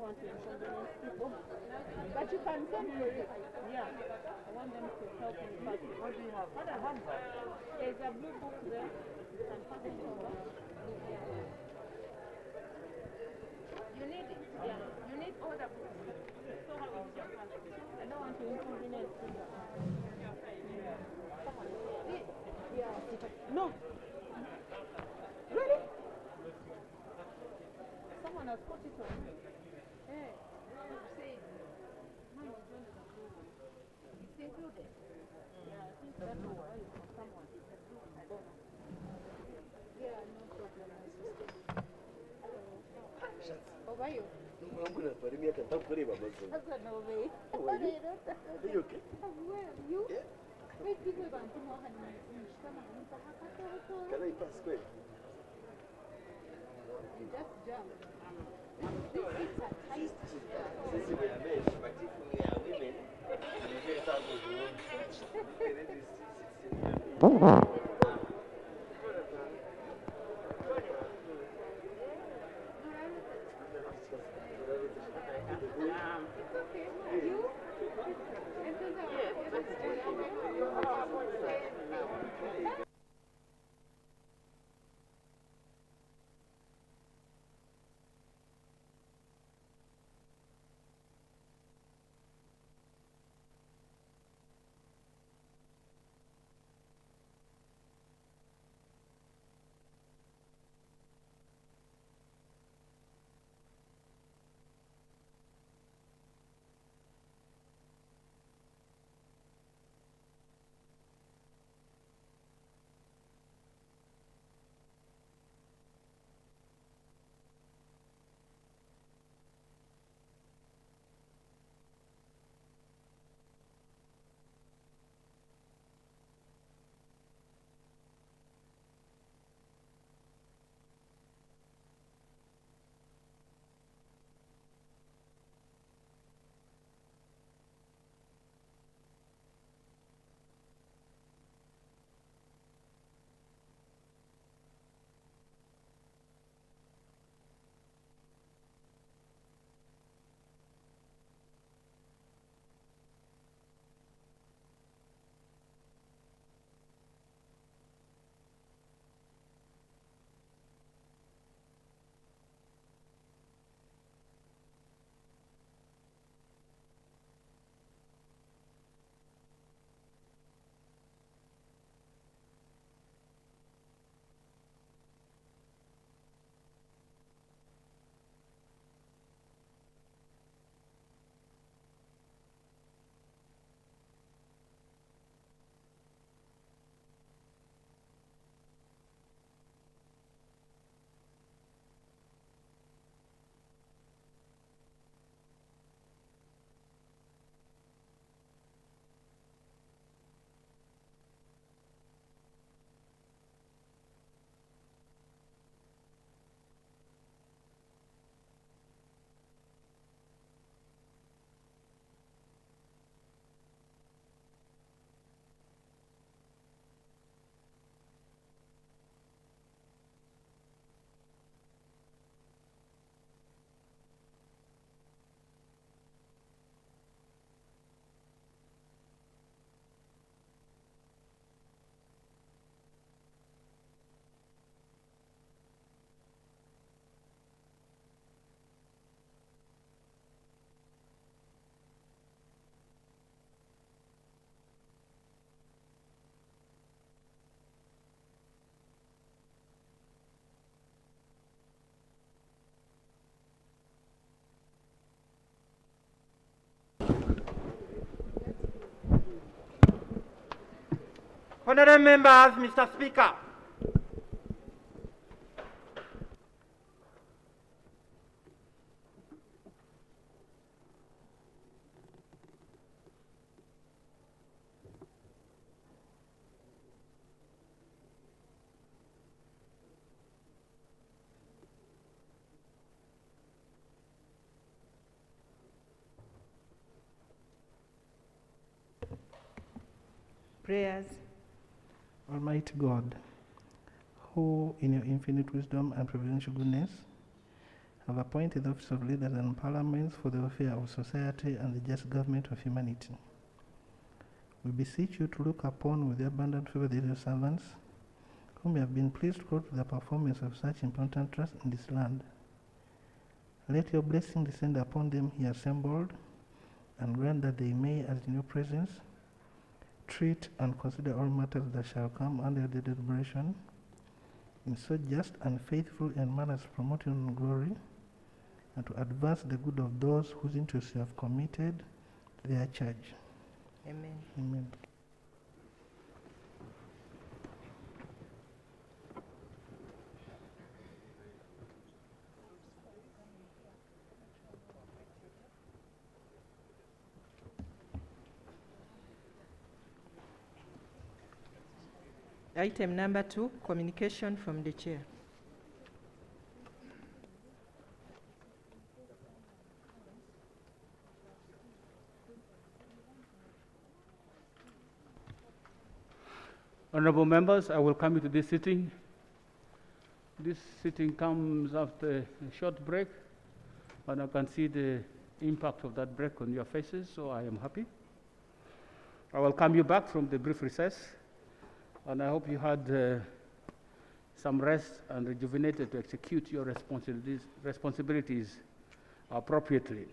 want to inconvenience people. But you can send for it. Yeah. I want them to help me pass it. What do you have? There's a blue book there. You can pass it over. You need it. Yeah. You need all the books. So how is your country? I don't want to inconvenience people. Someone is here. Yeah. No. Really? Someone has put it on me. Hey, say, mine was going to approve. It's included. Yeah, I think that was why it's for someone. It's approved by Boda. Yeah, no problem, my sister. How are you? I'm going to put him here. I can't put him on myself. That's an away. How are you? Are you okay? I'm well. You? Yeah. Wait, people are going to know how Can I pass quick? you just jump. It's a tight. Since we are men, but if we are women, we get out of the room. Honourable members, Mr. Speaker. Prayers. Almighty God, who in your infinite wisdom and providential goodness have appointed the office of leaders and parliaments for the welfare of society and the just government of humanity. We beseech you to look upon with the abundant favor the your servants, whom you have been pleased to call to the performance of such important trust in this land. Let your blessing descend upon them here assembled, and grant that they may, as in your presence, treat and consider all matters that shall come under the deliberation in so just and faithful a manner as to promote your own glory, and to advance the good of those whose interests you have committed to their charge. Amen. Amen. Item number 2, communication from the chair. Honorable members, I welcome you to this sitting. This sitting comes after a short break, and I can see the impact of that break on your faces, so I am happy. I welcome you back from the brief recess, and I hope you had some rest and rejuvenated to execute your responsibilities appropriately.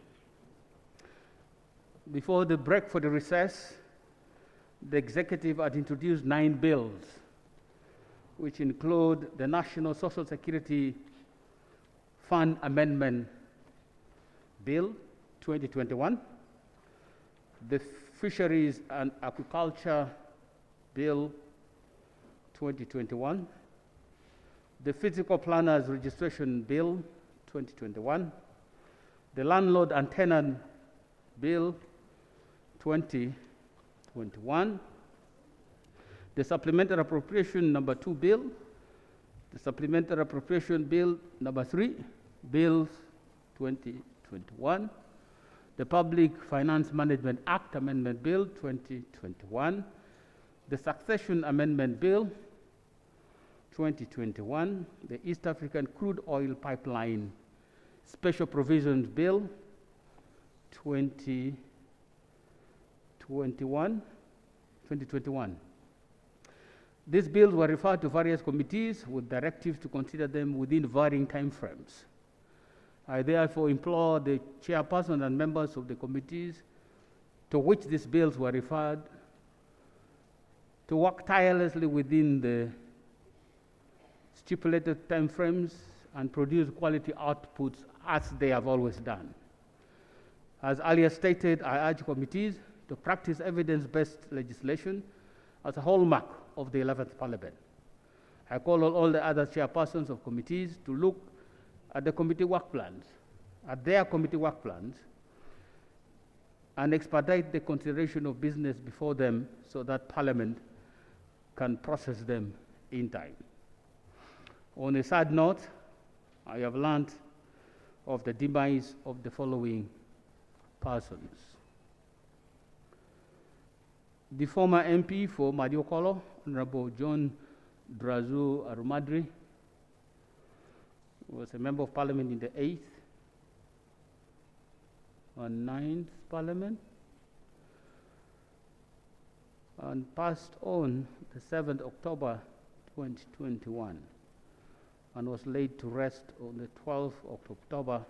Before the break for the recess, the executive had introduced 9 bills, which include the National Social Security Fund Amendment Bill 2021, the Fisheries and Aquaculture Bill 2021, the Physical Planners Registration Bill 2021, the Landlord and Tenant Bill 2021, the Supplementary Appropriation Number 2 Bill, the Supplementary Appropriation Bill Number 3, Bills 2021, the Public Finance Management Act Amendment Bill 2021, the Succession Amendment Bill 2021, the East African Crude Oil Pipeline Special Provisions Bill 2021. These bills were referred to various committees with directives to consider them within varying timeframes. I therefore implore the chairperson and members of the committees to which these bills were referred to work tirelessly within the stipulated timeframes and produce quality outputs as they have always done. As earlier stated, I urge committees to practice evidence-based legislation as a hallmark of the 11th Parliament. I call on all the other chairpersons of committees to look at the committee work plans, and expedite the consideration of business before them so that Parliament can process them in time. On a sad note, I have learned of the demise of the following persons. The former MP for Mariokolo, Honorable John Drazu Arumadri, was a member of Parliament in the 8th and 9th Parliament, and passed on the 7th October 2021, and was laid to rest on the 12th of October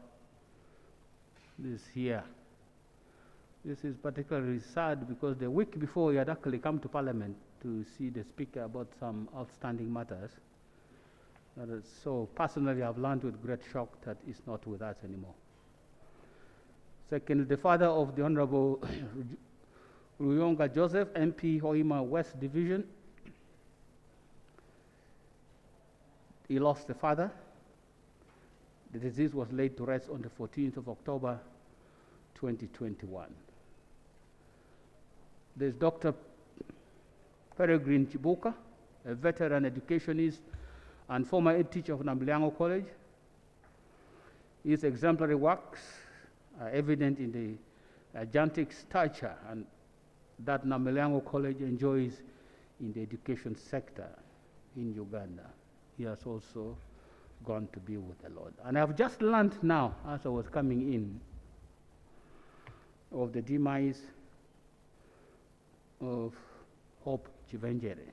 this year. This is particularly sad because the week before he had actually come to Parliament to see the Speaker about some outstanding matters. So personally, I've learned with great shock that he's not with us anymore. Second, the father of the Honorable Ruyonga Joseph, MP Hoima West Division. He lost the father. The disease was laid to rest on the 14th of October 2021. There's Dr. Peregrine Chibuka, a veteran educationist and former head teacher of Nambiliango College. His exemplary works are evident in the gigantic stature and that Nambiliango College enjoys in the education sector in Uganda. He has also gone to be with the Lord. And I've just learned now, as I was coming in, of the demise of Hope Chivengere.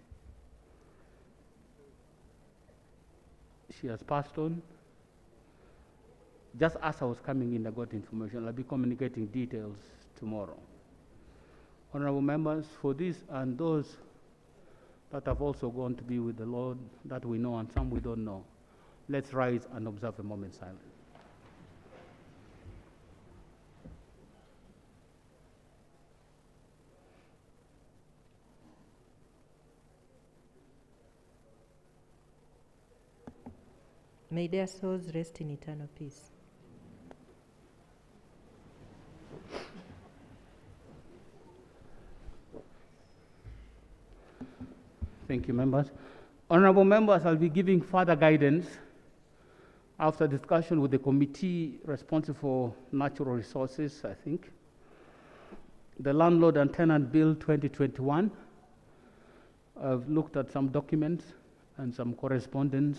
She has passed on. Just as I was coming in, I got information. I'll be communicating details tomorrow. Honorable members, for this and those that have also gone to be with the Lord, that we know and some we don't know, let's rise and observe a moment silence. May their souls rest in eternal peace. Thank you, members. Honorable members, I'll be giving further guidance after discussion with the committee responsible for natural resources, I think. The Landlord and Tenant Bill 2021. I've looked at some documents and some correspondence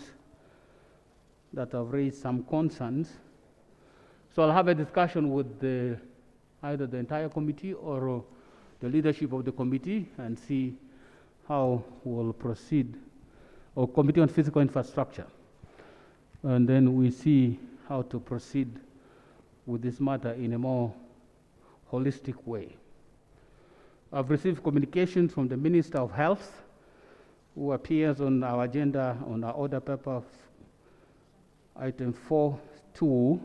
that have raised some concerns. So I'll have a discussion with either the entire committee or the leadership of the committee and see how we'll proceed, or Committee on Physical Infrastructure. And then we see how to proceed with this matter in a more holistic way. I've received communication from the Minister of Health, who appears on our agenda on our order paper, item 4.2.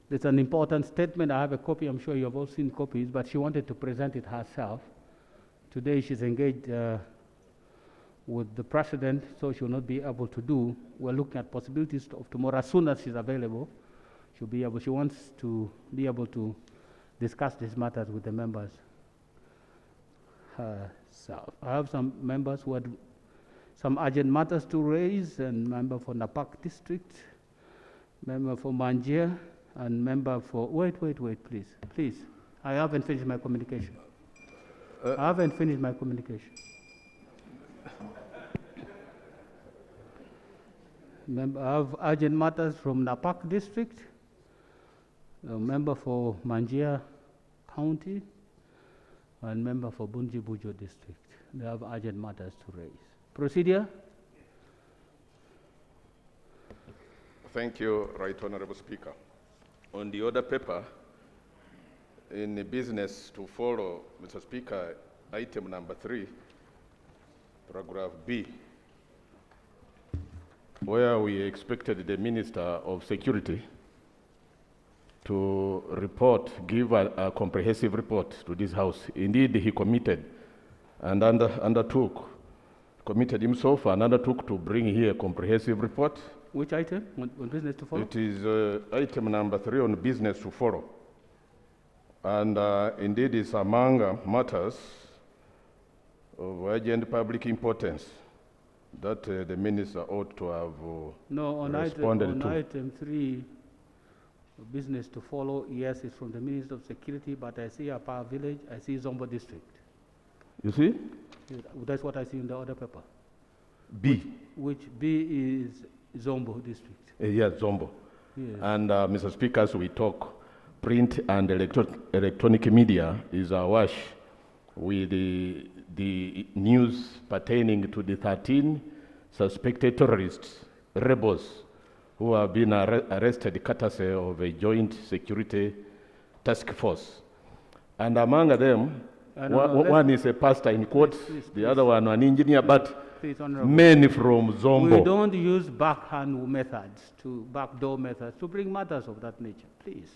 There's an important statement. I have a copy. I'm sure you have all seen copies, but she wanted to present it herself. Today she's engaged with the president, so she will not be able to do. We're looking at possibilities of tomorrow. As soon as she's available, she'll be able. She wants to be able to discuss these matters with the members herself. I have some members who had some urgent matters to raise, and member for Napak district, member for Manjia, and member for, wait, please. I haven't finished my communication. I haven't finished my communication. I have urgent matters from Napak district, a member for Manjia County, and member for Bunji Bujo district. They have urgent matters to raise. Procedure? Thank you, Right Honorable Speaker. On the order paper, in the business to follow, Mr. Speaker, item number 3, paragraph B, where we expected the Minister of Security to give a comprehensive report to this House. Indeed, he committed and committed himself and undertook to bring here a comprehensive report. Which item on business to follow? It is item number 3 on business to follow. And indeed, it's among matters of urgent public importance that the minister ought to have responded to. On item 3, business to follow, yes, it's from the Minister of Security, but I see Apa Village, I see Zombo District. You see? That's what I see in the order paper. B. Which B is Zombo District. Yes, Zombo. Yes. And Mr. Speaker, as we talk, print and electronic media is awash with the news pertaining to the 13 suspected terrorists, rebels, who have been arrested courtesy of a joint security task force. And among them, one is a pastor in quotes, the other one an engineer, but many from Zombo. We don't use backhand methods, backdoor methods, to bring matters of that nature, please.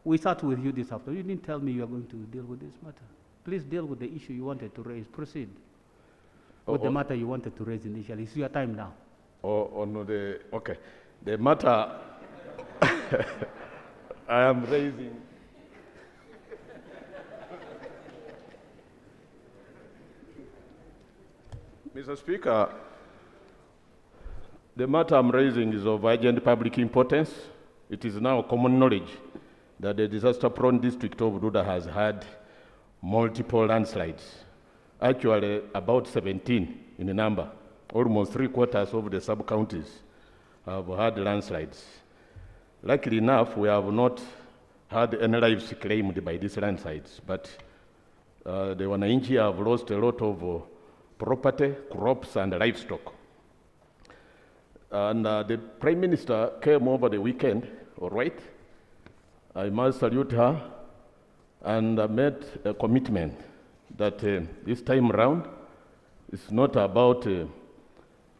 We start with you this afternoon. You didn't tell me you are going to deal with this matter. Please deal with the issue you wanted to raise. Proceed with the matter you wanted to raise initially. It's your time now. Okay. The matter I am raising. Mr. Speaker, the matter I'm raising is of urgent public importance. It is now common knowledge that the disaster-prone district of Boda has had multiple landslides, actually about 17 in number, almost 3/4 of the sub-counties have had landslides. Luckily enough, we have not had any lives claimed by these landslides, but the Wananchi have lost a lot of property, crops, and livestock. And the Prime Minister came over the weekend, all right? I must salute her and made a commitment that this time around, it's not about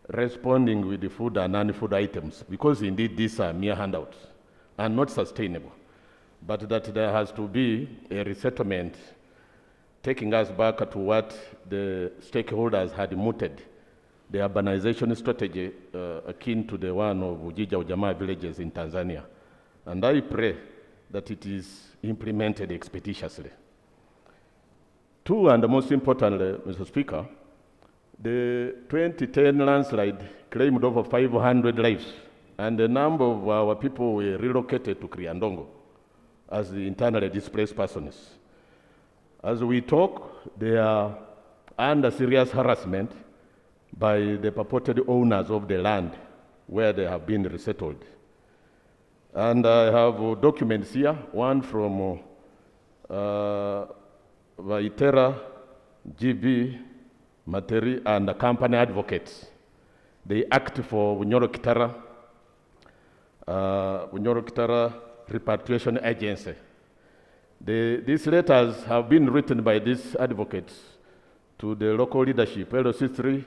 responding with the food and non-food items, because indeed these are mere handouts and not sustainable, but that there has to be a resettlement taking us back to what the stakeholders had mooted, the urbanization strategy akin to the one of Ujija Ujamaa villages in Tanzania. And I pray that it is implemented expeditiously. Two, and most importantly, Mr. Speaker, the 2010 landslide claimed over 500 lives, and a number of our people were relocated to Kriandongo as the internally displaced persons. As we talk, they are under serious harassment by the purported owners of the land where they have been resettled. And I have documents here, one from Vaitera, GB, Materi, and the company advocates. They act for Bunyoro Kitara Repatriation Agency. These letters have been written by these advocates to the local leadership, LOC3,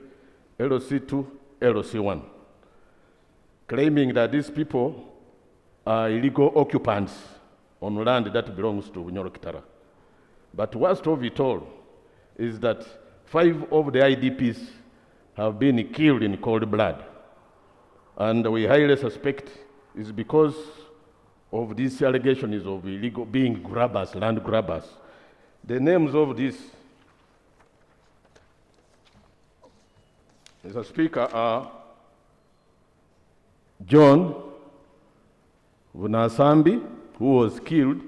LOC2, LOC1, claiming that these people are illegal occupants on land that belongs to Bunyoro Kitara. But worst of it all is that 5 of the IDPs have been killed in cold blood. And we highly suspect it's because of these allegations of illegal being grabbers, land grabbers. The names of these, Mr. Speaker, are John Vunasambi, who was killed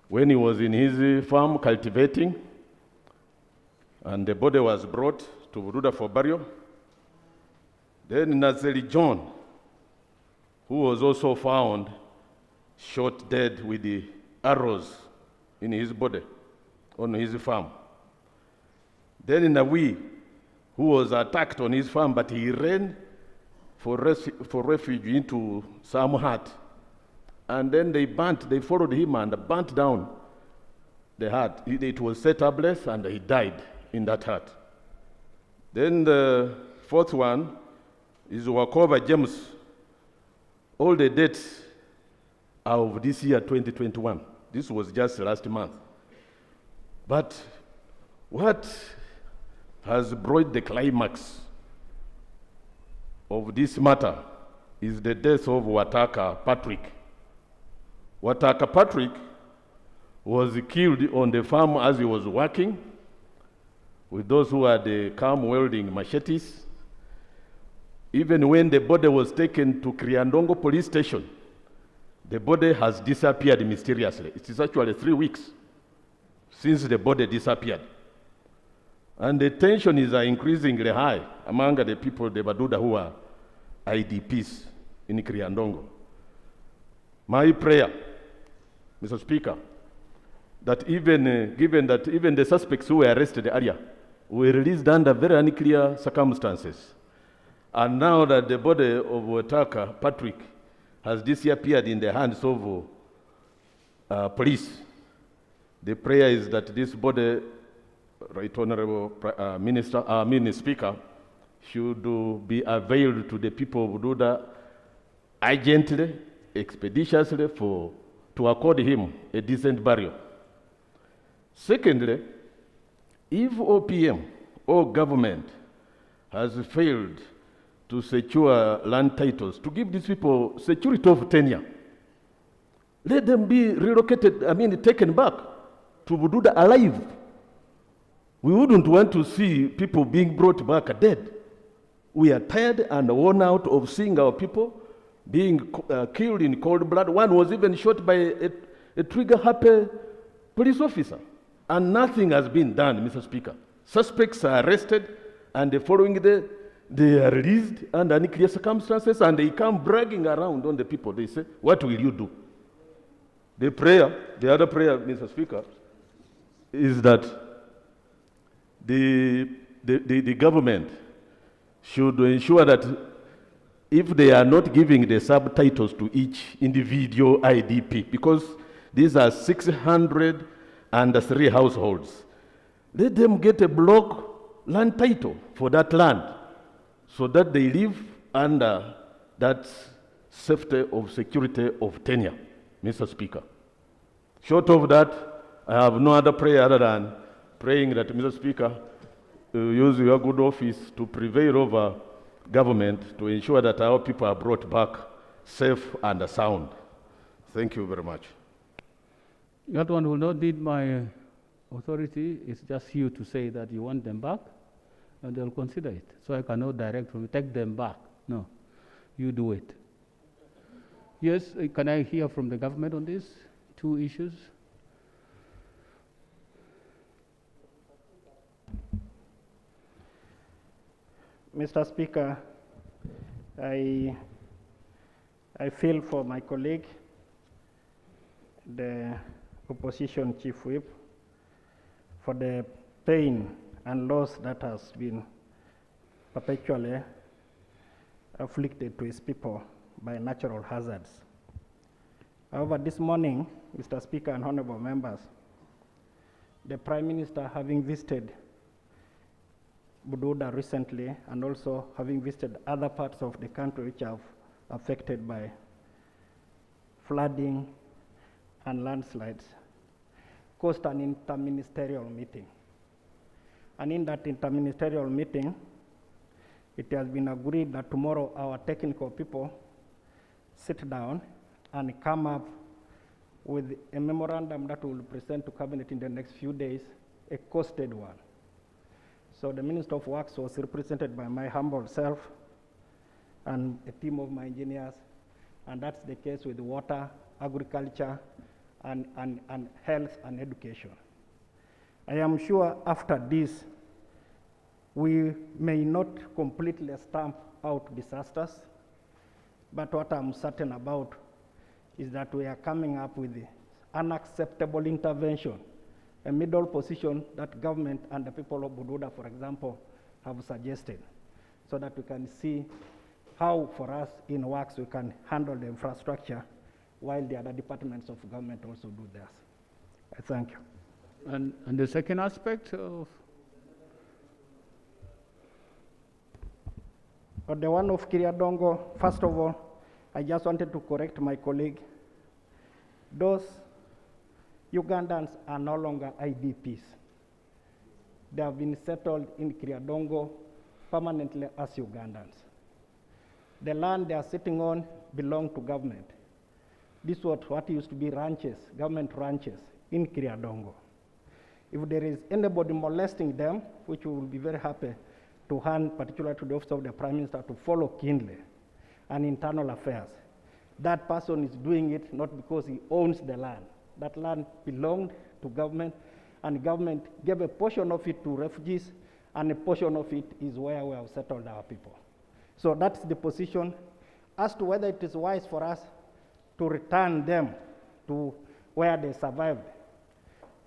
when he was in his farm cultivating, and the body was brought to Boda for burial. Then Nazeli John, who was also found shot dead with the arrows in his body on his farm. Then Nawi, who was attacked on his farm, but he ran for refuge into some hut. And then they followed him and burnt down the hut. It was set ablaze and he died in that hut. Then the 4th one is Wakova James. All the dates are of this year, 2021. This was just last month. But what has brought the climax of this matter is the death of Wataka Patrick. Wataka Patrick was killed on the farm as he was working with those who had the calm welding machetes. Even when the body was taken to Kriandongo police station, the body has disappeared mysteriously. It is actually 3 weeks since the body disappeared. And the tension is increasingly high among the people, the Baduda, who are IDPs in Kriandongo. My prayer, Mr. Speaker, that given that even the suspects who were arrested earlier were released under very unclear circumstances, and now that the body of Wataka Patrick has disappeared in the hands of police, the prayer is that this body, Right Honorable Speaker, should be availed to the people of Boda urgently, expeditiously, to accord him a decent burial. Secondly, if OPM or government has failed to secure land titles, to give these people security of tenure, let them be relocated, taken back to Bududa alive. We wouldn't want to see people being brought back dead. We are tired and worn out of seeing our people being killed in cold blood. One was even shot by a trigger-happy police officer. And nothing has been done, Mr. Speaker. Suspects are arrested, and following They are released under unclear circumstances and they come bragging around on the people. They say, what will you do? The other prayer, Mr. Speaker, is that the government should ensure that if they are not giving the subtitles to each individual IDP, because these are 603 households, let them get a block land title for that land so that they live under that safety of security of tenure, Mr. Speaker. Short of that, I have no other prayer other than praying that, Mr. Speaker, you use your good office to prevail over government to ensure that our people are brought back safe and sound. Thank you very much. That one will not need my authority. It's just you to say that you want them back, and they'll consider it. So I cannot direct from take them back. No, you do it. Yes, can I hear from the government on these two issues? Mr. Speaker, I feel for my colleague, the opposition chief whip, for the pain and loss that has been perpetually afflicted to his people by natural hazards. However, this morning, Mr. Speaker and honorable members, the Prime Minister, having visited Boda recently and also having visited other parts of the country which are affected by flooding and landslides, caused an interministerial meeting. And in that interministerial meeting, it has been agreed that tomorrow our technical people sit down and come up with a memorandum that will present to Cabinet in the next few days, a costed one. So the Minister of Works was represented by my humble self and a team of my engineers, and that's the case with water, agriculture, and health and education. I am sure after this, we may not completely stamp out disasters, but what I'm certain about is that we are coming up with unacceptable intervention, a middle position that government and the people of Boda, for example, have suggested, so that we can see how, for us in Works, we can handle the infrastructure while the other departments of government also do theirs. I thank you. And the second aspect of? On the one of Kiriadongo, first of all, I just wanted to correct my colleague. Those Ugandans are no longer IDPs. They have been settled in Kiriadongo permanently as Ugandans. The land they are sitting on belonged to government. This was what used to be ranches, government ranches in Kiriadongo. If there is anybody molesting them, which we will be very happy to hand, particularly to the Office of the Prime Minister, to follow keenly and internal affairs, that person is doing it not because he owns the land. That land belonged to government, and government gave a portion of it to refugees, and a portion of it is where we have settled our people. So that's the position. As to whether it is wise for us to return them to where they survived,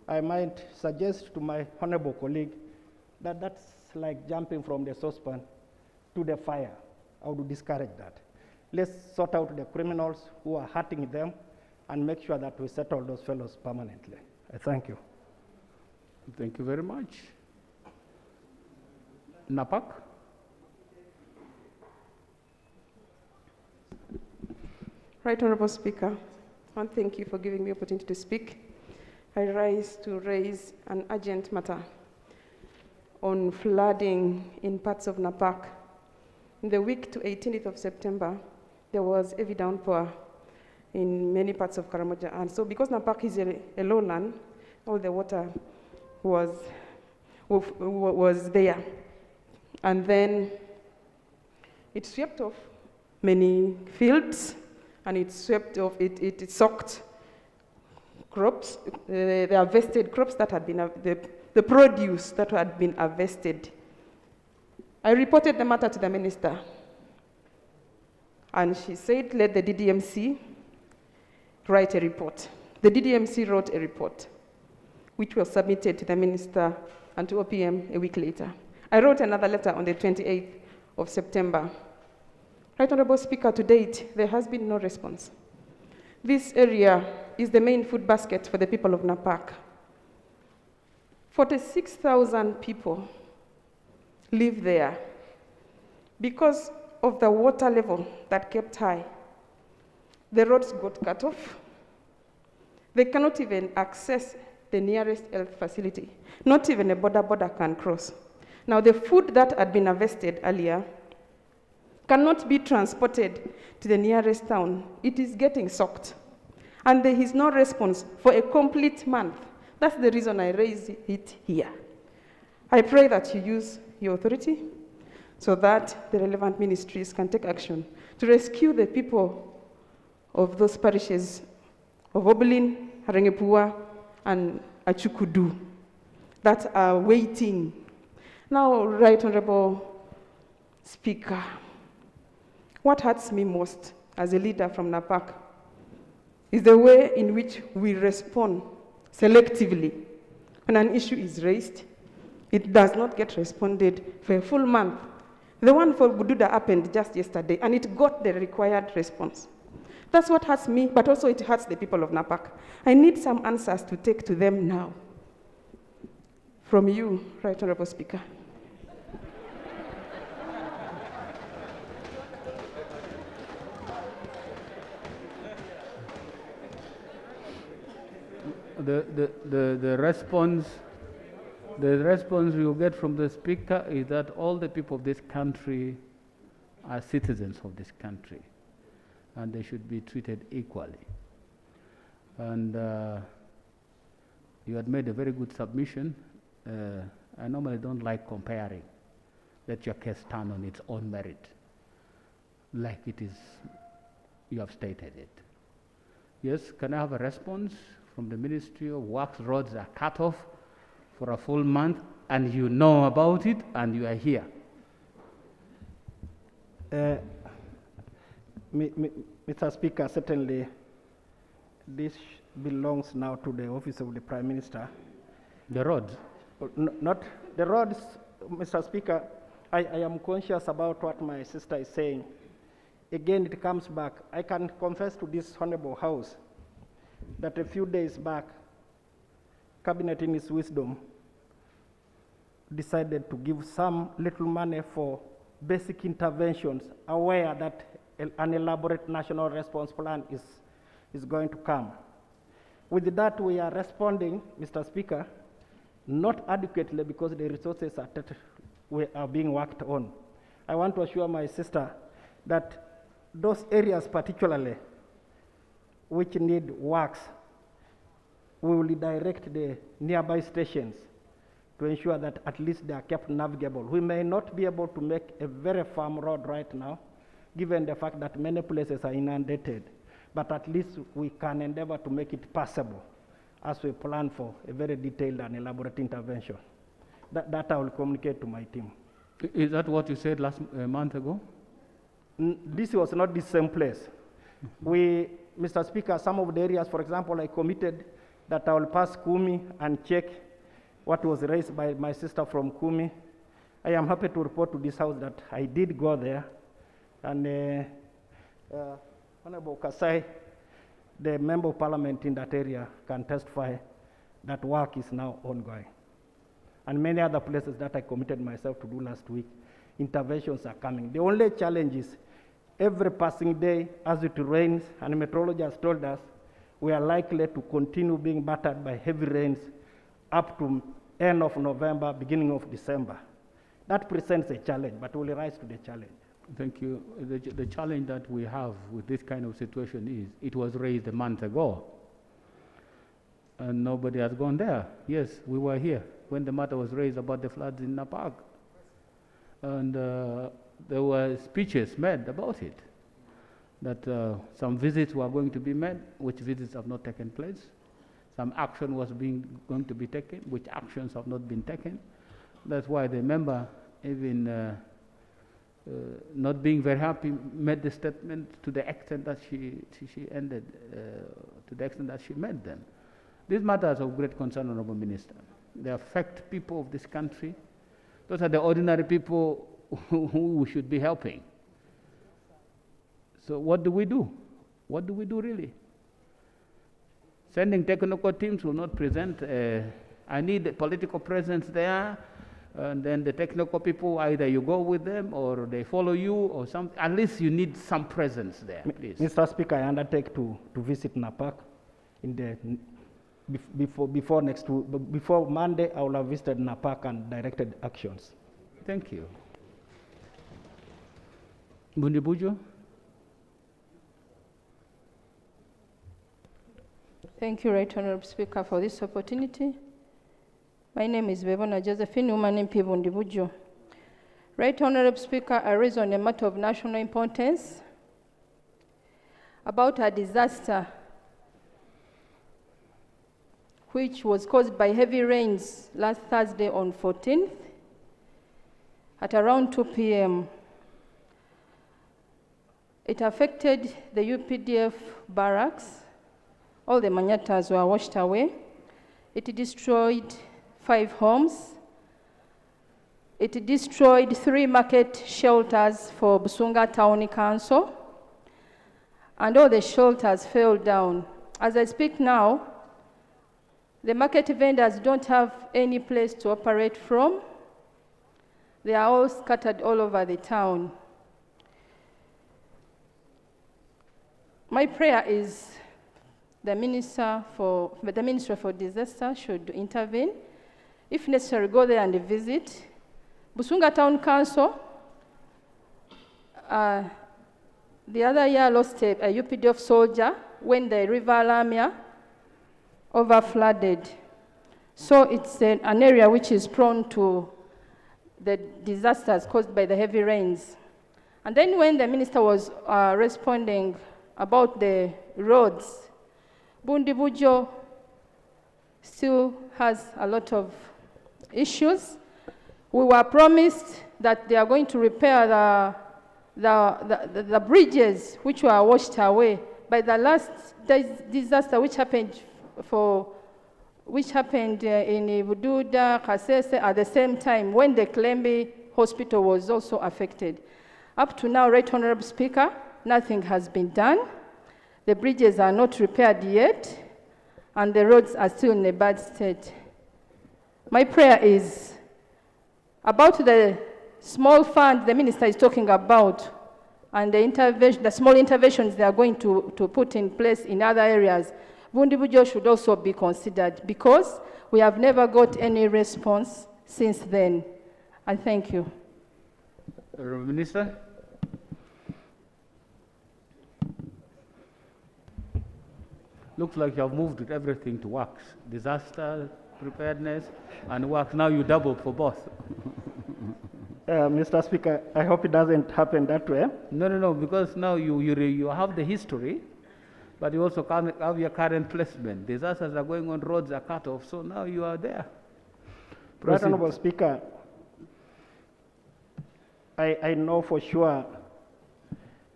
I might suggest to my honorable colleague that that's like jumping from the saucepan to the fire. I would discourage that. Let's sort out the criminals who are hurting them and make sure that we settle those fellows permanently. I thank you. Thank you very much. Napak? Right Honorable Speaker, and thank you for giving me the opportunity to speak. I rise to raise an urgent matter on flooding in parts of Napak. In the week to 18th of September, there was heavy downpour in many parts of Karamoja. And so because Napak is a lowland, all the water was there. And then it swept off many fields, and it swept off, it soaked crops, the harvested crops that had been, the produce that had been harvested. I reported the matter to the minister, and she said, let the DDMC write a report. The DDMC wrote a report, which was submitted to the minister and to OPM a week later. I wrote another letter on the 28th of September. Right Honorable Speaker, to date, there has been no response. This area is the main food basket for the people of Napak. 46,000 people live there. Because of the water level that kept high, the roads got cut off. They cannot even access the nearest health facility. Not even a Boda can cross. Now, the food that had been harvested earlier cannot be transported to the nearest town. It is getting soaked. And there is no response for a complete month. That's the reason I raise it here. I pray that you use your authority so that the relevant ministries can take action to rescue the people of those parishes of Oblin, Harengepua, and Achukudu that are waiting. Now, Right Honorable Speaker, what hurts me most as a leader from Napak is the way in which we respond selectively. When an issue is raised, it does not get responded for a full month. The one for Bududa happened just yesterday, and it got the required response. That's what hurts me, but also it hurts the people of Napak. I need some answers to take to them now. From you, Right Honorable Speaker. The response you get from the Speaker is that all the people of this country are citizens of this country, and they should be treated equally. And you had made a very good submission. I normally don't like comparing. Let your case stand on its own merit, like it is, you have stated it. Yes, can I have a response from the Ministry of Works? Roads are cut off for a full month, and you know about it, and you are here. Mr. Speaker, certainly this belongs now to the office of the Prime Minister. The roads? Not the roads, Mr. Speaker. I am conscious about what my sister is saying. Again, it comes back. I can confess to this honorable House that a few days back, Cabinet in its wisdom decided to give some little money for basic interventions, aware that an elaborate national response plan is going to come. With that, we are responding, Mr. Speaker, not adequately because the resources are being worked on. I want to assure my sister that those areas particularly which need works, we will direct the nearby stations to ensure that at least they are kept navigable. We may not be able to make a very firm road right now, given the fact that many places are inundated, but at least we can endeavor to make it passable as we plan for a very detailed and elaborate intervention. That I will communicate to my team. Is that what you said last month ago? This was not the same place. Mr. Speaker, some of the areas, for example, I committed that I will pass Kumi and check what was raised by my sister from Kumi. I am happy to report to this House that I did go there, and Honorable Kasai, the Member of Parliament in that area, can testify that work is now ongoing. And many other places that I committed myself to do last week, interventions are coming. The only challenge is every passing day, as it rains, and meteorology has told us, we are likely to continue being battered by heavy rains up to end of November, beginning of December. That presents a challenge, but we will rise to the challenge. Thank you. The challenge that we have with this kind of situation is it was raised a month ago, and nobody has gone there. Yes, we were here when the matter was raised about the floods in Napak, and there were speeches made about it, that some visits were going to be made, which visits have not taken place. Some action was going to be taken, which actions have not been taken. That's why the member even not being very happy, made the statement to the extent that she ended, to the extent that she made them. These matters of great concern, Honorable Minister. They affect people of this country. Those are the ordinary people who we should be helping. So what do we do? What do we do really? Sending technical teams will not present. I need a political presence there, and then the technical people, either you go with them or they follow you or something. At least you need some presence there, please. Mr. Speaker, I undertake to visit Napak in the before Monday. I will have visited Napak and directed actions. Thank you. Bundibujo. Thank you, Right Honorable Speaker, for this opportunity. My name is Bevona Josephine, woman in Pibundibujo. Right Honorable Speaker, I raise on a matter of national importance about a disaster which was caused by heavy rains last Thursday on 14th at around 2 p.m. It affected the UPDF barracks. All the manyatas were washed away. It destroyed 5 homes. It destroyed 3 market shelters for Busunga Town Council. And all the shelters fell down. As I speak now, the market vendors don't have any place to operate from. They are all scattered all over the town. My prayer is the Minister for Disaster should intervene. If necessary, go there and visit. Busunga Town Council, the other year lost a UPDF soldier when the River Lamia over-flooded. So it's an area which is prone to the disasters caused by the heavy rains. And then when the minister was responding about the roads, Bundibujo still has a lot of issues. We were promised that they are going to repair the bridges which were washed away by the last disaster which happened in Buda, Kasese at the same time when the Klembe hospital was also affected. Up to now, Right Honorable Speaker, nothing has been done. The bridges are not repaired yet, and the roads are still in a bad state. My prayer is about the small fund the minister is talking about and the small interventions they are going to put in place in other areas. Bundibujo should also be considered because we have never got any response since then. I thank you. Minister. Looks like you have moved with everything to works. Disaster, preparedness, and works. Now you double for both. Mr. Speaker, I hope it doesn't happen that way. No, because now you have the history, but you also have your current placement. Disasters are going on, roads are cut off, so now you are there. Right Honorable Speaker, I know for sure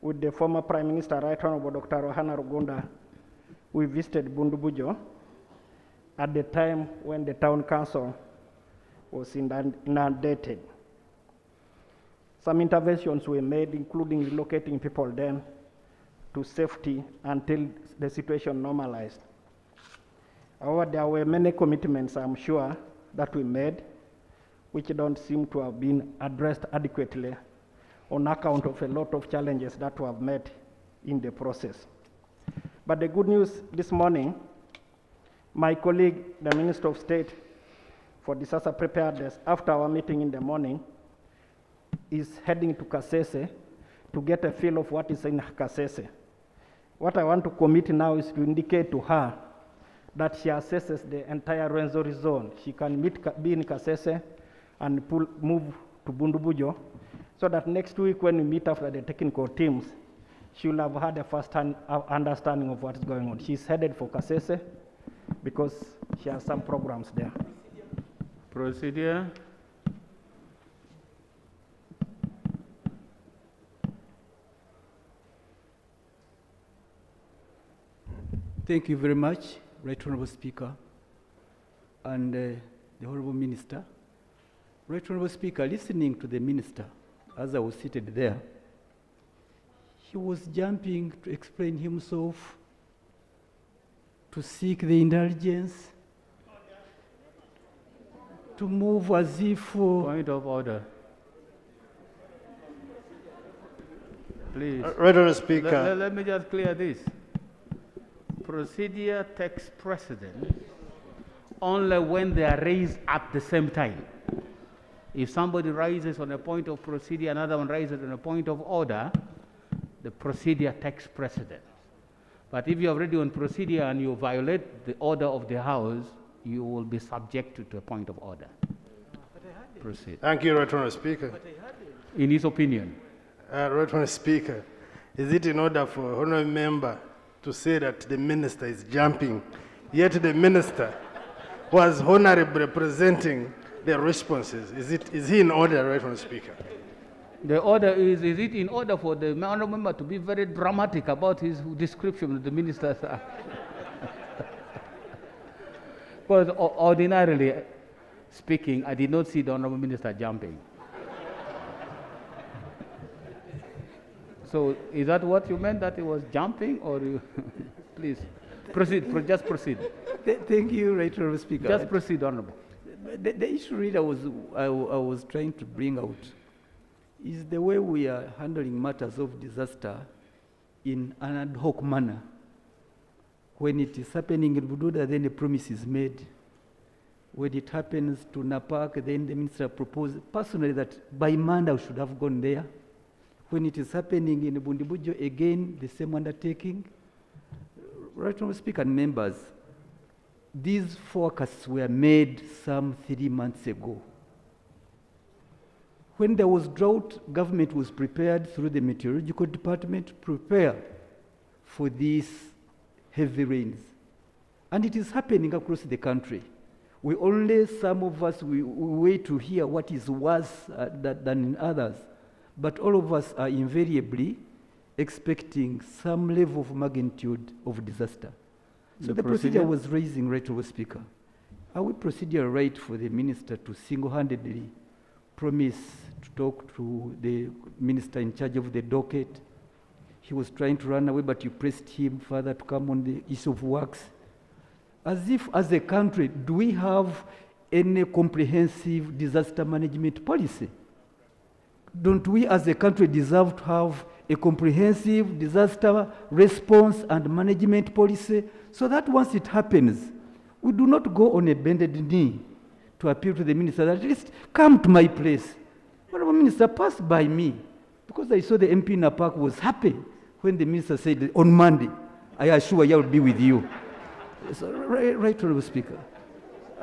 with the former Prime Minister, Right Honorable Dr. Rohana Rugunda, we visited Bundibujo at the time when the town council was inundated. Some interventions were made, including relocating people then to safety until the situation normalized. However, there were many commitments, I'm sure, that we made, which don't seem to have been addressed adequately on account of a lot of challenges that we have met in the process. But the good news this morning, my colleague, the Minister of State for Disaster Preparedness, after our meeting in the morning, is heading to Kasese to get a feel of what is in Kasese. What I want to commit now is to indicate to her that she assesses the entire Rwenzori zone. She can be in Kasese and move to Bundibujo, so that next week when we meet after the technical teams, she will have had a first-hand understanding of what is going on. She's headed for Kasese because she has some programs there. Procedure. Thank you very much, Right Honourable Speaker and the Honourable Minister. Right Honourable Speaker, listening to the Minister as I was seated there, he was jumping to explain himself, to seek the intelligence, to move as if... Point of order. Please. Right Honourable Speaker. Let me just clear this. Procedure takes precedence only when they are raised at the same time. If somebody rises on a point of procedure, another one rises on a point of order, the procedure takes precedence. But if you're already on procedure and you violate the order of the House, you will be subjected to a point of order. Proceed. Thank you, Right Honourable Speaker. In his opinion. Right Honourable Speaker, is it in order for Honourable Member to say that the Minister is jumping, yet the Minister was honourably representing the responses? Is he in order, Right Honourable Speaker? The order is it in order for the honourable member to be very dramatic about his description of the ministers? Because ordinarily speaking, I did not see the honourable minister jumping. So is that what you meant, that he was jumping, or you please proceed, just proceed. Thank you, Right Honourable Speaker. Just proceed, Honourable. The issue really I was trying to bring out is the way we are handling matters of disaster in an ad hoc manner. When it is happening in Boda, then a promise is made. When it happens to Napak, then the minister proposed personally that by Monday I should have gone there. When it is happening in Bundibujo, again, the same undertaking. Right Honourable Speaker and members, these forecasts were made some 3 months ago. When there was drought, government was prepared through the meteorological department to prepare for these heavy rains. And it is happening across the country. We only, some of us, we wait to hear what is worse than in others. But all of us are invariably expecting some level of magnitude of disaster. So the procedure was raising, Right Honourable Speaker. Are we procedure right for the minister to single-handedly promise to talk to the minister in charge of the docket? He was trying to run away, but you pressed him further to come on the issue of works. As if, as a country, do we have any comprehensive disaster management policy? Don't we as a country deserve to have a comprehensive disaster response and management policy so that once it happens, we do not go on a bended knee to appeal to the minister that at least come to my place. Honourable Minister, pass by me, because I saw the MP Napak was happy when the minister said on Monday, I assure you I will be with you. So, right, Honourable Speaker,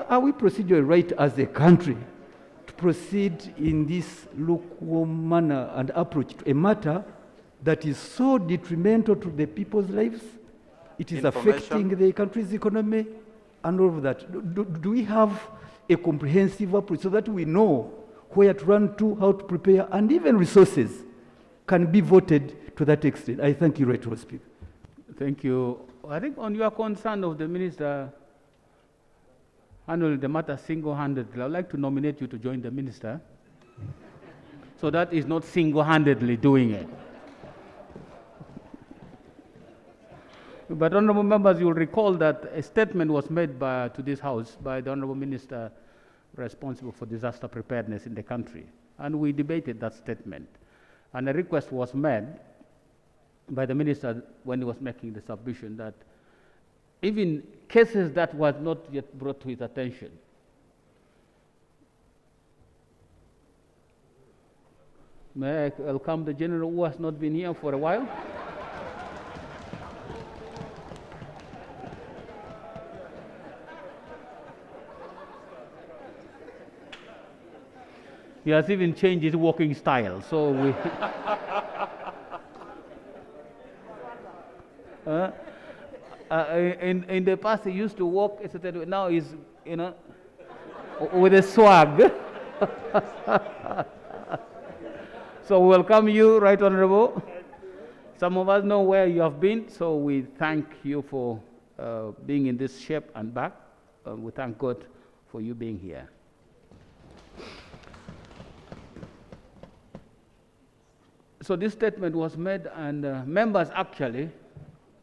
are we procedurally right as a country to proceed in this lukewarm manner and approach to a matter that is so detrimental to the people's lives? It is affecting the country's economy and all of that. Do we have a comprehensive approach so that we know where to run to, how to prepare, and even resources can be voted to that extent? I thank you, Right Honourable Speaker. Thank you. I think on your concern of the minister handling the matter single-handedly, I would like to nominate you to join the minister. So that is not single-handedly doing it. But honourable members, you will recall that a statement was made to this House by the honourable minister responsible for disaster preparedness in the country. And we debated that statement. And a request was made by the minister when he was making the submission that even cases that was not yet brought to his attention, may I welcome the general who has not been here for a while? He has even changed his walking style, so we... in the past, he used to walk a certain way. Now he's, with a swag. So we welcome you, Right Honourable. Some of us know where you have been, so we thank you for being in this shape and back. We thank God for you being here. So this statement was made, and members actually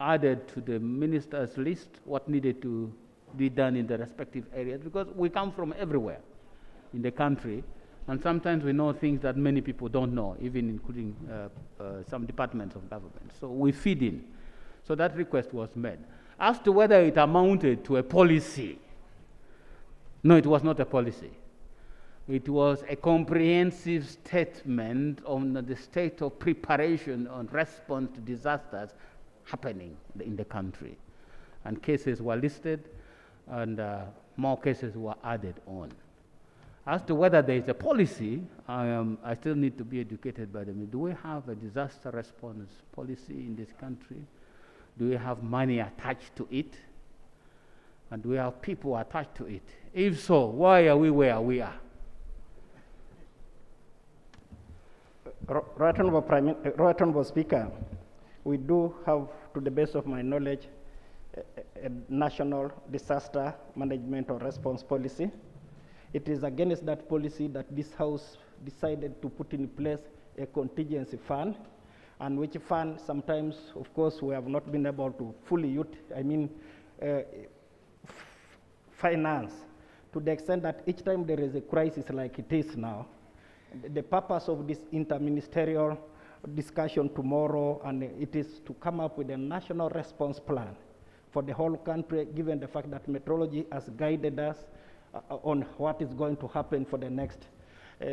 added to the minister's list what needed to be done in the respective areas, because we come from everywhere in the country, and sometimes we know things that many people don't know, even including some departments of government. So we feed in. So that request was made. As to whether it amounted to a policy, no, it was not a policy. It was a comprehensive statement on the state of preparation on response to disasters happening in the country. And cases were listed, and more cases were added on. As to whether there is a policy, I still need to be educated by them. Do we have a disaster response policy in this country? Do we have money attached to it? And do we have people attached to it? If so, why are we where we are? Right Honourable Speaker, we do have, to the best of my knowledge, a national disaster management or response policy. It is against that policy that this House decided to put in place a contingency fund, and which fund sometimes, of course, we have not been able to fully finance, to the extent that each time there is a crisis like it is now, the purpose of this interministerial discussion tomorrow, and it is to come up with a national response plan for the whole country, given the fact that meteorology has guided us on what is going to happen for the next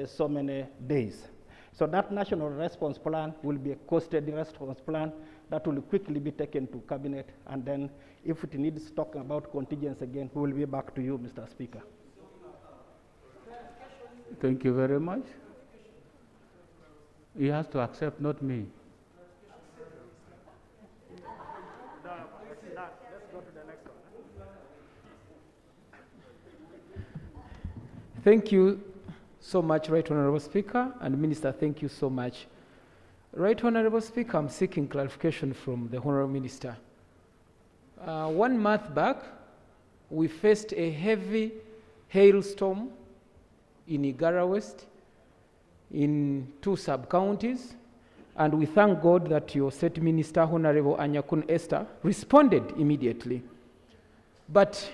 so many days. So that national response plan will be a costed response plan that will quickly be taken to cabinet, and then if it needs talking about contingents again, we will be back to you, Mr. Speaker. Thank you very much. He has to accept, not me. Let's go to the next one. Thank you so much, Right Honourable Speaker, and Minister, thank you so much. Right Honourable Speaker, I'm seeking clarification from the Honourable Minister. 1 month back, we faced a heavy hailstorm in Igara West, in 2 sub-counties, and we thank God that your State Minister, Honorable Anyakun Esther, responded immediately. But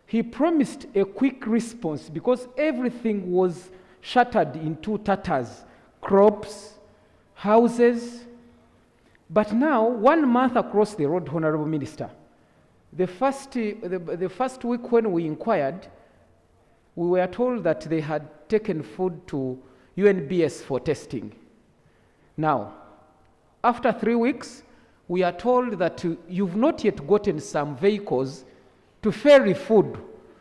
he promised a quick response because everything was shattered into tatters, crops, houses. But now, 1 month across the road, Honorable Minister, the first week when we inquired, we were told that they had taken food to UNBS for testing. Now, after 3 weeks, we are told that you've not yet gotten some vehicles to ferry food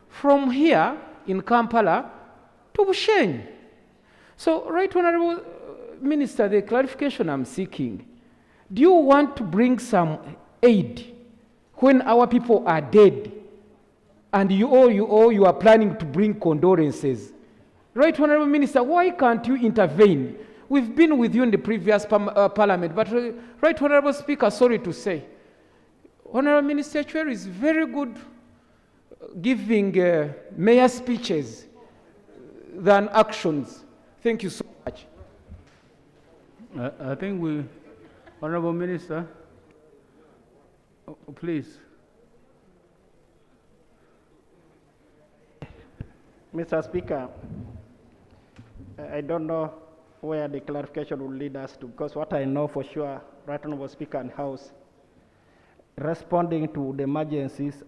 from here in Kampala to Bushenyi. So, Right Honourable Minister, the clarification I'm seeking, do you want to bring some aid when our people are dead and you are planning to bring condolences? Right Honourable Minister, why can't you intervene? We've been with you in the previous parliament, but Right Honourable Speaker, sorry to say, Honourable Minister Chwer is very good giving mayor speeches than actions. Thank you so much. I think we, Honourable Minister, please. Mr. Speaker, I don't know where the clarification will lead us to, because what I know for sure, Right Honourable Speaker and House, responding to the emergencies,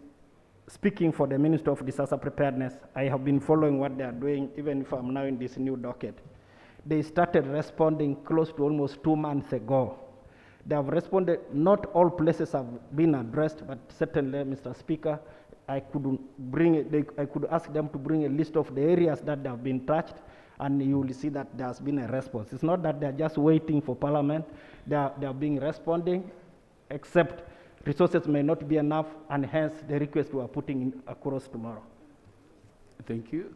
speaking for the Minister of Disaster Preparedness, I have been following what they are doing, even if I'm now in this new docket. They started responding close to almost 2 months ago. They have responded, not all places have been addressed, but certainly, Mr. Speaker, I could ask them to bring a list of the areas that they have been touched, and you will see that there has been a response. It's not that they are just waiting for Parliament. They are being responding, except resources may not be enough, and hence the request we are putting in across tomorrow. Thank you.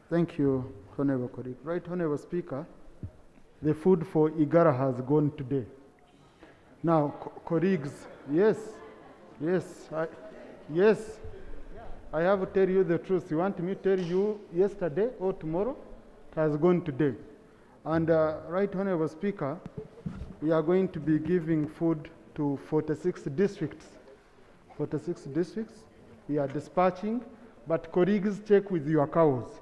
Thank you, Honourable colleague. Right Honourable Speaker, the food for Igara has gone today. Now, colleagues, yes, I have to tell you the truth. You want me to tell you yesterday or tomorrow? It has gone today. And Right Honorable Speaker, we are going to be giving food to 46 districts. 46 districts, we are dispatching, but colleagues, check with your cows.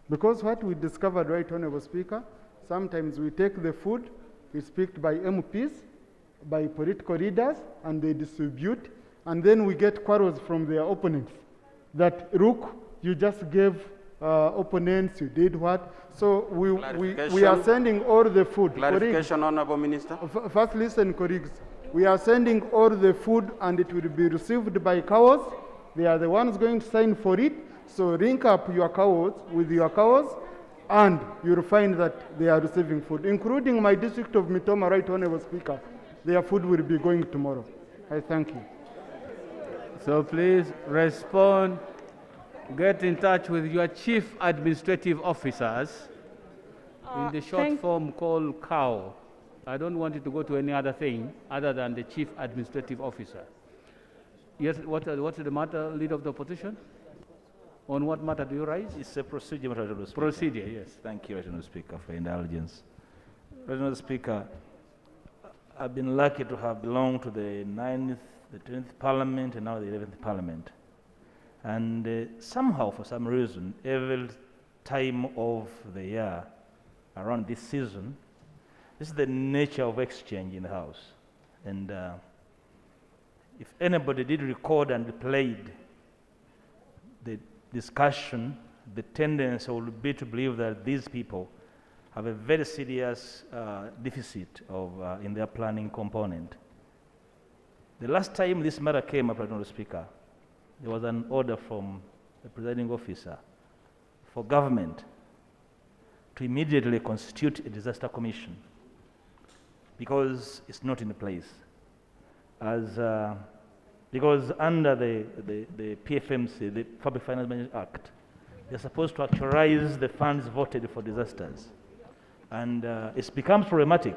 Because what we discovered, Right Honorable Speaker, sometimes we take the food, it's picked by MPs, by political leaders, and they distribute, and then we get quarrels from their opponents. That, look, you just gave opponents, you did what? So we are sending all the food. Clarification, Honorable Minister. First, listen, colleagues. We are sending all the food, and it will be received by cows. They are the ones going to sign for it. So link up your cows with your cows, and you'll find that they are receiving food, including my district of Mitoma, Right Honorable Speaker. Their food will be going tomorrow. I thank you. So please respond. Get in touch with your chief administrative officers in the short form called COW. I don't want you to go to any other thing other than the chief administrative officer. Yes, what's the matter, Leader of the Opposition? On what matter do you raise? It's a procedure, Mr. Speaker. Procedure, yes. Thank you, Mr. Speaker, for indulgence. Mr. Speaker, I've been lucky to have belonged to the 9th, the 10th Parliament, and now the 11th Parliament. And somehow, for some reason, every time of the year, around this season, this is the nature of exchange in the House. And if anybody did record and played the discussion, the tendency would be to believe that these people have a very serious deficit of, in their planning component. The last time this matter came up, Mr. Speaker, there was an order from the presiding officer for government to immediately constitute a disaster commission because it's not in place. Because under the PFMC, the Public Finance Management Act, they're supposed to actualize the funds voted for disasters. And it's become problematic.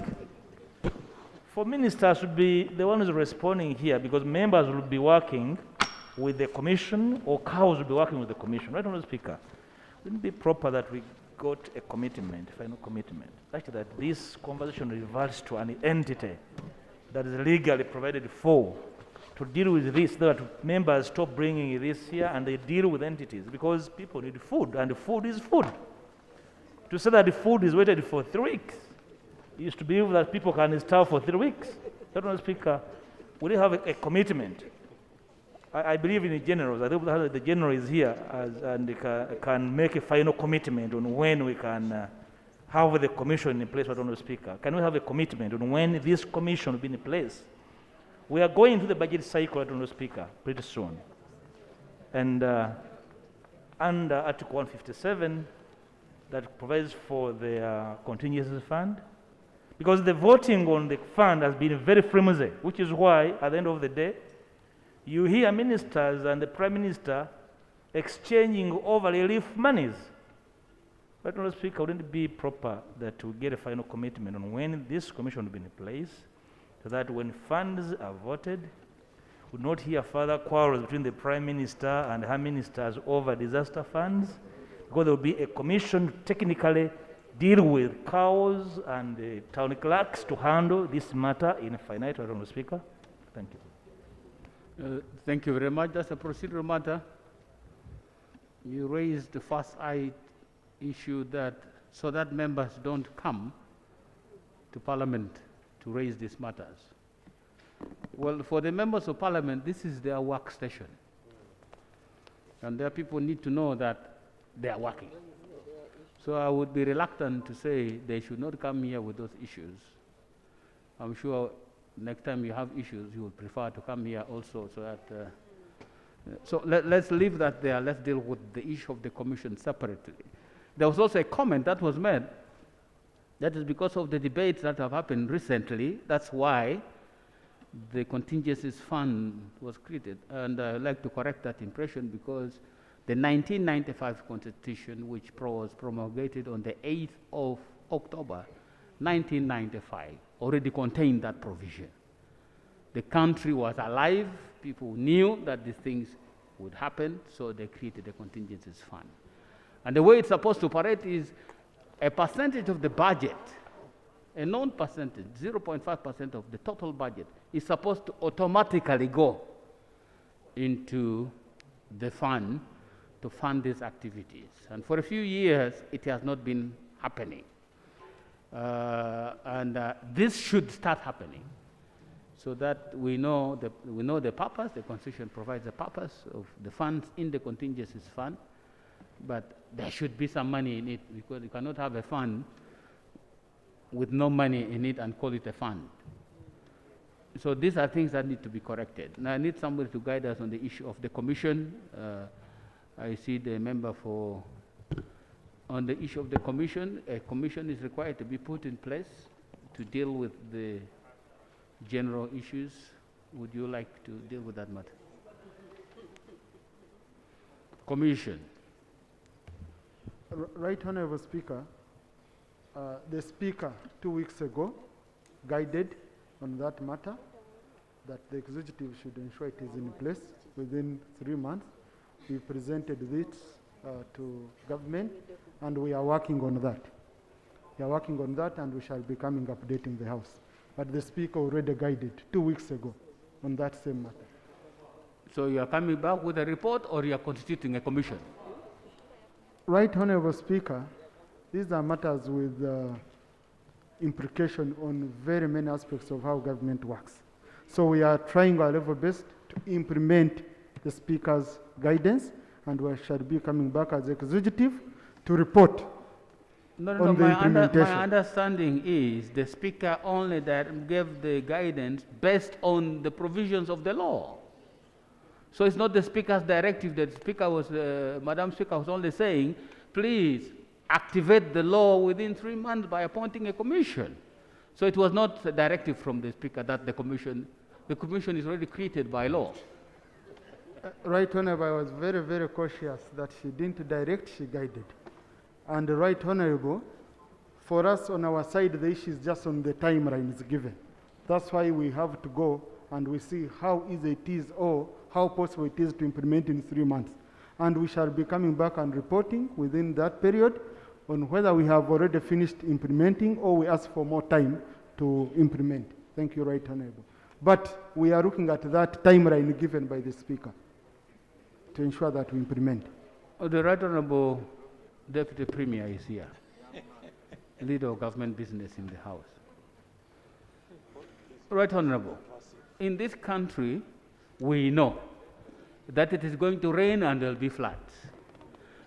For ministers to be the ones responding here, because members will be working with the commission, or cows will be working with the commission. Right, Mr. Speaker? Wouldn't it be proper that we got a commitment, final commitment, such that this conversation reverts to an entity that is legally provided for to deal with this, so that members stop bringing this here and they deal with entities, because people need food, and food is food. To say that the food is waited for 3 weeks, it used to be that people can starve for 3 weeks. Mr. Speaker, we have a commitment. I believe in the generals. I think the general is here and they can make a final commitment on when we can have the commission in place, Mr. Speaker. Can we have a commitment on when this commission will be in place? We are going into the budget cycle, Mr. Speaker, pretty soon. And under Article 157, that provides for the contingency fund, because the voting on the fund has been very flimsy, which is why, at the end of the day, you hear ministers and the Prime Minister exchanging over relief monies. But, Mr. Speaker, wouldn't it be proper that we get a final commitment on when this commission will be in place, so that when funds are voted, we would not hear further quarrels between the Prime Minister and her ministers over disaster funds, because there will be a commission to technically deal with cows and the town clerks to handle this matter in a finite, Mr. Speaker. Thank you. Thank you very much. That's a procedural matter. You raised the first issue that so that members don't come to Parliament to raise these matters. Well, for the members of Parliament, this is their workstation. And their people need to know that they are working. So I would be reluctant to say they should not come here with those issues. I'm sure next time you have issues, you would prefer to come here also, so that. So let's leave that there. Let's deal with the issue of the commission separately. There was also a comment that was made. That is because of the debates that have happened recently. That's why the contingencies fund was created. And I'd like to correct that impression, because the 1995 Constitution, which was promulgated on the 8th of October 1995, already contained that provision. The country was alive. People knew that these things would happen, so they created a contingencies fund. And the way it's supposed to operate is a percentage of the budget, a known percentage, 0.5% of the total budget, is supposed to automatically go into the fund to fund these activities. And for a few years, it has not been happening. This should start happening so that we know the purpose. The Constitution provides the purpose of the funds in the contingencies fund, but there should be some money in it, because you cannot have a fund with no money in it and call it a fund. So these are things that need to be corrected. Now I need somebody to guide us on the issue of the commission. I see the member on the issue of the commission. A commission is required to be put in place to deal with the general issues. Would you like to deal with that matter? Commission. Right Honorable Speaker, the Speaker 2 weeks ago guided on that matter that the executive should ensure it is in place within 3 months. We presented this to government, and we are working on that. We are working on that, and we shall be coming updating the House. But the Speaker already guided 2 weeks ago on that same matter. So you are coming back with a report, or you are constituting a commission? Right Honorable Speaker, these are matters with implication on very many aspects of how government works. So we are trying our level best to implement the Speaker's guidance, and we shall be coming back as executive to report on the implementation. My understanding is the Speaker only that gave the guidance based on the provisions of the law. So it's not the Speaker's directive. The Speaker was, Madam Speaker was only saying, please activate the law within 3 months by appointing a commission. So it was not a directive from the Speaker that the commission is already created by law. Right Honorable, I was very, very cautious that she didn't direct, she guided. And Right Honorable, for us on our side, the issue is just on the timelines given. That's why we have to go and we see how easy it is or how possible it is to implement in 3 months. And we shall be coming back and reporting within that period on whether we have already finished implementing or we ask for more time to implement. Thank you, Right Honorable. But we are looking at that timeline given by the Speaker to ensure that we implement. The Right Honorable Deputy Premier is here, leader of government business in the House. Right Honorable, in this country, we know that it is going to rain and there will be floods.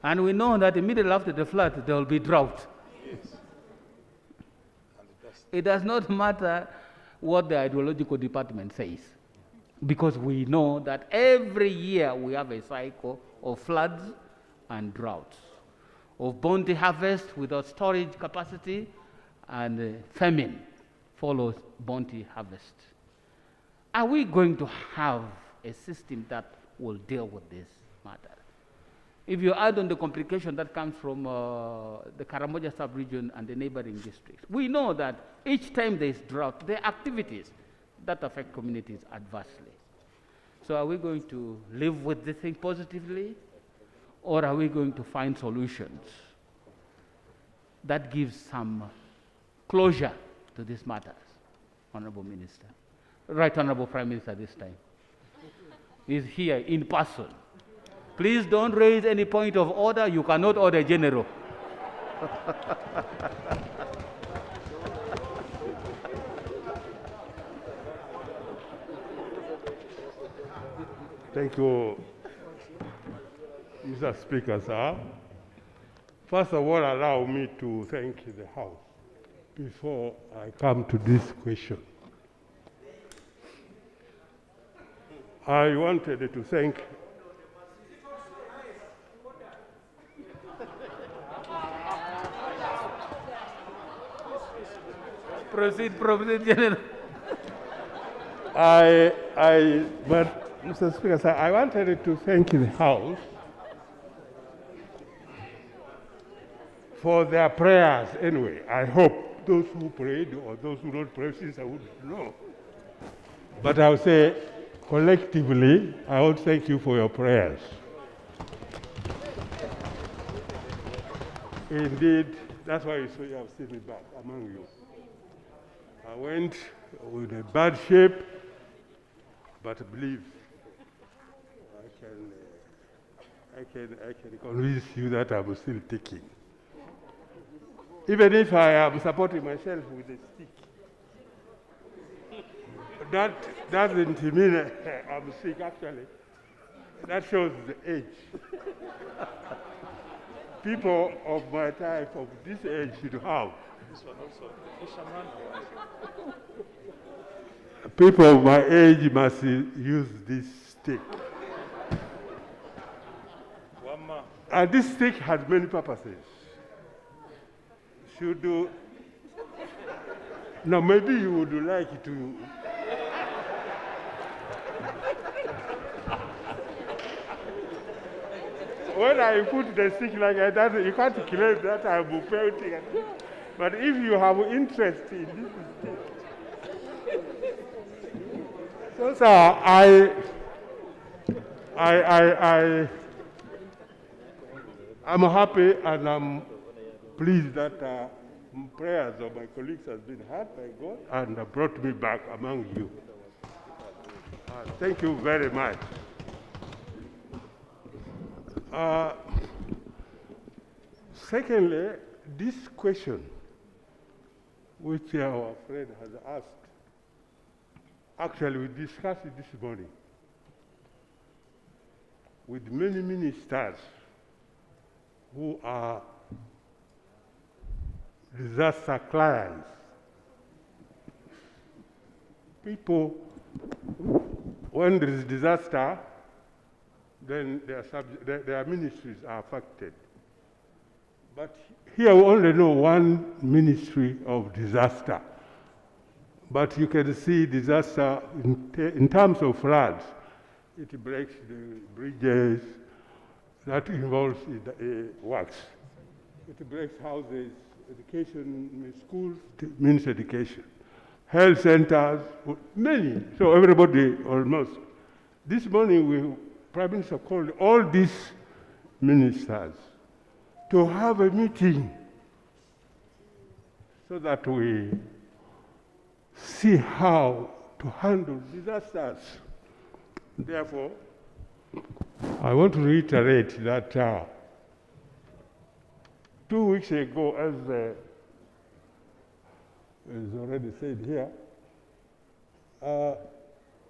And we know that immediately after the flood, there will be drought. Yes. It does not matter what the ideological department says, because we know that every year we have a cycle of floods and droughts, of bounty harvest without storage capacity, and famine follows bounty harvest. Are we going to have a system that will deal with this matter? If you add on the complication that comes from the Karamoja sub-region and the neighboring districts, we know that each time there is drought, there are activities that affect communities adversely. So are we going to live with this thing positively, or are we going to find solutions that give some closure to these matters, Honorable Minister? Right Honorable Prime Minister this time is here in person. Please don't raise any point of order. You cannot order general. Thank you, Mr. Speaker, sir. First of all, allow me to thank the House before I come to this question. I wanted to thank Proceed, General. But Mr. Speaker, sir, I wanted to thank the House for their prayers anyway. I hope those who prayed or those who don't pray, since I wouldn't know. But I'll say, collectively, I want to thank you for your prayers. Indeed, that's why you have seen me back among you. I went with a bad shape, but believe I can convince you that I'm still ticking. Even if I am supporting myself with a stick, that doesn't mean I'm sick, actually. That shows the age. People of my type, of this age, should have. This one also, fisherman. People of my age must use this stick. And this stick has many purposes. Should do. Now, maybe you would like to. When I put the stick like that, you can't claim that I'm pelting. But if you have interest in this stick. So, sir, I'm happy and I'm pleased that prayers of my colleagues has been heard by God and brought me back among you. Thank you very much. Secondly, this question which our friend has asked, actually we discussed it this morning with many ministers who are disaster clients. People, when there is disaster, then their ministries are affected. But here we only know one ministry of disaster. But you can see disaster in terms of floods. It breaks the bridges, that involves works. It breaks houses, education, schools means education. Health centers, many, so everybody almost. This morning, Prime Minister called all these ministers to have a meeting so that we see how to handle disasters. Therefore, I want to reiterate that 2 weeks ago, as is already said here,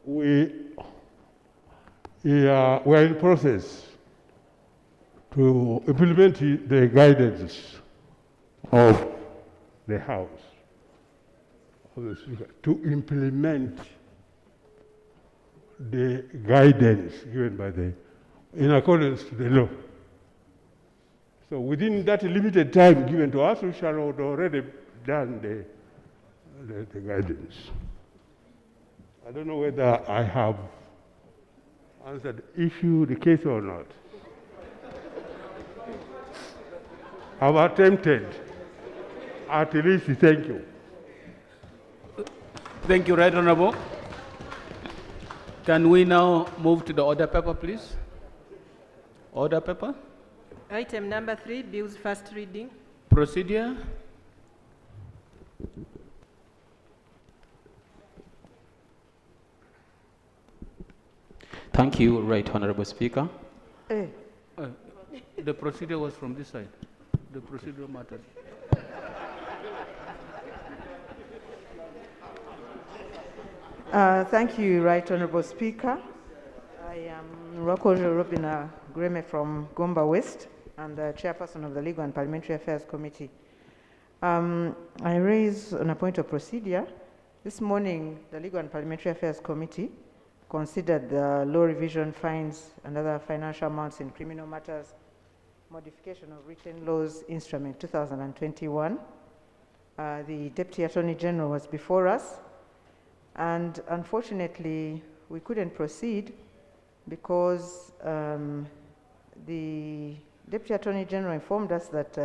we're in process to implement the guidance of the House, of the Speaker, to implement the guidance given by in accordance to the law. So within that limited time given to us, we shall have already done the guidance. I don't know whether I have answered the case or not. I've attempted. At least, thank you. Thank you, Right Honorable. Can we now move to the order paper, please? Order paper. Item number 3, bills first reading. Procedure. Thank you, Right Honorable Speaker. The procedure was from this side. The procedural matter. Thank you, Right Honorable Speaker. I am Rocco Robina Greme from Gomba West and the chairperson of the Legal and Parliamentary Affairs Committee. I raise on a point of procedure. This morning, the Legal and Parliamentary Affairs Committee considered the law revision fines and other financial amounts in criminal matters, modification of written laws instrument 2021. The Deputy Attorney General was before us, and unfortunately, we couldn't proceed because the Deputy Attorney General informed us that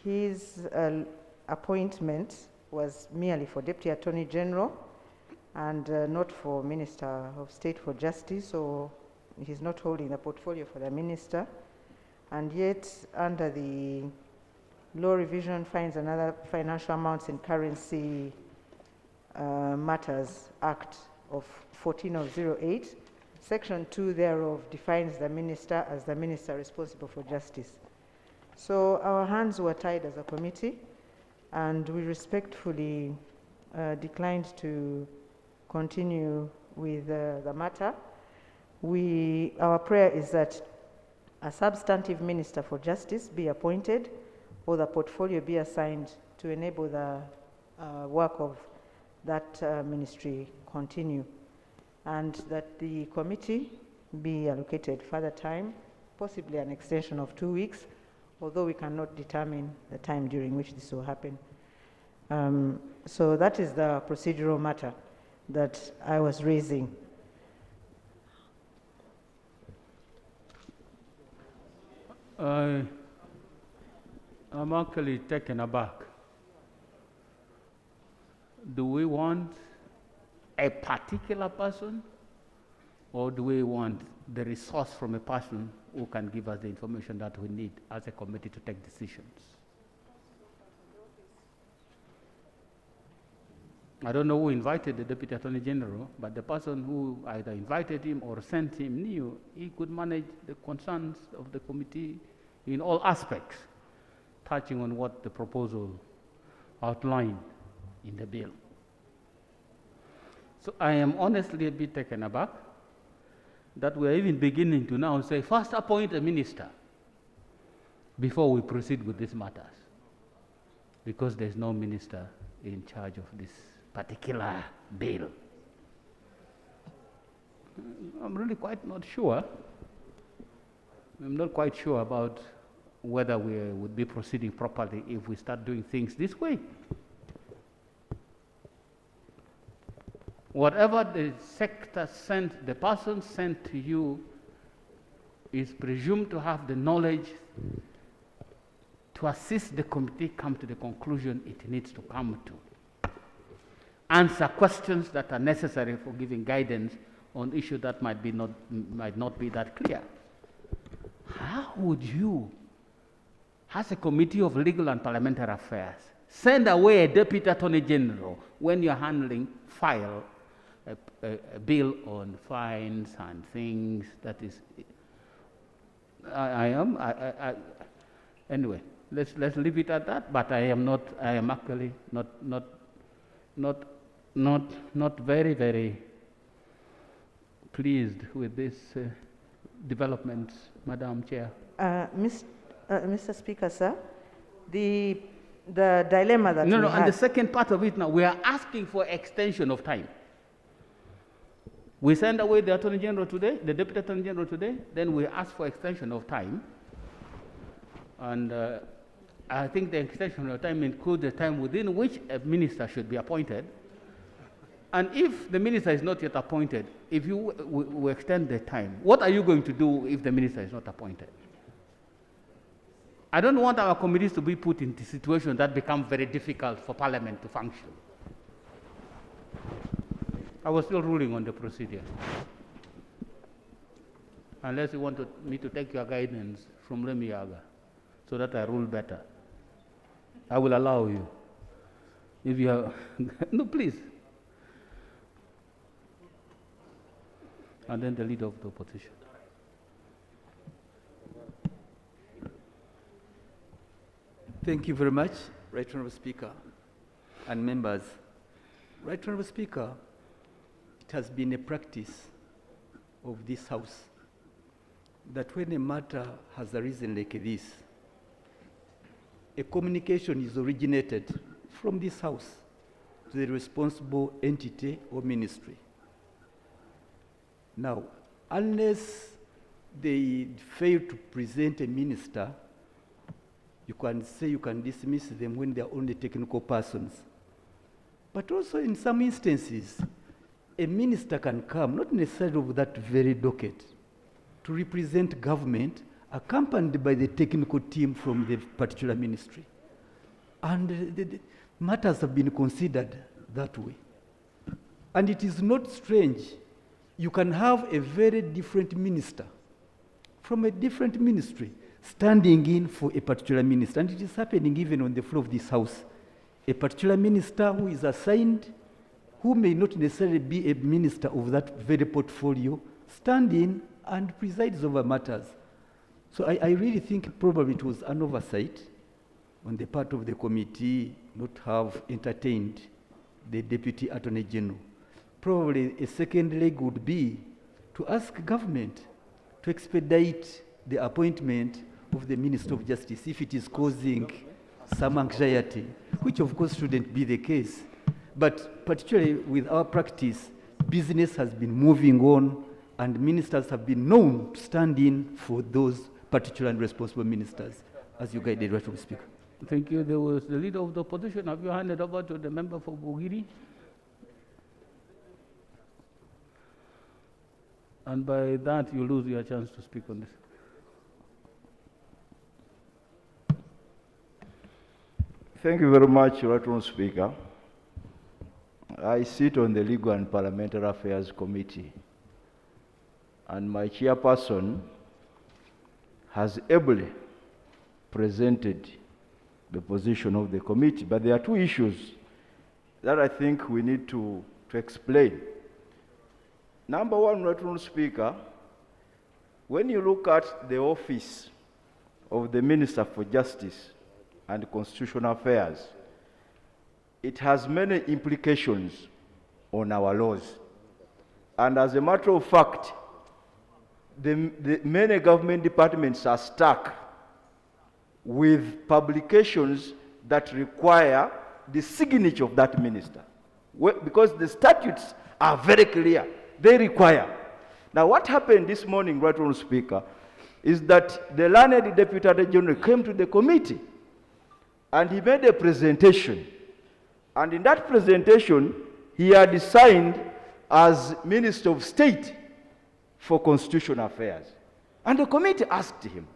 his appointment was merely for Deputy Attorney General, and not for Minister of State for Justice, or he's not holding the portfolio for the minister. And yet, under the law revision finds and other financial amounts in currency matters Act of 1408, Section 2 thereof defines the minister as the minister responsible for justice. So our hands were tied as a committee, and we respectfully declined to continue with the matter. Our prayer is that a substantive minister for justice be appointed, or the portfolio be assigned to enable the work of that ministry continue, and that the committee be allocated further time, possibly an extension of 2 weeks, although we cannot determine the time during which this will happen. So that is the procedural matter that I was raising. I'm actually taken aback. Do we want a particular person, or do we want the resource from a person who can give us the information that we need as a committee to take decisions? I don't know who invited the Deputy Attorney General, but the person who either invited him or sent him knew he could manage the concerns of the committee in all aspects, touching on what the proposal outlined in the bill. So I am honestly a bit taken aback that we are even beginning to now say, first appoint a minister before we proceed with these matters, because there's no minister in charge of this particular bill. I'm really quite not sure. I'm not quite sure about whether we would be proceeding properly if we start doing things this way. Whatever the sector sent, the person sent to you is presumed to have the knowledge to assist the committee come to the conclusion it needs to come to. Answer questions that are necessary for giving guidance on issues that might not be that clear. How would you, as a committee of legal and parliamentary affairs, send away a deputy attorney general when you're handling a bill on fines and things that is? Anyway, let's leave it at that. But I am actually not very, very pleased with this developments, Madam Chair. Mr. Speaker, sir, the dilemma that No, we and the second part of it now, we are asking for extension of time. We send away the Attorney General today, the Deputy Attorney General today, then we ask for extension of time. And I think the extension of time includes the time within which a minister should be appointed. And if the minister is not yet appointed, if you we extend the time, what are you going to do if the minister is not appointed? I don't want our committees to be put into situations that become very difficult for Parliament to function. I was still ruling on the procedure. Unless you want me to take your guidance from Lemiaga so that I rule better, I will allow you. If you have, no, please. And then the leader of the opposition. Thank you very much, Right Honourable Speaker and members. Right Honourable Speaker, it has been a practice of this House that when a matter has arisen like this, a communication is originated from this House to the responsible entity or ministry. Now, unless they fail to present a minister, you can say you can dismiss them when they are only technical persons. But also in some instances, a minister can come, not necessarily of that very docket, to represent government, accompanied by the technical team from the particular ministry. And the matters have been considered that way. And it is not strange. You can have a very different minister from a different ministry standing in for a particular minister. And it is happening even on the floor of this house. A particular minister who is assigned, who may not necessarily be a minister of that very portfolio, stand in and presides over matters. So I really think probably it was an oversight on the part of the committee not have entertained the Deputy Attorney General. Probably a second leg would be to ask government to expedite the appointment of the Minister of Justice if it is causing some anxiety, which of course shouldn't be the case. But particularly with our practice, business has been moving on and ministers have been known to stand in for those particular and responsible ministers, as you guided, Right Honourable Speaker. Thank you. There was the leader of the opposition. Have you handed over to the member for Bugiri? And by that, you lose your chance to speak on this. Thank you very much, Right Honourable Speaker. I sit on the Legal and Parliamentary Affairs Committee, and my chairperson has ably presented the position of the committee. But there are two issues that I think we need to explain. Number one, Right Honourable Speaker, when you look at the office of the Minister for Justice and Constitutional Affairs, it has many implications on our laws. And as a matter of fact, the many government departments are stuck with publications that require the signature of that minister. Because the statutes are very clear. They require. Now, what happened this morning, Right Honourable Speaker, is that the learned Deputy Attorney General came to the committee and he made a presentation. And in that presentation, he had signed as Minister of State for Constitutional Affairs. And the committee asked him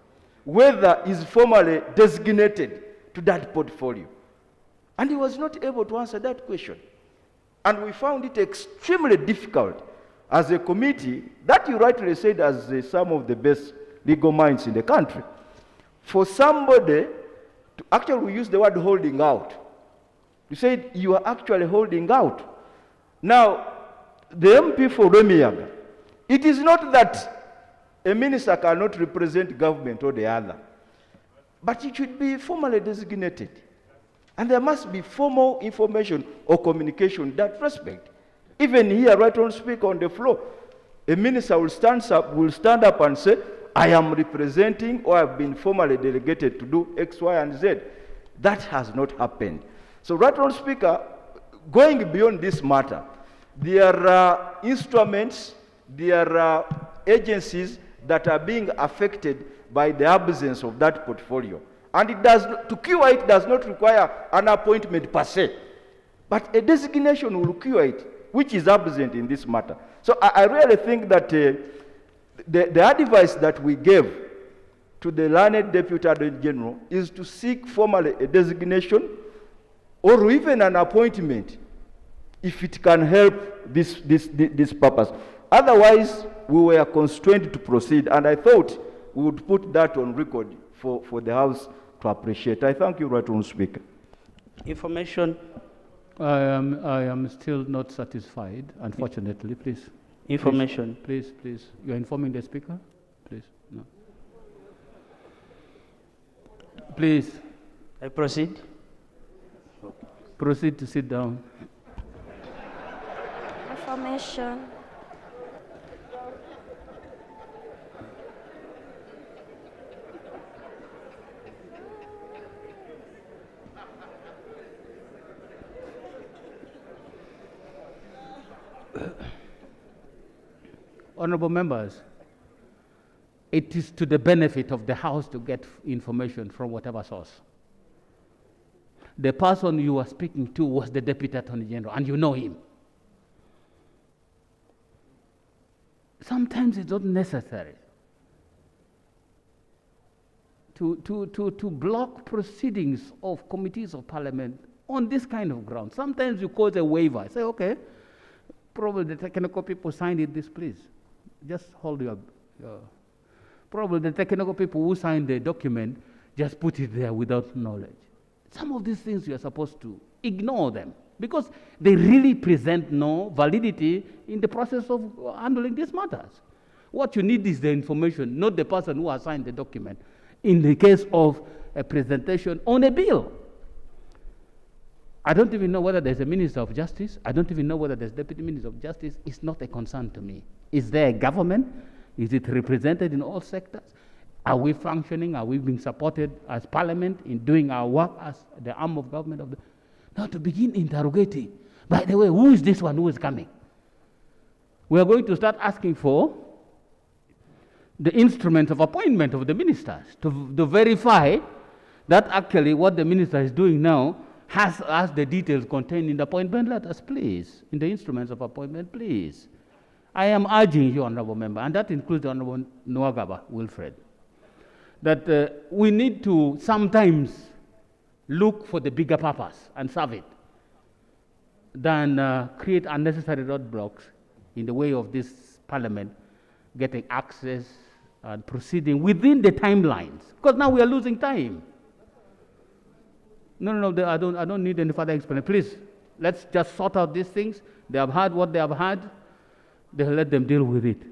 whether he is formally designated to that portfolio. And he was not able to answer that question. And we found it extremely difficult as a committee, that you rightly said as some of the best legal minds in the country, for somebody to actually, we use the word holding out. You said you are actually holding out. Now, the MP for Remiaga, it is not that a minister cannot represent government or the other, but it should be formally designated. And there must be formal information or communication in that respect. Even here, Right Honourable Speaker, on the floor, a minister will stand up and say, I am representing or I've been formally delegated to do X, Y, and Z. That has not happened. So, Right Honourable Speaker, going beyond this matter, there are instruments, there are agencies that are being affected by the absence of that portfolio. And it does, to cure it does not require an appointment per se, but a designation will cure it, which is absent in this matter. So I really think that the advice that we gave to the learned Deputy Attorney General is to seek formally a designation or even an appointment if it can help this purpose. Otherwise, we were constrained to proceed, and I thought we would put that on record for the House to appreciate. I thank you, Right Honourable Speaker. Information. I am still not satisfied, unfortunately. Please. Information. Please. You are informing the Speaker? Please. No. Please. I proceed. Proceed to sit down. Information. Honourable members, it is to the benefit of the House to get information from whatever source. The person you were speaking to was the Deputy Attorney General, and you know him. Sometimes it's not necessary to block proceedings of committees of Parliament on this kind of ground. Sometimes you cause a waiver. Say, okay, Probably the technical people signed it, this please. Just hold your probably the technical people who signed the document just put it there without knowledge. Some of these things you are supposed to ignore them because they really present no validity in the process of handling these matters. What you need is the information, not the person who has signed the document. In the case of a presentation on a bill, I don't even know whether there's a Minister of Justice. I don't even know whether there's Deputy Minister of Justice. It's not a concern to me. Is there a government? Is it represented in all sectors? Are we functioning? Are we being supported as Parliament in doing our work as the arm of government of the... Now to begin interrogating, by the way, who is this one who is coming? We are going to start asking for the instrument of appointment of the ministers to verify that actually what the minister is doing now has the details contained in the appointment letters, please, in the instruments of appointment, please. I am urging you, Honorable Member, and that includes the Honorable Nwagaba Wilfred, that we need to sometimes look for the bigger purpose and serve it than create unnecessary roadblocks in the way of this Parliament getting access and proceeding within the timelines. Because now we are losing time. No, I don't need any further explanation. Please, let's just sort out these things. They have had what they have had. They'll let them deal with it.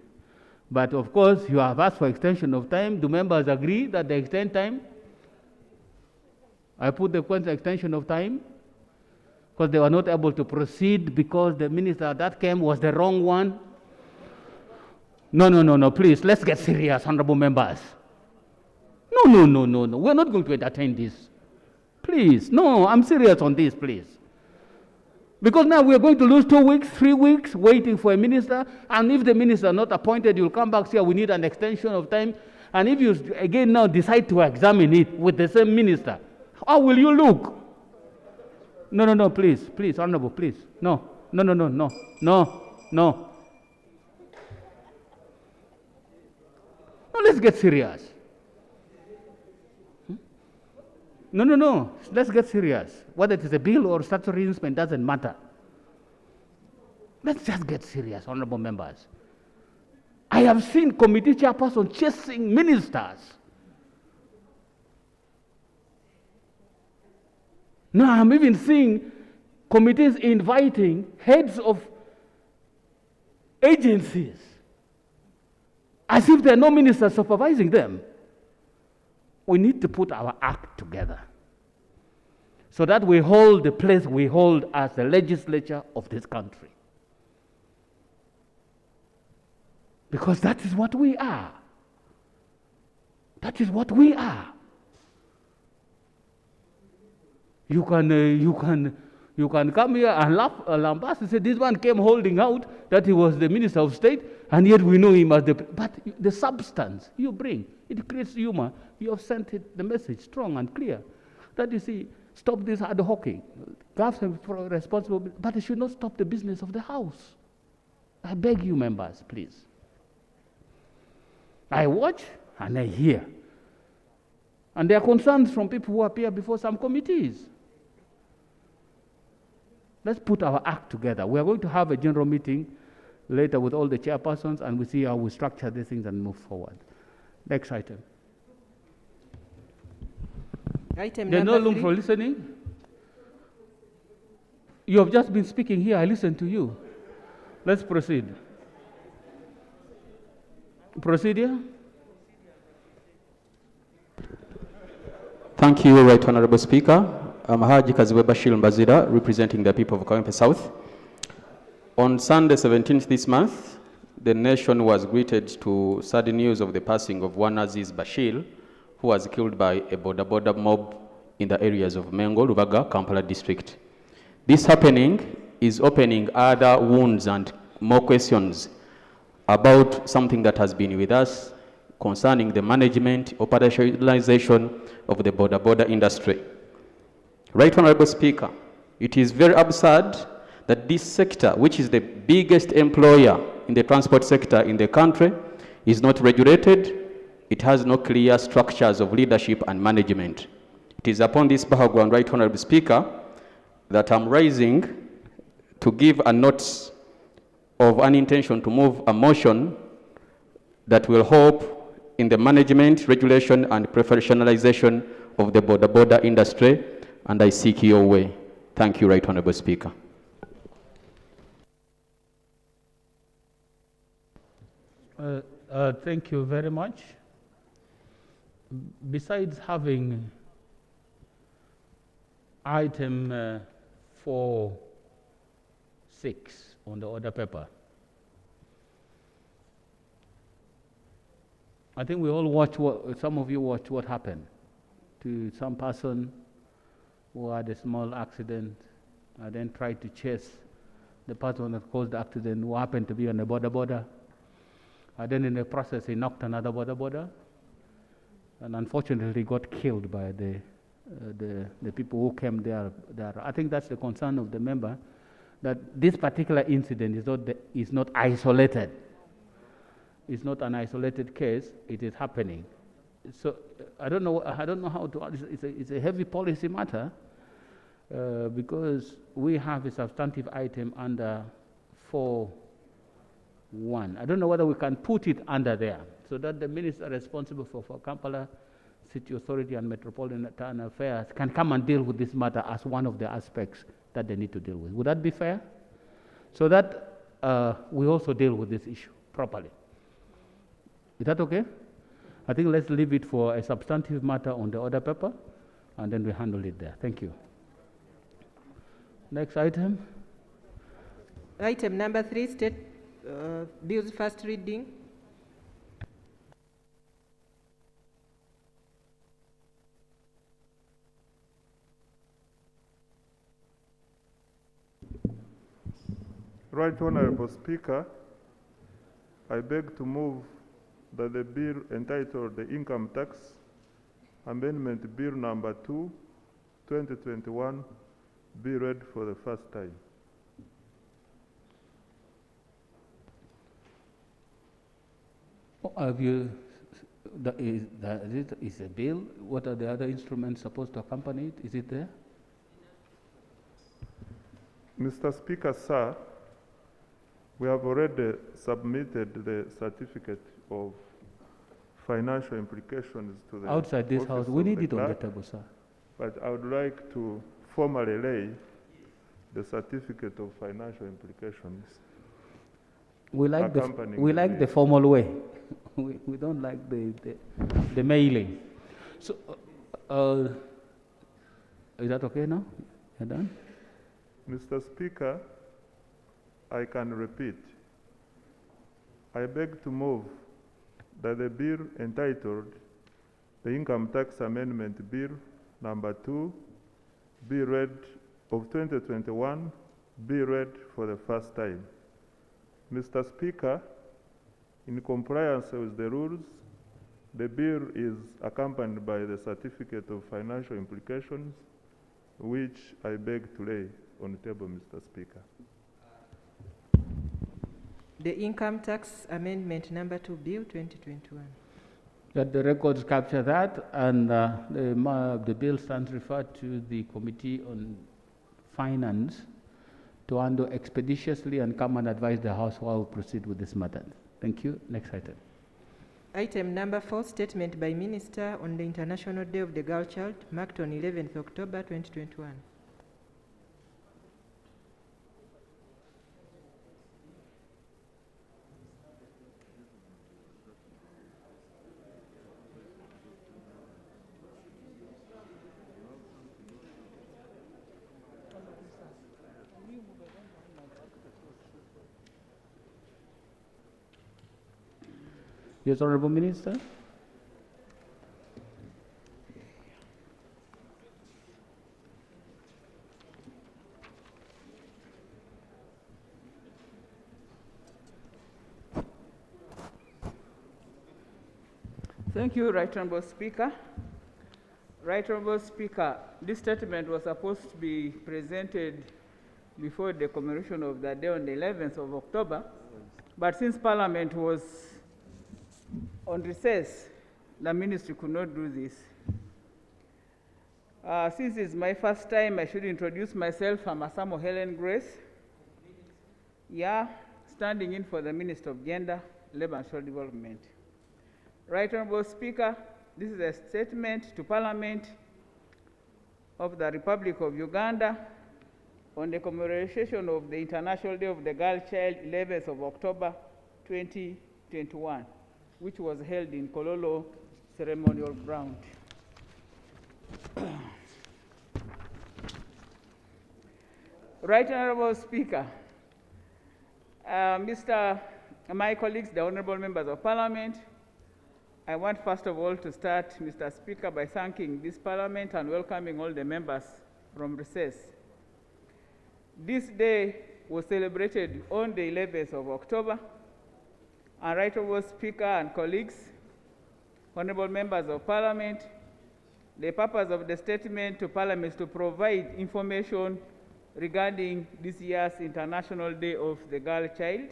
But of course, you have asked for extension of time. Do members agree that they extend time? I put the question extension of time because they were not able to proceed because the minister that came was the wrong one. No, please, let's get serious, honorable members. No. We're not going to entertain this. Please, no, I'm serious on this, please. Because now we're going to lose 2 weeks, 3 weeks waiting for a minister, and if the minister is not appointed, you'll come back here, we need an extension of time. And if you again now decide to examine it with the same minister, how will you look? No, please, honorable, please. No. No, let's get serious. No, let's get serious. Whether it is a bill or statutory instrument doesn't matter. Let's just get serious, honorable members. I have seen committee chairpersons chasing ministers. Now I'm even seeing committees inviting heads of agencies as if there are no ministers supervising them. We need to put our act together so that we hold the place we hold as the legislature of this country. Because that is what we are. That is what we are. You can come here and laugh, lambast and say this one came holding out that he was the Minister of State, and yet we know him as the... But the substance you bring, it creates humor. You have sent the message strong and clear that you see, stop this ad hocing. Have some responsibility, but it should not stop the business of the House. I beg you, members, please. I watch and I hear. And there are concerns from people who appear before some committees. Let's put our act together. We are going to have a general meeting later with all the chairpersons, and we see how we structure these things and move forward. Next item. Item There's no number room 3. for listening. You have just been speaking here. I listened to you. Let's proceed. Procedure. Thank you, Right Honorable Speaker. I'm Haji Kaziwe Bashir Mbazira, representing the people of Kampala South. On Sunday, 17th this month, the nation was greeted to sad news of the passing of one Aziz Bashir, who was killed by a Boda mob in the areas of Mengo, Lubaga, Kampala district. This happening is opening other wounds and more questions about something that has been with us concerning the management, operationalization of the Boda industry. Right Honorable Speaker, it is very absurd that this sector, which is the biggest employer in the transport sector in the country, is not regulated. It has no clear structures of leadership and management. It is upon this background, Right Honorable Speaker, that I'm rising to give a note of an intention to move a motion that will help in the management, regulation, and professionalization of the Boda industry, and I seek your way. Thank you, Right Honorable Speaker. Thank you very much. Besides having item 4.6 on the order paper, I think we all watch some of you watch what happened to some person who had a small accident and then tried to chase the person that caused the accident, who happened to be on the border. And then in the process, he knocked another border, and unfortunately got killed by the people who came there. I think that's the concern of the member, that this particular incident is not isolated. It's not an isolated case. It is happening. So I don't know how to. It's a heavy policy matter because we have a substantive item under 4.1. I don't know whether we can put it under there so that the minister responsible for Kampala City Authority and Metropolitan Affairs can come and deal with this matter as one of the aspects that they need to deal with. Would that be fair? So that we also deal with this issue properly. Is that okay? I think let's leave it for a substantive matter on the order paper, and then we handle it there. Thank you. Next item. Item number 3, State Bills first reading. Right Honorable Speaker, I beg to move that the bill entitled the Income Tax Amendment Bill Number 2, 2021 be read for the first time. Have you, is a bill? What are the other instruments supposed to accompany it? Is it there? Mr. Speaker, sir, we have already submitted the certificate of financial implications to the outside this house. We need it on the clerk, table, sir. But I would like to formally lay the certificate of financial implications. We like the formal way. we don't like the mailing. So, is that okay now? You're done? Mr. Speaker, I can repeat. I beg to move that the bill entitled the Income Tax Amendment Bill Number 2 be read of 2021 be read for the first time. Mr. Speaker, in compliance with the rules, the bill is accompanied by the certificate of financial implications, which I beg to lay on the table, Mr. Speaker. The Income Tax Amendment Number 2 Bill 2021. That the records capture that, and the bill stands referred to the Committee on Finance to handle expeditiously and come and advise the House while we proceed with this matter. Thank you. Next item. Item number 4, statement by Minister on the International Day of the Girl Child, marked on 11th October 2021. Yes, Honorable Minister. Thank you, Right Honorable Speaker. Right Honorable Speaker, this statement was supposed to be presented before the commemoration of the day on the 11th of October, but since Parliament was on recess, the ministry could not do this. Since it's my first time, I should introduce myself. I'm Asamo Helen Grace. Yeah, standing in for the Minister of Gender, Labour and Social Development. Right Honourable Speaker, this is a statement to Parliament of the Republic of Uganda on the commemoration of the International Day of the Girl Child, 11th of October 2021, which was held in Kololo Ceremonial Ground. Right Honourable Speaker, my colleagues, the honourable members of Parliament, I want first of all to start, Mr. Speaker, by thanking this Parliament and welcoming all the members from recess. This day was celebrated on the 11th of October, and Right Honourable Speaker and colleagues, honourable members of Parliament, the purpose of the statement to Parliament is to provide information regarding this year's International Day of the Girl Child.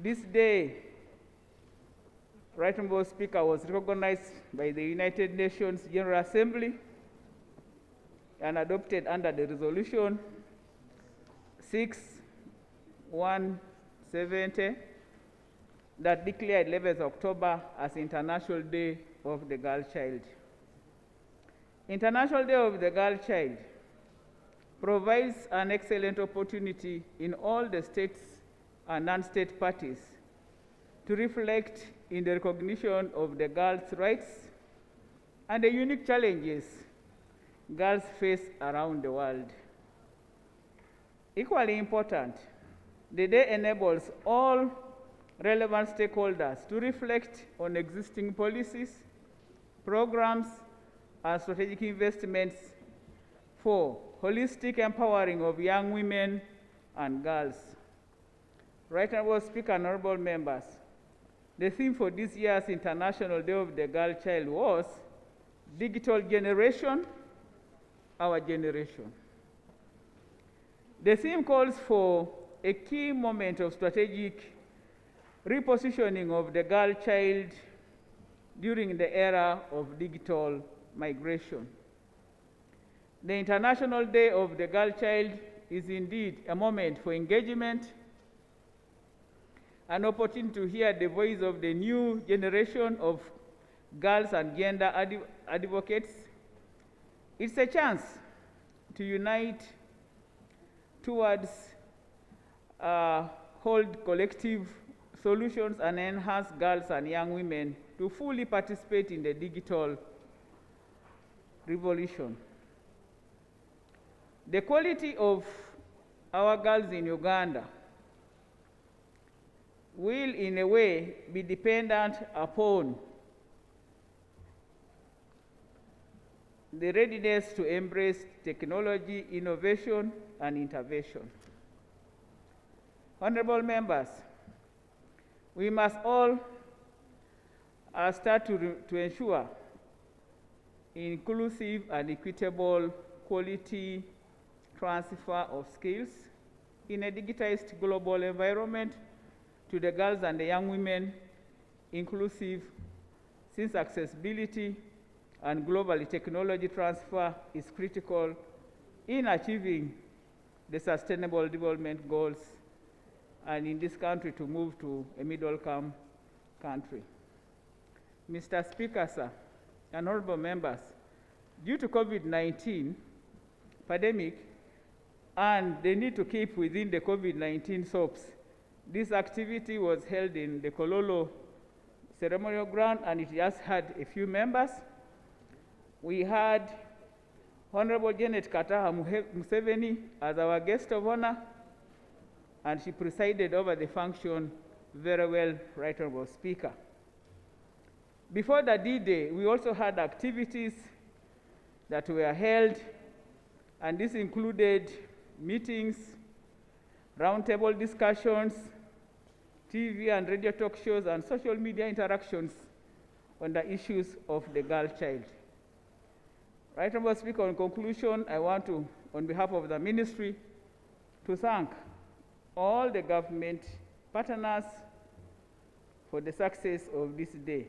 This day, Right Honourable Speaker, was recognized by the United Nations General Assembly and adopted under the resolution 6170 that declared 11th October as International Day of the Girl Child. International Day of the Girl Child provides an excellent opportunity in all the states and non-state parties to reflect in the recognition of the girls' rights and the unique challenges girls face around the world. Equally important, the day enables all relevant stakeholders to reflect on existing policies, programs, and strategic investments for holistic empowering of young women and girls. Right Honourable Speaker and honourable members, the theme for this year's International Day of the Girl Child was Digital Generation, Our Generation. The theme calls for a key moment of strategic repositioning of the girl child during the era of digital migration. The International Day of the Girl Child is indeed a moment for engagement, an opportunity to hear the voice of the new generation of girls and gender advocates. It's a chance to unite towards hold collective solutions and enhance girls and young women to fully participate in the digital revolution. The quality of our girls in Uganda will, in a way, be dependent upon the readiness to embrace technology, innovation, and intervention. Honourable members, we must all start to ensure inclusive and equitable quality transfer of skills in a digitized global environment to the girls and the young women, inclusive, since accessibility and global technology transfer is critical in achieving the Sustainable Development Goals and in this country to move to a middle-income country. Mr. Speaker, sir, and honorable members, due to COVID-19 pandemic and the need to keep within the COVID-19 SOPs, this activity was held in the Kololo ceremonial ground, and it just had a few members. We had Honorable Janet Kataha Museveni as our guest of honor, and she presided over the function very well, Right Honorable Speaker. Before the D-Day, we also had activities that were held, and this included meetings, roundtable discussions, TV and radio talk shows, and social media interactions on the issues of the girl child. Right Honorable Speaker, in conclusion, I want to, on behalf of the ministry, to thank all the government partners for the success of this day.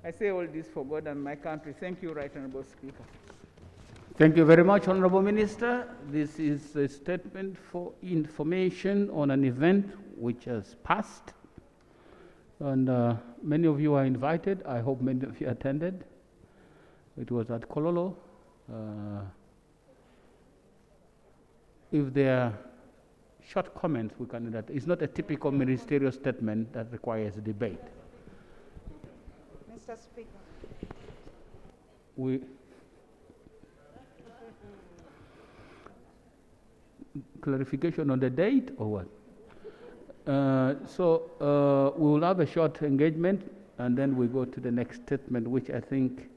I say all this for God and my country. Thank you, Right Honorable Speaker. Thank you very much, Honorable Minister. This is a statement for information on an event which has passed. And many of you are invited. I hope many of you attended. It was at Kololo. If there are short comments, we can do that. It's not a typical ministerial statement that requires debate. Mr. Speaker. Clarification on the date or what? We will have a short engagement and then we go to the next statement, which I think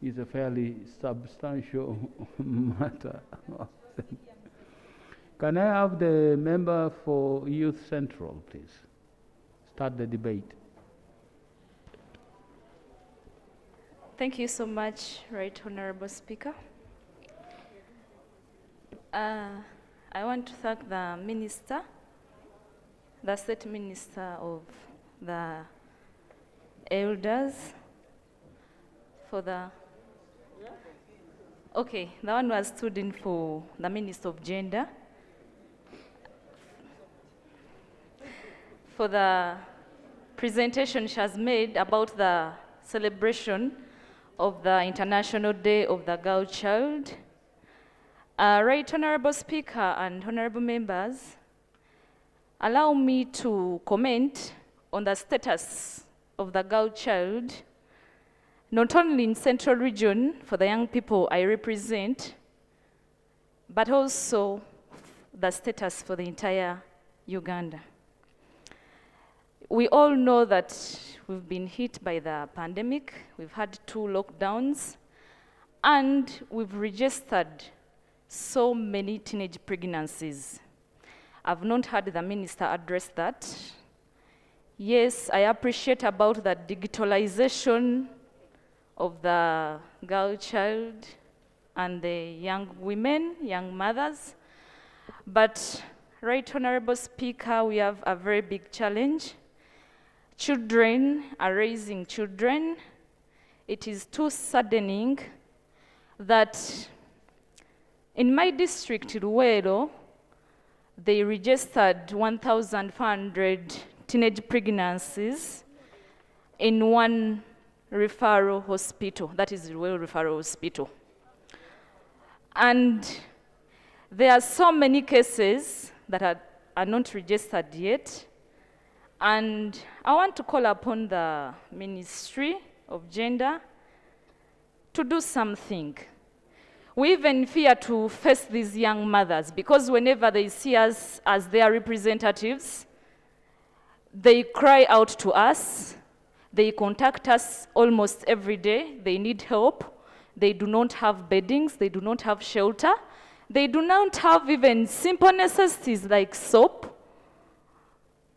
is a fairly substantial matter. Can I have the member for Youth Central, please? Start the debate. Thank you so much, Right Honorable Speaker. I want to thank the Minister, the State Minister of the Elders, for the the one who has stood in for the Minister of Gender, for the presentation she has made about the celebration of the International Day of the Girl Child. Right Honorable Speaker and Honorable Members, allow me to comment on the status of the girl child, not only in Central Region for the young people I represent, but also the status for the entire Uganda. We all know that we've been hit by the pandemic. We've had 2 lockdowns, and we've registered so many teenage pregnancies. I've not heard the minister address that. Yes, I appreciate about the digitalization of the girl child and the young women, young mothers. But, Right Honorable Speaker, we have a very big challenge. Children are raising children. It is too saddening that in my district, Luwero, they registered 1,500 teenage pregnancies in one referral hospital, that is Luwero Referral Hospital. And there are so many cases that are not registered yet. And I want to call upon the Ministry of Gender to do something. We even fear to face these young mothers because whenever they see us as their representatives, they cry out to us, they contact us almost every day, they need help, they do not have beddings, they do not have shelter, they do not have even simple necessities like soap.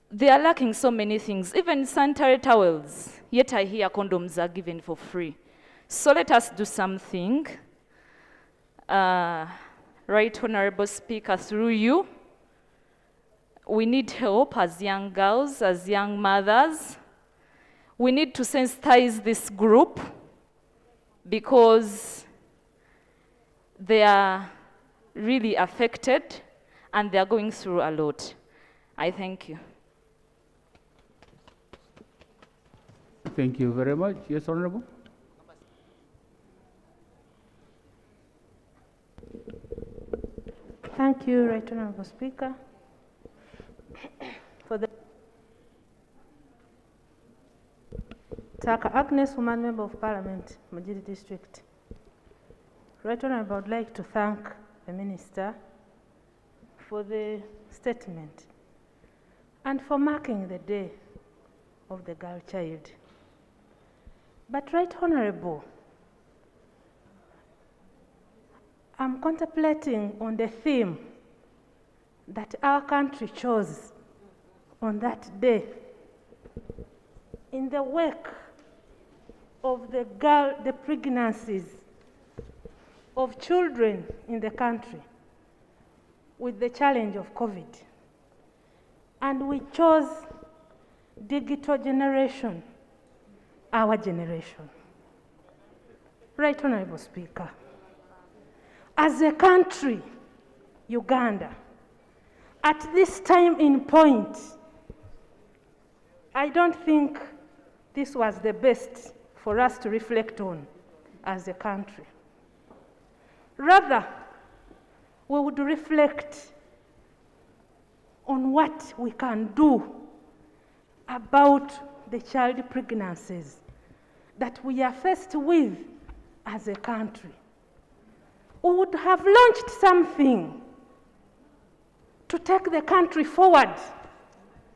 They are lacking so many things, even sanitary towels, yet I hear condoms are given for free. So let us do something. Right Honorable Speaker, through you, we need help as young girls, as young mothers. We need to sensitize this group because they are really affected and they are going through a lot. I thank you. Thank you very much. Yes, Honorable. Thank you, Right Honorable Speaker. For the Taka Agnes, woman member of Parliament, Majidi District. Right Honorable, I would like to thank the Minister for the statement and for marking the day of the girl child. But Right Honorable, I'm contemplating on the theme that our country chose on that day in the wake of the pregnancies of children in the country with the challenge of COVID. And we chose digital generation, our generation. Right Honorable Speaker, as a country, Uganda, at this time in point, I don't think this was the best for us to reflect on as a country. Rather, we would reflect on what we can do about the child pregnancies that we are faced with as a country. We would have launched something to take the country forward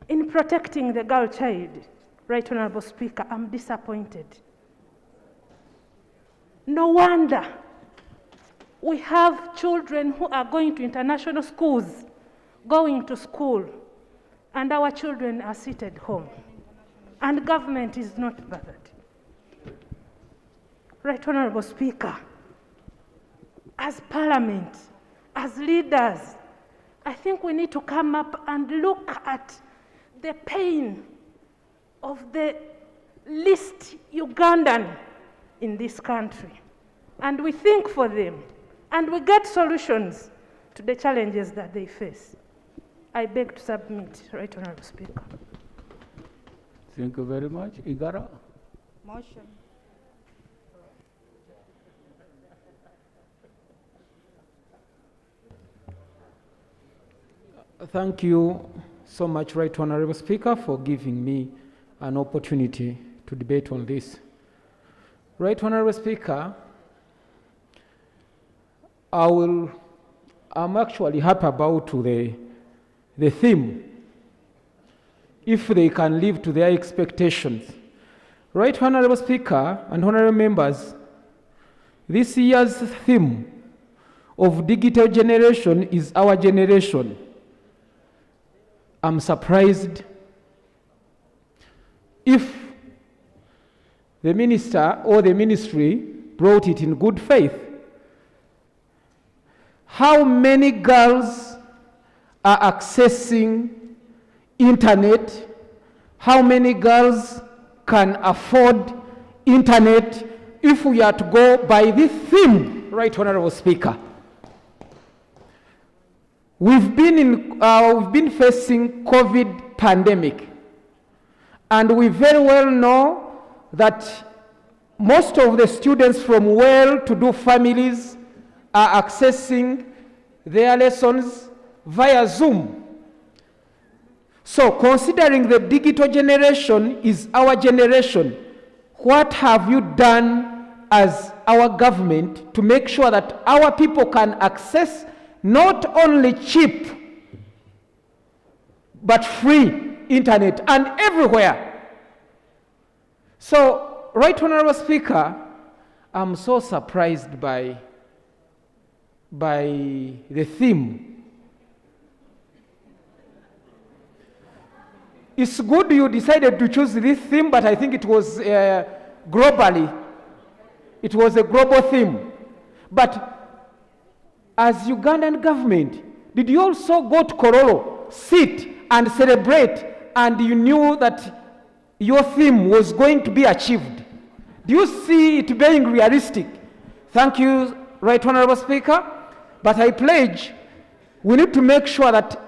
in protecting the girl child. Right Honorable Speaker, I'm disappointed. No wonder we have children who are going to international schools, going to school, and our children are seated home, and government is not bothered. Right Honorable Speaker, as Parliament, as leaders, I think we need to come up and look at the pain of the least Ugandan in this country. And we think for them, and we get solutions to the challenges that they face. I beg to submit, Right Honorable Speaker. Thank you very much. Igara? Motion. Thank you so much, Right Honorable Speaker, for giving me an opportunity to debate on this. Right Honorable Speaker, I'm actually happy about the theme, if they can live to their expectations. Right Honorable Speaker and honorable members, this year's theme of digital generation is our generation. I'm surprised if the minister or the ministry brought it in good faith. How many girls are accessing internet? How many girls can afford internet if we are to go by this theme, Right Honorable Speaker? We've been facing COVID pandemic, and we very well know that most of the students from well-to-do families are accessing their lessons via Zoom. So considering the digital generation is our generation, what have you done as our government to make sure that our people can access not only cheap, but free internet and everywhere? So, Right Honorable Speaker, I'm so surprised by the theme. It's good you decided to choose this theme, but I think it was globally. It was a global theme. But as Ugandan government, did you also go to Korolo, sit and celebrate, and you knew that your theme was going to be achieved? Do you see it being realistic? Thank you, Right Honorable Speaker. But I pledge, we need to make sure that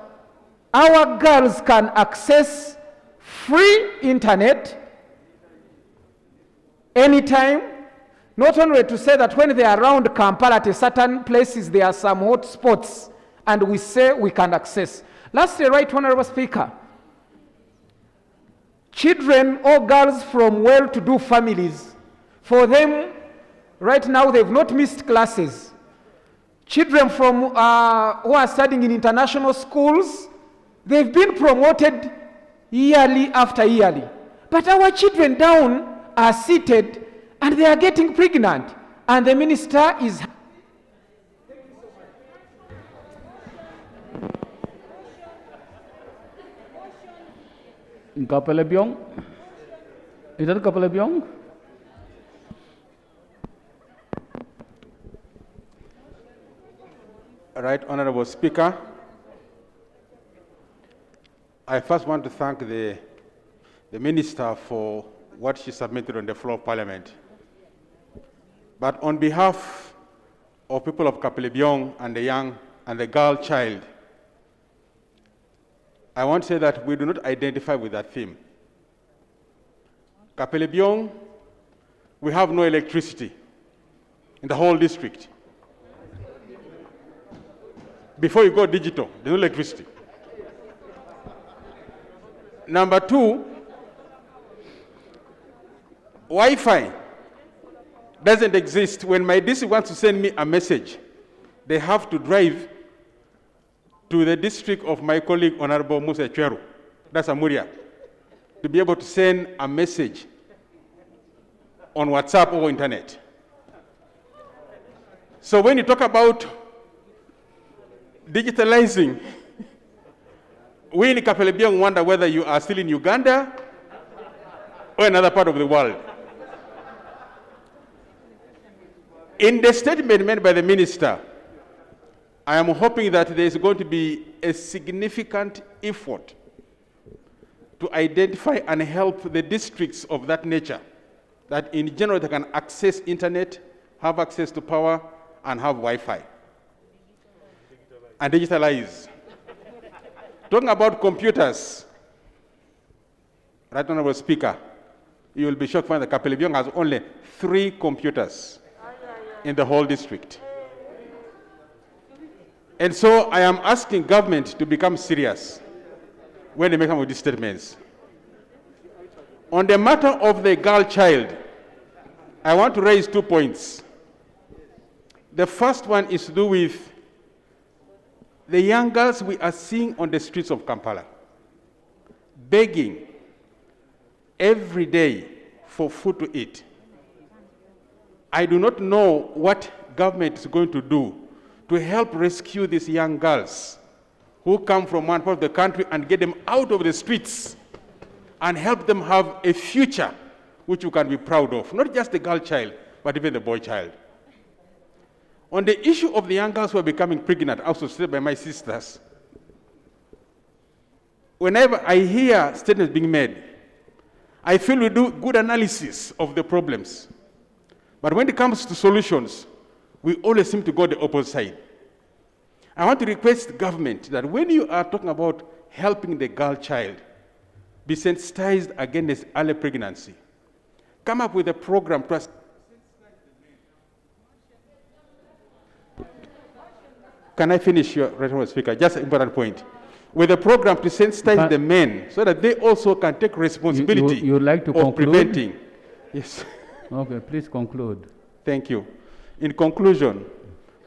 our girls can access free internet anytime. Not only to say that when they are around Kampala at certain places, there are some hot spots, and we say we can access. Lastly, Right Honorable Speaker, children or girls from well-to-do families, for them, right now they've not missed classes. Children from who are studying in international schools, they've been promoted yearly after yearly. But our children down are seated and they are getting pregnant, and the minister is... Kapelebyong? Is that Kapelebyong? Right Honorable Speaker, I first want to thank the Minister for what she submitted on the floor of Parliament. But on behalf of people of Kapelebyong and the young and the girl child, I want to say that we do not identify with that theme. Kapelebyong, we have no electricity in the whole district. Before you go digital, there's no electricity. Number two, Wi-Fi doesn't exist. When my district wants to send me a message, they have to drive to the district of my colleague, Honorable Musa Cheru, that's Amuria, to be able to send a message on WhatsApp or internet. So when you talk about digitalizing, we in Kapelebyong wonder whether you are still in Uganda or another part of the world. In the statement made by the minister, I am hoping that there is going to be a significant effort to identify and help the districts of that nature, that in general they can access internet, have access to power, and have Wi-Fi. And digitalize. Talking about computers, Right Honorable Speaker, you will be shocked to find that Kapelebyong has only 3 computers in the whole district. And so I am asking government to become serious when they make some of these statements. On the matter of the girl child, I want to raise 2 points. The first one is to do with the young girls we are seeing on the streets of Kampala, begging every day for food to eat. I do not know what government is going to do to help rescue these young girls who come from one part of the country and get them out of the streets and help them have a future which you can be proud of, not just the girl child, but even the boy child. On the issue of the young girls who are becoming pregnant, also stated by my sisters, whenever I hear statements being made, I feel we do good analysis of the problems. But when it comes to solutions, we always seem to go the opposite side. I want to request the government that when you are talking about helping the girl child be sensitized against early pregnancy, come up with a program to us. Can I finish, your Right Honourable Speaker? Just an important point. With a program to sensitize the men so that they also can take responsibility you would like to of conclude? preventing. Yes. Okay, please conclude. Thank you. In conclusion,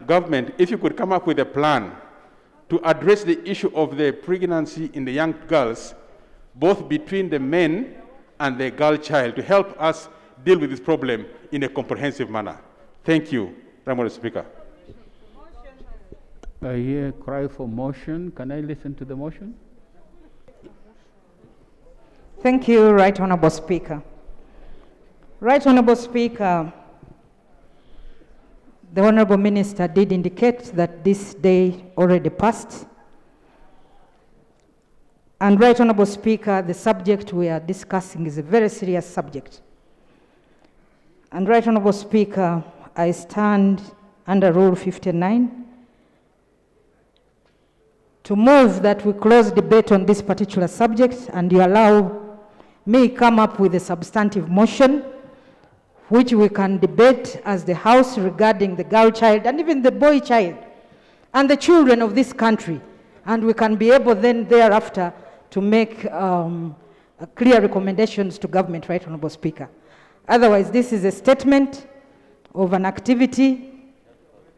government, if you could come up with a plan to address the issue of the pregnancy in the young girls, both between the men and the girl child, to help us deal with this problem in a comprehensive manner. Thank you, Honourable Speaker. I hear a cry for motion. Can I listen to the motion? Thank you, Right Honourable Speaker. Right Honourable Speaker, the Honourable Minister did indicate that this day already passed. And Right Honourable Speaker, the subject we are discussing is a very serious subject. And Right Honourable Speaker, I stand under Rule 59 to move that we close debate on this particular subject and you allow me come up with a substantive motion which we can debate as the House regarding the girl child and even the boy child and the children of this country. And we can be able then thereafter to make clear recommendations to government, Right Honourable Speaker. Otherwise, this is a statement of an activity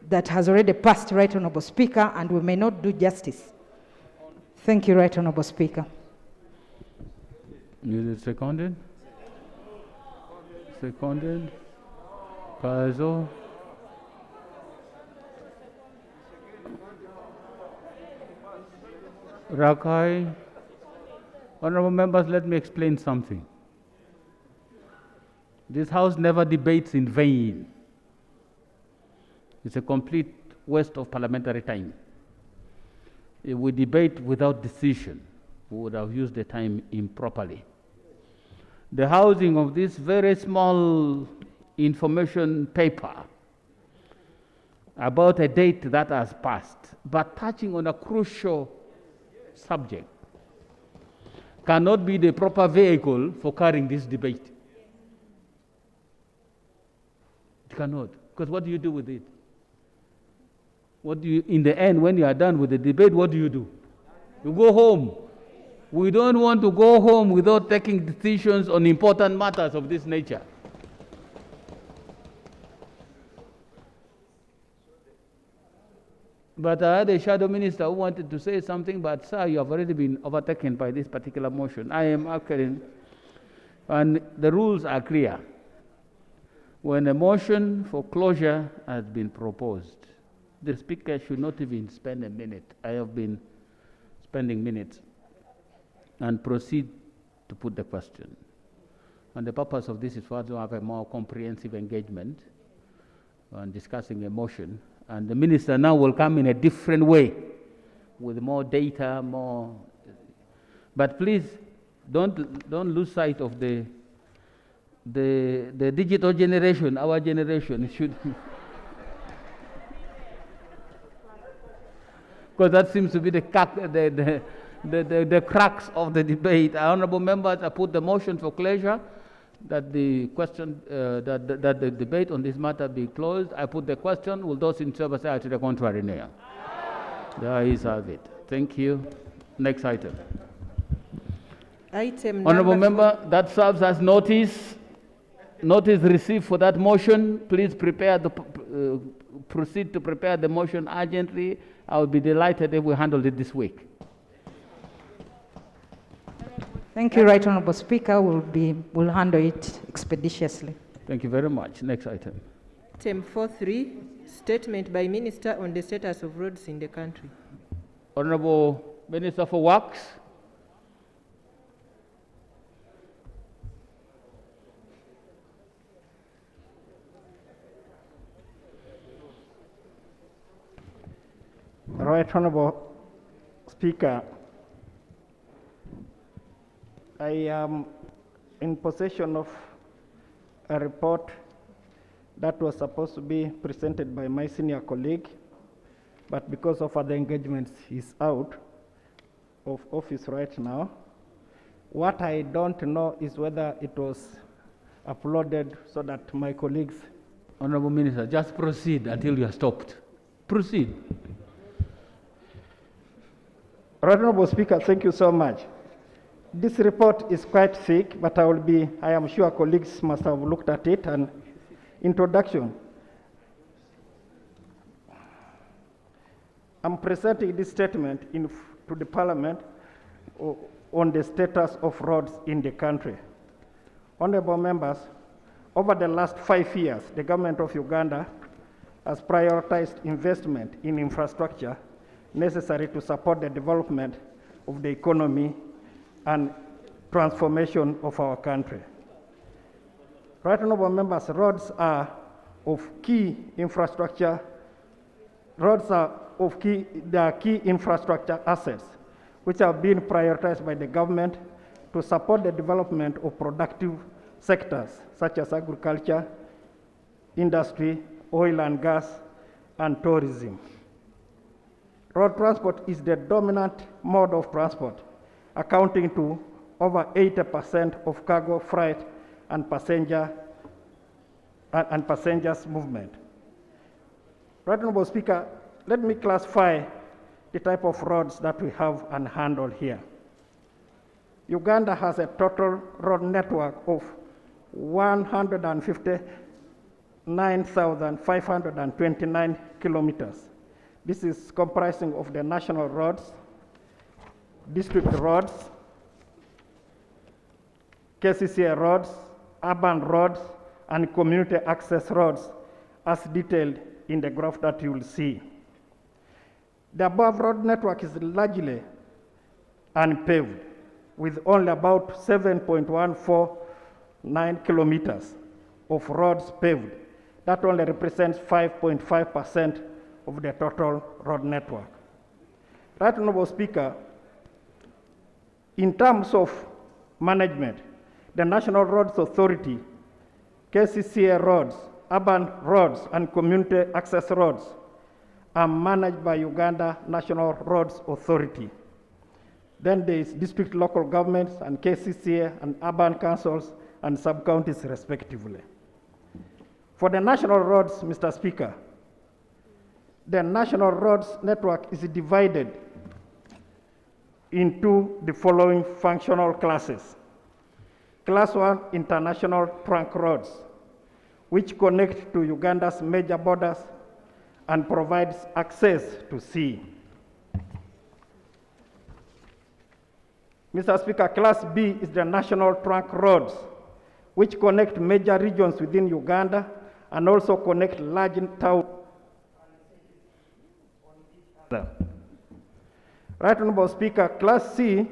that has already passed, Right Honourable Speaker, and we may not do justice. Thank you, Right Honourable Speaker. Is it seconded? Seconded. Kazo. Rakai. Honourable members, let me explain something. This House never debates in vain. It's a complete waste of parliamentary time. If we debate without decision, we would have used the time improperly. The housing of this very small information paper about a date that has passed, but touching on a crucial subject, cannot be the proper vehicle for carrying this debate. It cannot. Because what do you do with it? What do you, in the end, when you are done with the debate, what do? You go home. We don't want to go home without taking decisions on important matters of this nature. But I had a shadow minister who wanted to say something, but sir, you have already been overtaken by this particular motion. I am actually, and the rules are clear. When a motion for closure has been proposed, the speaker should not even spend a minute. I have been spending minutes, and proceed to put the question. And the purpose of this is for us to have a more comprehensive engagement on discussing a motion. And the minister now will come in a different way with more data, more. But please don't lose sight of the digital generation, our generation should. Because that seems to be the crux of the debate. Honourable members, I put the motion for closure, that the question, that the debate on this matter be closed. I put the question. Will those in favor say to the contrary? Nay. The ayes have it. Thank you. Next item. Item Honourable number member, that serves as notice. Notice received for that motion. Please prepare the proceed to prepare the motion urgently. I would be delighted if we handled it this week. Thank you, Right Honourable Speaker. We'll handle it expeditiously. Thank you very much. Next item. Item 4.3, statement by Minister on the status of roads in the country. Honourable Minister for Works. Right Honourable Speaker, I am in possession of a report that was supposed to be presented by my senior colleague, but because of other engagements, he's out of office right now. What I don't know is whether it was uploaded so that my colleagues... Honourable Minister, just proceed until you are stopped. Proceed. Right Honourable Speaker, thank you so much. This report is quite thick, but I am sure colleagues must have looked at it. And introduction. I'm presenting this statement to the Parliament on the status of roads in the country. Honourable members, over the last 5 years, the government of Uganda has prioritized investment in infrastructure necessary to support the development of the economy and transformation of our country. Right Honourable members, roads are of key infrastructure. Roads are key infrastructure assets which have been prioritized by the government to support the development of productive sectors such as agriculture, industry, oil and gas, and tourism. Road transport is the dominant mode of transport, accounting to over 80% of cargo, freight, and passengers movement. Right Honourable Speaker, let me classify the type of roads that we have and handle here. Uganda has a total road network of 159,529 kilometers. This is comprising of the national roads, district roads, KCCA roads, urban roads, and community access roads, as detailed in the graph that you will see. The above road network is largely unpaved, with only about 7.149 kilometers of roads paved. That only represents 5.5% of the total road network. Right Honourable Speaker, in terms of management, the National Roads Authority, KCCA roads, urban roads, and community access roads are managed by Uganda National Roads Authority. Then there is district local governments and KCCA and urban councils and sub-counties respectively. For the national roads, Mr. Speaker, the national roads network is divided into the following functional classes. Class 1, international trunk roads, which connect to Uganda's major borders and provides access to sea. Mr. Speaker, Class B is the national trunk roads, which connect major regions within Uganda and also connect large towns. Right Honorable Speaker, Class C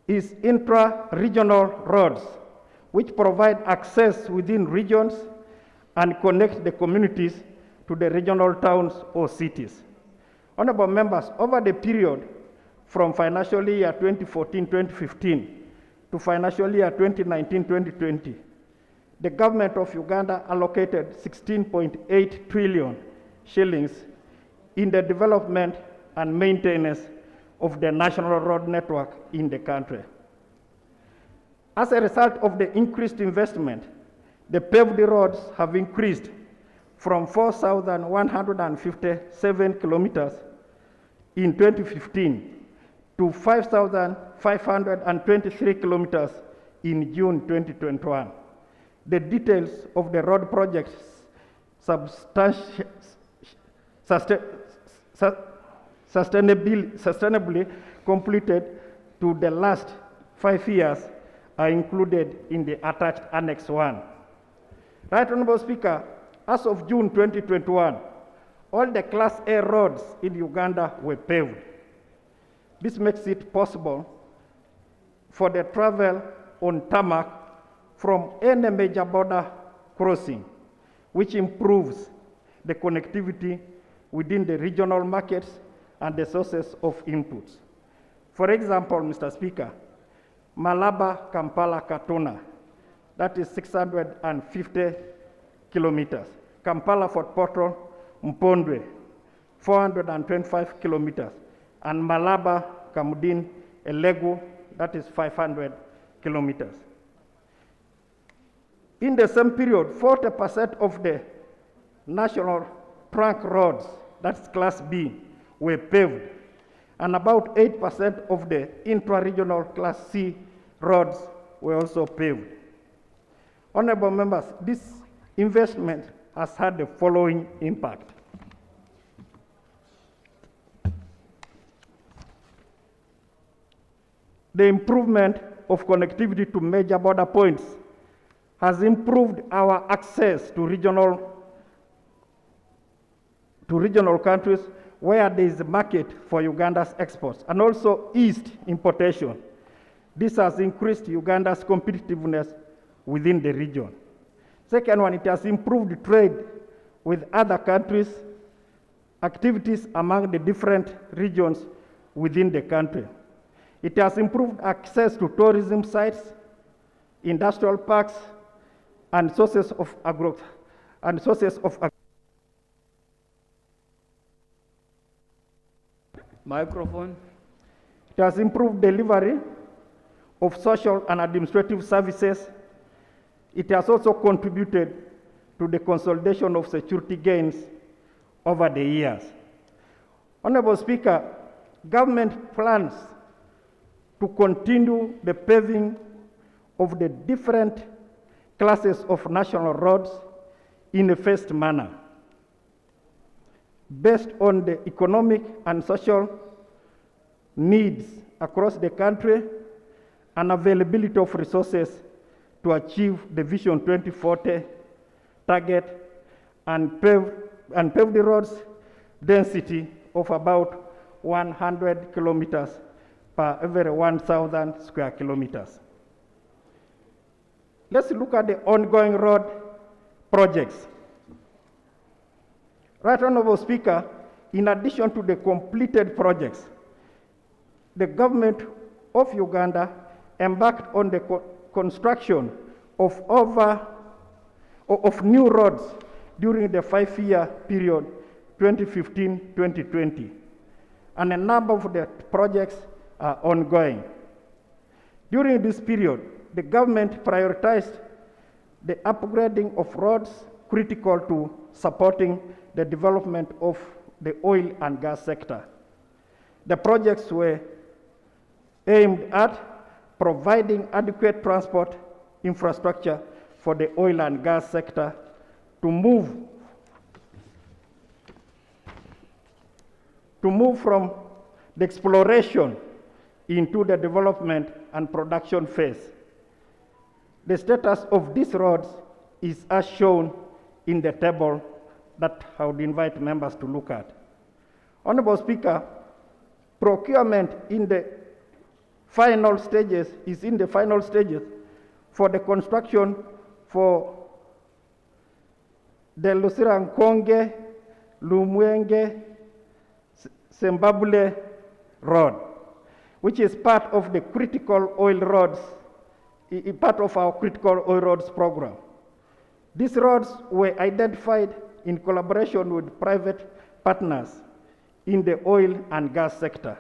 is intra-regional roads, which provide access within regions and connect the communities to the regional towns or cities. Honorable members, over the period from financial year 2014-2015 to financial year 2019-2020, the government of Uganda allocated 16.8 trillion shillings in the development and maintenance of the national road network in the country. As a result of the increased investment, the paved roads have increased from 4,157 kilometers in 2015 to 5,523 kilometers in June 2021. The details of the road projects sustainably completed to the last 5 years are included in the attached Annex 1. Right Honorable Speaker, as of June 2021, all the Class A roads in Uganda were paved. This makes it possible for the travel on tarmac from any major border crossing, which improves the connectivity within the regional markets and the sources of inputs. For example, Mr. Speaker, Malaba, Kampala, Katuna, that is 650 kilometers. Kampala, Fort Portal, Mpondwe, 425 kilometers. And Malaba, Kamudin, Elegu, that is 500 kilometers. In the same period, 40% of the national trunk roads, that's Class B, were paved, and about 8% of the intra-regional Class C roads were also paved. Honorable members, this investment has had the following impact. The improvement of connectivity to major border points has improved our access to regional countries where there is a market for Uganda's exports, and also eased importation. This has increased Uganda's competitiveness within the region. Second one, it has improved trade with other countries, activities among the different regions within the country. It has improved access to tourism sites, industrial parks, and sources of Microphone. It has improved delivery of social and administrative services. It has also contributed to the consolidation of security gains over the years. Honorable Speaker, government plans to continue the paving of the different classes of national roads in a phased manner, based on the economic and social needs across the country and availability of resources to achieve the Vision 2040 target and pave the roads density of about 100 kilometers per every 1,000 square kilometers. Let's look at the ongoing road projects. Right Honorable Speaker, in addition to the completed projects, the government of Uganda embarked on the construction of new roads during the 5-year period 2015-2020, and a number of the projects are ongoing. During this period, the government prioritized the upgrading of roads critical to supporting the development of the oil and gas sector. The projects were aimed at providing adequate transport infrastructure for the oil and gas sector to move from the exploration into the development and production phase. The status of these roads is as shown in the table that I would invite members to look at. Honorable Speaker, procurement is in the final stages for the construction for the Lusirankonge, Lumwenge, Sembabule Road, which is part of the critical oil roads, part of our critical oil roads program. These roads were identified in collaboration with private partners in the oil and gas sector.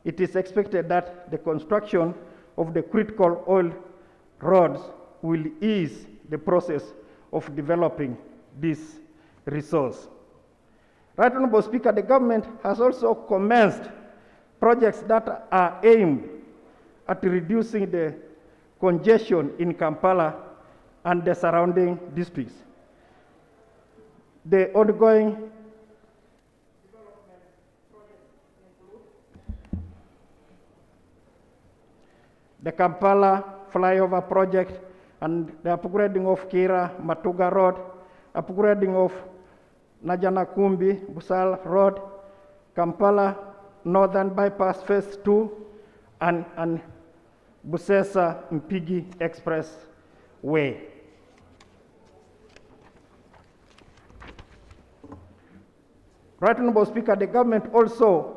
It is expected that the construction of the critical oil roads will ease the process of developing this resource. Right Honorable Speaker, the government has also commenced projects that are aimed at reducing the congestion in Kampala and the surrounding districts. The ongoing the Kampala flyover project and the upgrading of Kira Matuga Road, upgrading of Najana Kumbi Busal Road, Kampala Northern Bypass Phase 2, and Busesa Mpigi Expressway. Right Honorable Speaker, the government also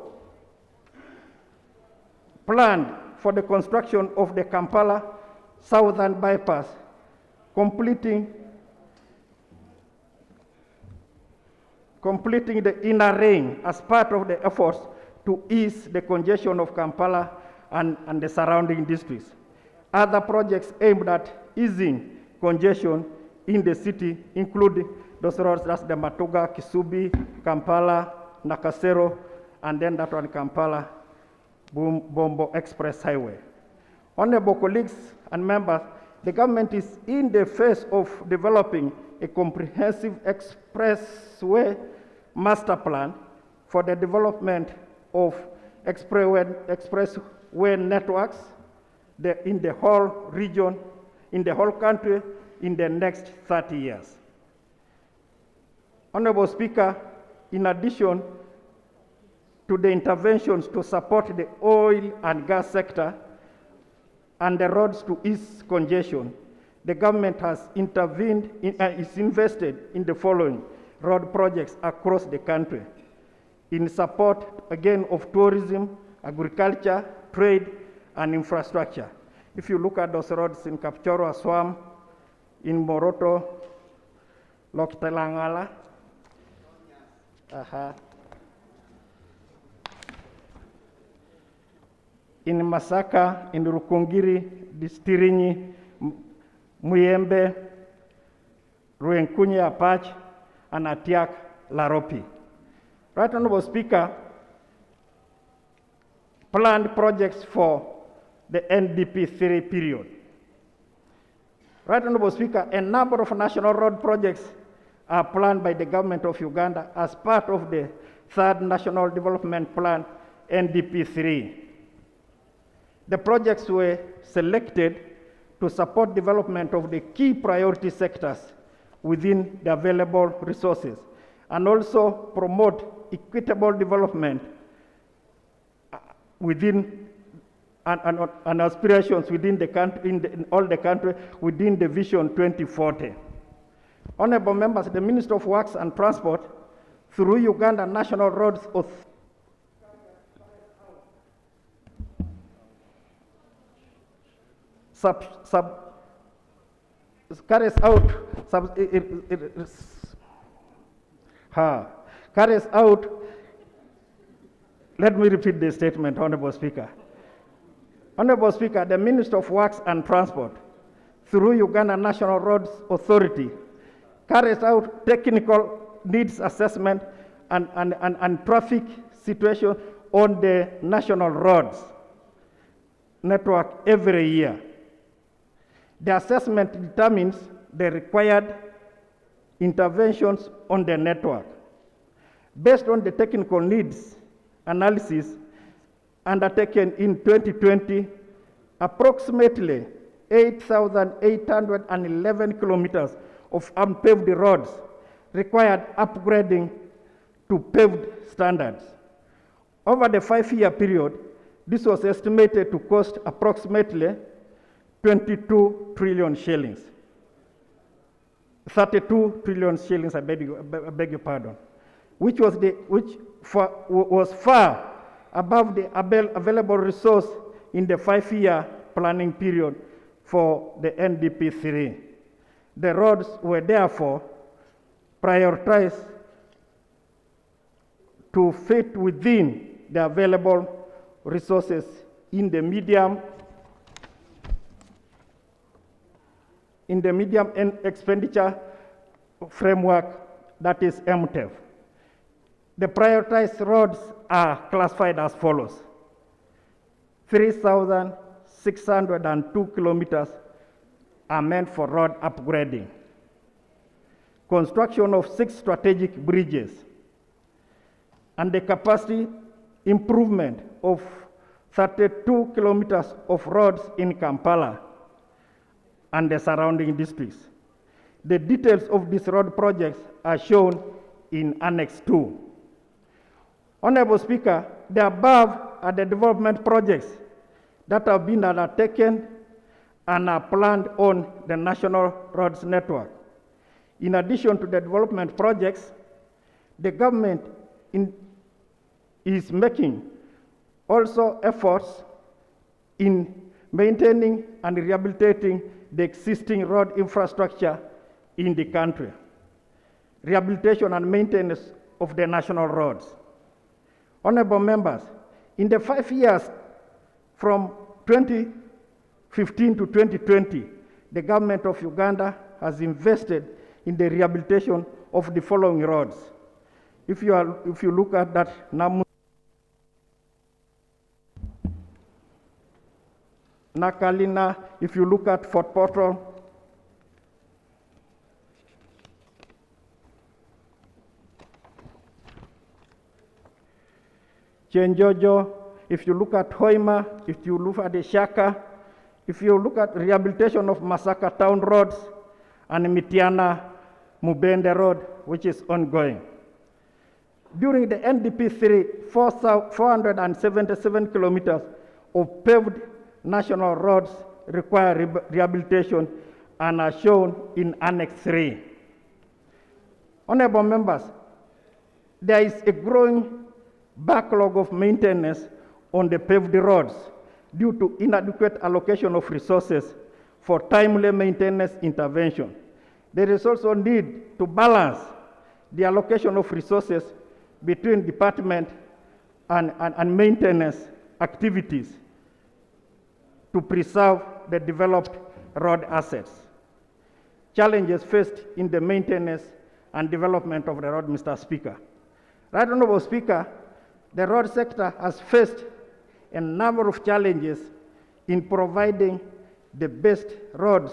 planned for the construction of the Kampala Southern Bypass, completing the inner ring as part of the efforts to ease the congestion of Kampala and the surrounding districts. Other projects aimed at easing congestion in the city include those roads, that's the Matuga, Kisubi, Kampala, Nakasero, and then that one Kampala Bombo Express Highway. Honorable colleagues and members, the government is in the phase of developing a comprehensive expressway master plan for the development of expressway networks in the whole region, in the whole country, in the next 30 years. Honorable Speaker, in addition to the interventions to support the oil and gas sector and the roads to ease congestion, the government has intervened is invested in the following road projects across the country in support, again, of tourism, agriculture, trade, and infrastructure. If you look at those roads in Kapchoro, Aswam, in Moroto, Loktelangala, in Masaka, in Rukungiri, Distirinyi, Muyembe, Ruenkunye Apach, and Atiak Laropi. Right Honorable Speaker, planned projects for the NDP3 period. Right Honorable Speaker, a number of national road projects are planned by the government of Uganda as part of the third National Development Plan, NDP3. The projects were selected to support development of the key priority sectors within the available resources and also promote equitable development within and aspirations within the country, in all the country, within the Vision 2040. Honorable members, the Minister of Works and Transport, through Uganda National Roads Authority, carries out, let me repeat the statement, Honorable Speaker. Honorable Speaker, the Minister of Works and Transport, through Uganda National Roads Authority, carries out technical needs assessment and traffic situation on the national roads network every year. The assessment determines the required interventions on the network. Based on the technical needs analysis undertaken in 2020, approximately 8,811 kilometers of unpaved roads required upgrading to paved standards. Over the 5-year period, this was estimated to cost approximately 22 trillion shillings. 32 trillion shillings, I beg your pardon, which was far above the available resource in the 5-year planning period for the NDP3. The roads were therefore prioritized to fit within the available resources in the medium expenditure framework, that is MTEF. The prioritized roads are classified as follows: 3,602 kilometers are meant for road upgrading, construction of 6 strategic bridges, and the capacity improvement of 32 kilometers of roads in Kampala and the surrounding districts. The details of these road projects are shown in Annex 2. Honorable Speaker, the above are the development projects that have been undertaken and are planned on the national roads network. In addition to the development projects, the government is making also efforts in maintaining and rehabilitating the existing road infrastructure in the country, rehabilitation and maintenance of the national roads. Honorable members, in the 5 years from 2015 to 2020, the government of Uganda has invested in the rehabilitation of the following roads. If you look at that, Nakalina, if you look at Fort Portal, Chenjojo, if you look at Hoima, if you look at the Shaka, if you look at rehabilitation of Masaka Town roads and Mitiana Mubende Road, which is ongoing. During the NDP3, 477 kilometers of paved national roads require rehabilitation and are shown in Annex 3. Honorable members, there is a growing backlog of maintenance on the paved roads due to inadequate allocation of resources for timely maintenance intervention. There is also need to balance the allocation of resources between department and maintenance activities to preserve the developed road assets. Challenges faced in the maintenance and development of the road, Mr. Speaker. Right Honorable Speaker, the road sector has faced a number of challenges in providing the best roads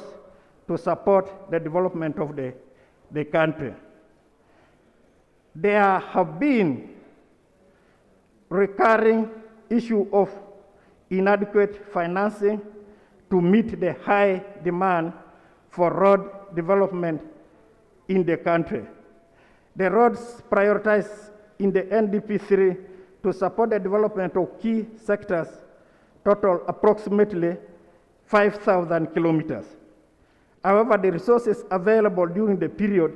to support the development of the country. There have been recurring issue of inadequate financing to meet the high demand for road development in the country. The roads prioritized in the NDP3 to support the development of key sectors total approximately 5,000 kilometers. However, the resources available during the period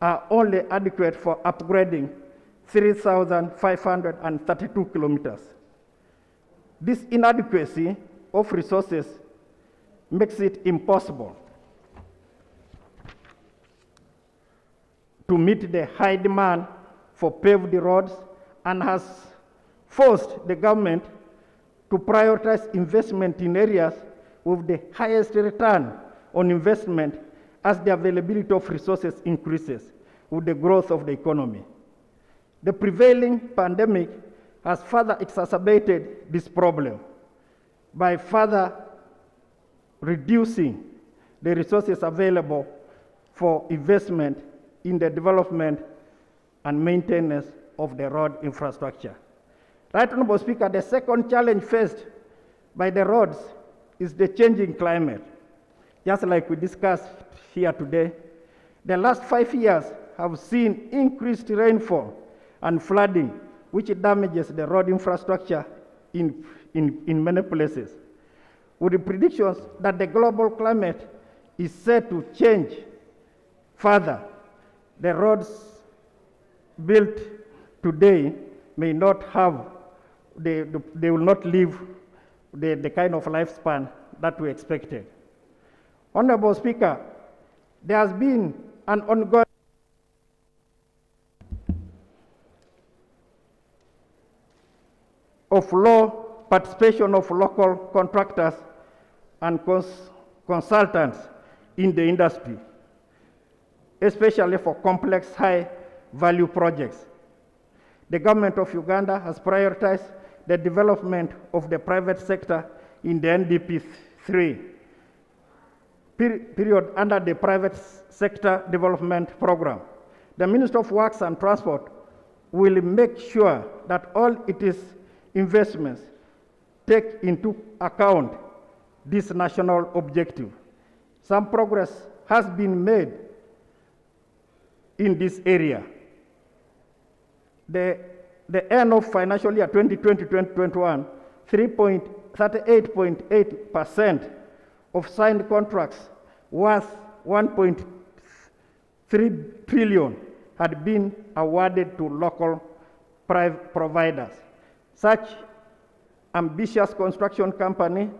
are only adequate for upgrading 3,532 kilometers. This inadequacy of resources makes it impossible to meet the high demand for paved roads and has forced the government to prioritize investment in areas with the highest return on investment as the availability of resources increases with the growth of the economy. The prevailing pandemic has further exacerbated this problem by further reducing the resources available for investment in the development and maintenance of the road infrastructure. Right, Honorable Speaker, the second challenge faced by the roads is the changing climate. Just like we discussed here today, the last 5 years have seen increased rainfall and flooding, which damages the road infrastructure in many places. With the predictions that the global climate is set to change further, the roads built today may not have, they will not live the kind of lifespan that we expected. Honorable Speaker, there has been an ongoing of low participation of local contractors and consultants in the industry, especially for complex high-value projects. The government of Uganda has prioritized the development of the private sector in the NDP 3 period under the private sector development program. The Minister of Works and Transport will make sure that all its investments take into account this national objective. Some progress has been made in this area. The end of financial year 2020-2021, 38.8% of signed contracts worth 1.3 trillion had been awarded to local providers. Such ambitious construction company,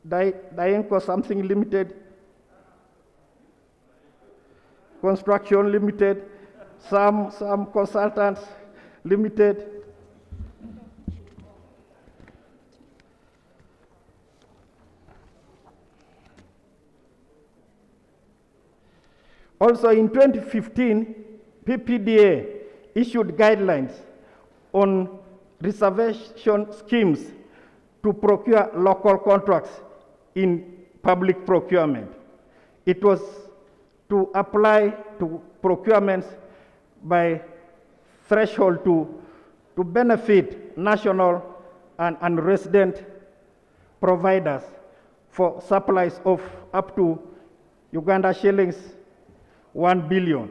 Daenco something limited, Construction Limited, some consultants limited, also in 2015, PPDA issued guidelines on reservation schemes to procure local contracts in public procurement. It was to apply to procurements by threshold to benefit national and resident providers for supplies of up to Uganda shillings 1 billion.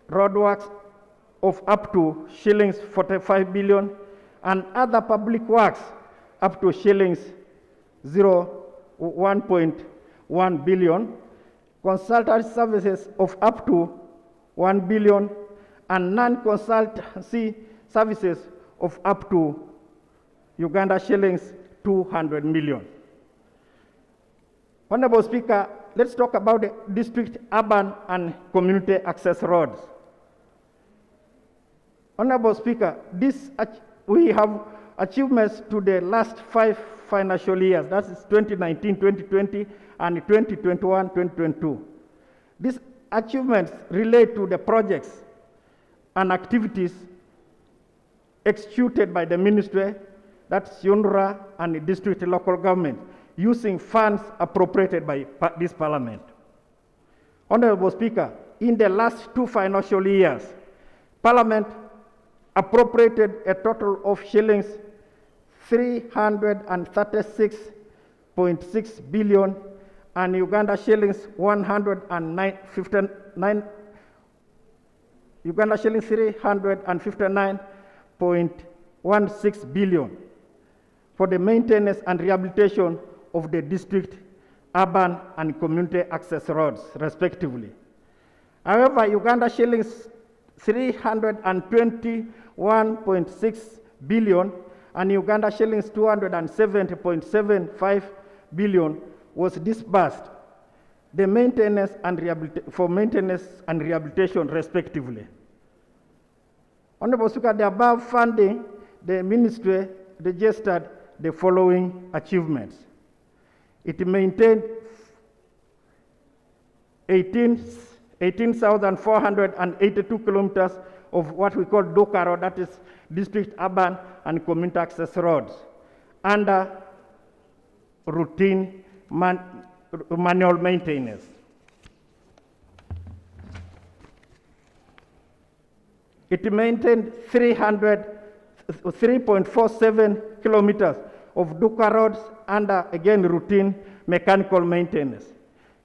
Roadworks of up to shillings 45 billion, and other public works up to shillings 1.1 billion, consultancy services of up to 1 billion, and non-consultancy services of up to Uganda shillings 200 million. Honorable Speaker, let's talk about the district, urban, and community access roads. Honorable Speaker, we have achievements to the last 5 financial years, that is 2019, 2020, and 2021, 2022. These achievements relate to the projects and activities executed by the ministry, that's UNRWA, and the district local government, using funds appropriated by this parliament. Honorable Speaker, in the last 2 financial years, Parliament appropriated a total of shillings 336.6 billion and Uganda shillings 359.16 billion for the maintenance and rehabilitation of the district, urban, and community access roads, respectively. However, Uganda shillings 321.6 billion and Uganda shillings 270.75 billion was disbursed the maintenance and rehabilitation respectively. Honorable Speaker, the above funding, the ministry registered the following achievements. It maintained 18,482 kilometers of what we call DOCA road, that is district urban and community access roads, under routine manual maintenance. It maintained 3.47 kilometers of DOCA roads under, again, routine mechanical maintenance.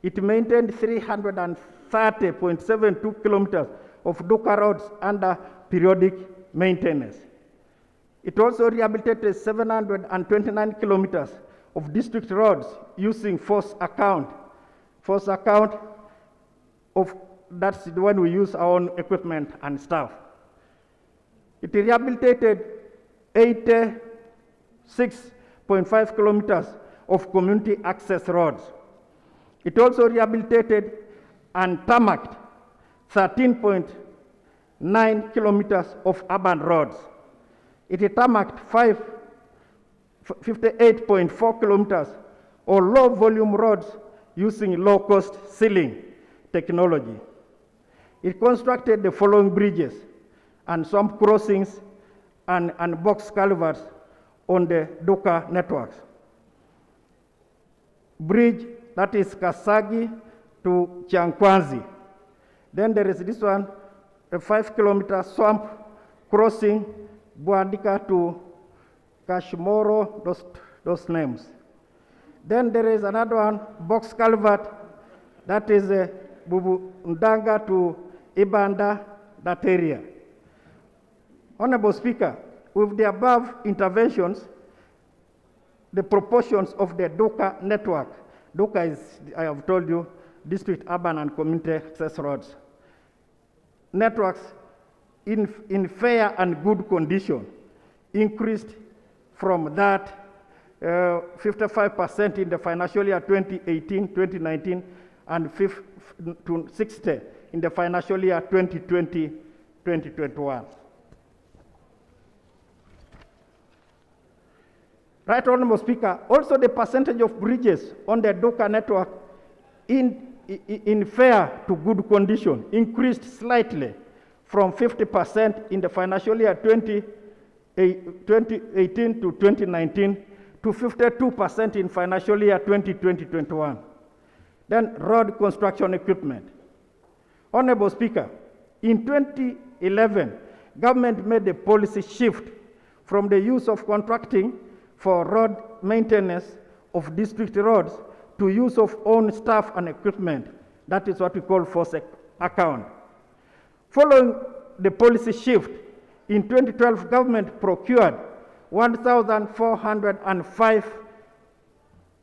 It maintained 330.72 kilometers of DOCA roads under periodic maintenance. It also rehabilitated 729 kilometers of district roads using force account. Force account of, that's when we use our own equipment and staff. It rehabilitated 86.5 kilometers of community access roads. It also rehabilitated and tarmacked 13.9 kilometers of urban roads. It tarmacked 58.4 kilometers of low volume roads using low cost sealing technology. It constructed the following bridges and some crossings and box culverts on the DOCA networks. Bridge, that is Kasagi to Chankwanzi. Then there is this one, a 5-kilometer swamp crossing, Buandika to Kashmoro, those names. Then there is another one, box culvert, that is Bubu Ndanga to Ibanda, that area. Honorable Speaker, with the above interventions, the proportions of the DOCA network, DOCA is, I have told you, district urban and community access roads, networks in fair and good condition increased from that 55% in the financial year 2018-2019 and to 60 in the financial year 2020-2021. Right, Honorable Speaker, also the percentage of bridges on the DOCA network in fair to good condition increased slightly from 50% in the financial year 2018 to 2019 to 52% in financial year 2020-21. Then road construction equipment. Honorable Speaker, in 2011, government made a policy shift from the use of contracting for road maintenance of district roads to use of own staff and equipment. That is what we call force account. Following the policy shift, in 2012, government procured 1,405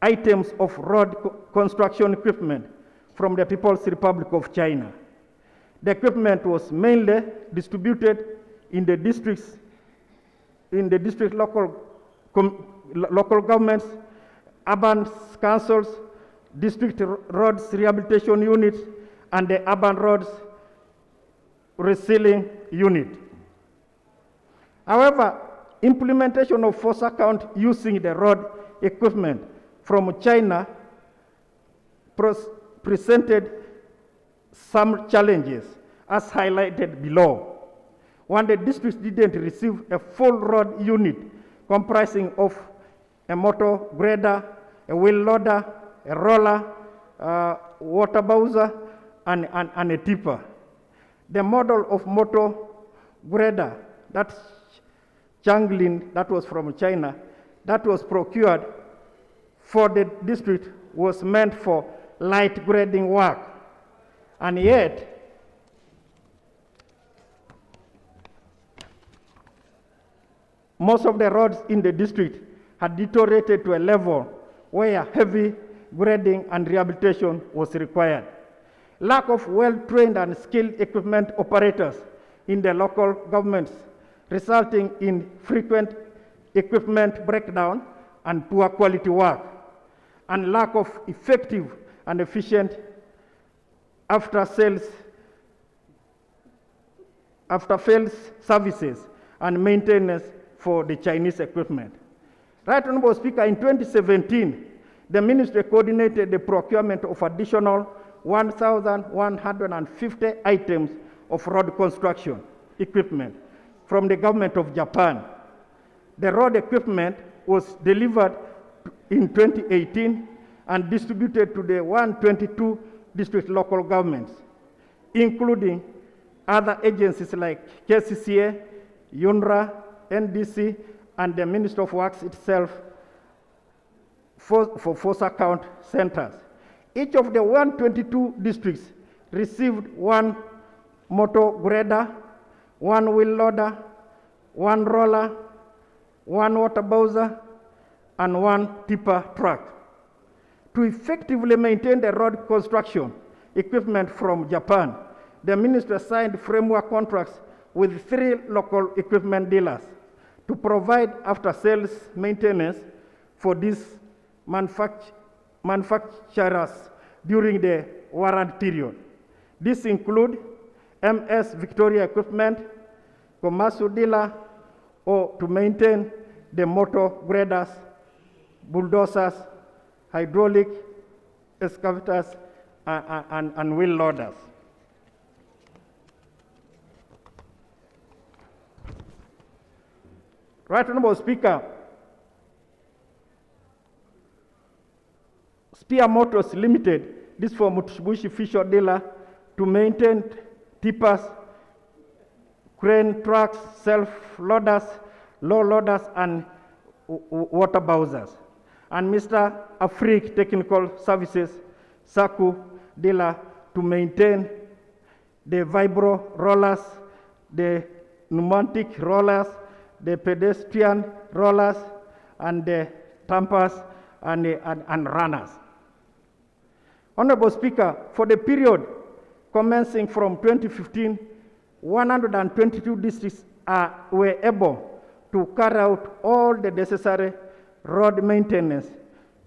items of road construction equipment from the People's Republic of China. The equipment was mainly distributed in the districts, local governments, urban councils, district roads rehabilitation units, and the urban roads resealing unit. However, implementation of force account using the road equipment from China presented some challenges, as highlighted below. One, the districts didn't receive a full road unit comprising of a motor grader, a wheel loader, a roller, water bowser, and a tipper. The model of motor grader, that's Changlin, that was from China, that was procured for the district, was meant for light grading work. And yet, most of the roads in the district had deteriorated to a level where heavy grading and rehabilitation was required. Lack of well-trained and skilled equipment operators in the local governments, resulting in frequent equipment breakdown and poor quality work, and lack of effective and efficient after sales services and maintenance for the Chinese equipment. Right Honorable Speaker, in 2017, the ministry coordinated the procurement of additional 1,150 items of road construction equipment from the government of Japan. The road equipment was delivered in 2018 and distributed to the 122 district local governments, including other agencies like KCCA, UNRA, NDC, and the Ministry of Works itself for force account centers. Each of the 122 districts received one motor grader, one wheel loader, one roller, one water bowser, and one tipper truck. To effectively maintain the road construction equipment from Japan, the ministry signed framework contracts with 3 local equipment dealers to provide after-sales maintenance for these manufacturers during the warrant period. This include MS Victoria Equipment, Komatsu dealer, or to maintain the motor graders, bulldozers, hydraulic excavators, and wheel loaders. Right Honorable Speaker, Spear Motors Limited, this for Mitsubishi Fisher dealer, to maintain tippers, crane trucks, self-loaders, low loaders, and water bowsers. And Mr. Afrik Technical Services, SACU dealer, to maintain the vibro rollers, the pneumatic rollers, the pedestrian rollers, and the tampers and runners. Honorable Speaker, for the period commencing from 2015, 122 districts were able to carry out all the necessary road maintenance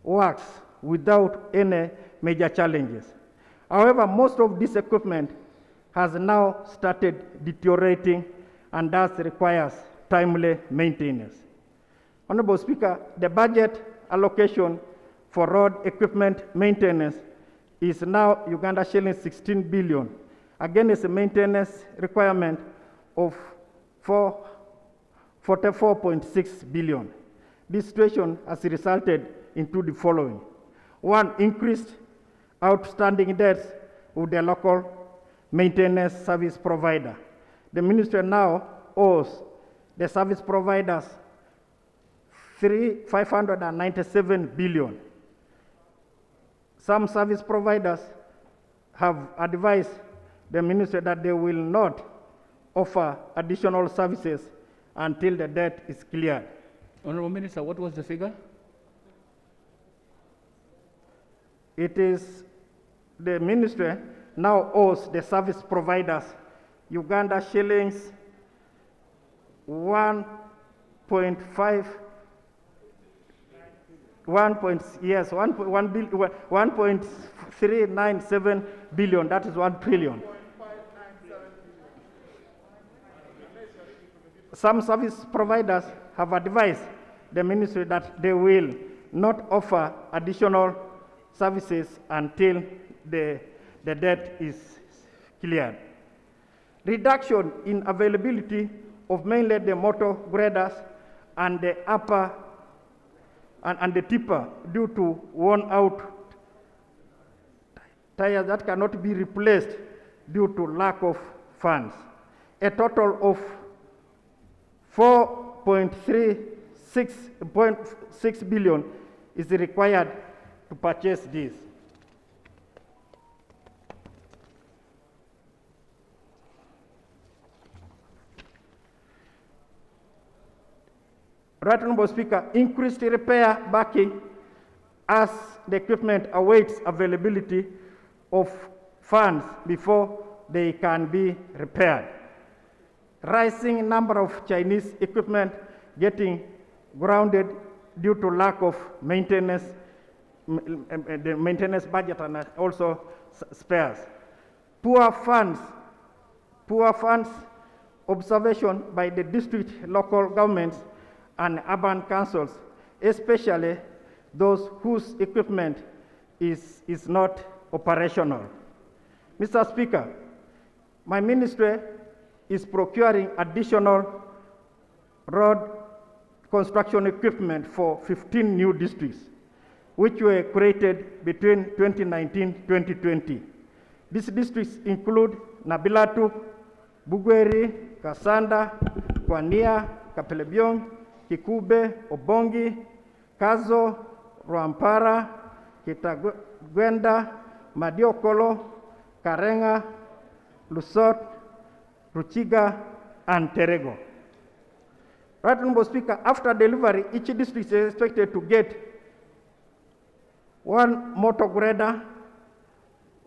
works without any major challenges. However, most of this equipment has now started deteriorating and thus requires timely maintenance. Honorable Speaker, the budget allocation for road equipment maintenance is now Uganda shilling 16 billion, against a maintenance requirement of 44.6 billion. This situation has resulted into the following. 1, increased outstanding debts with the local maintenance service provider. The ministry now owes the service providers 597 billion. Some service providers have advised the ministry that they will not offer additional services until the debt is cleared. Honorable Minister, what was the figure? It is the ministry now owes the service providers Uganda shillings 1.397 billion, that is 1 trillion. Some service providers have advised the ministry that they will not offer additional services until the debt is cleared. Reduction in availability of mainly the motor graders and the upper and the tipper due to worn out tires that cannot be replaced due to lack of funds. A total of 4.6 billion is required to purchase this. Right Honorable Speaker, increased repair backing as the equipment awaits availability of funds before they can be repaired. Rising number of Chinese equipment getting grounded due to lack of maintenance, the maintenance budget and also spares. poor funds observation by the district local governments and urban councils, especially those whose equipment is not operational. Mr. Speaker, my ministry is procuring additional road construction equipment for 15 new districts, which were created between 2019-2020. These districts include Nabilatu, Bugweri, Kasanda, Kwania, Kapelebiong, Kikube, Obongi, Kazo, Rwampara, Kitagwenda, Madiokolo, Karenga, Lusot, Ruchiga, and Terego. Right, Honorable Speaker, after delivery, each district is expected to get one motor grader,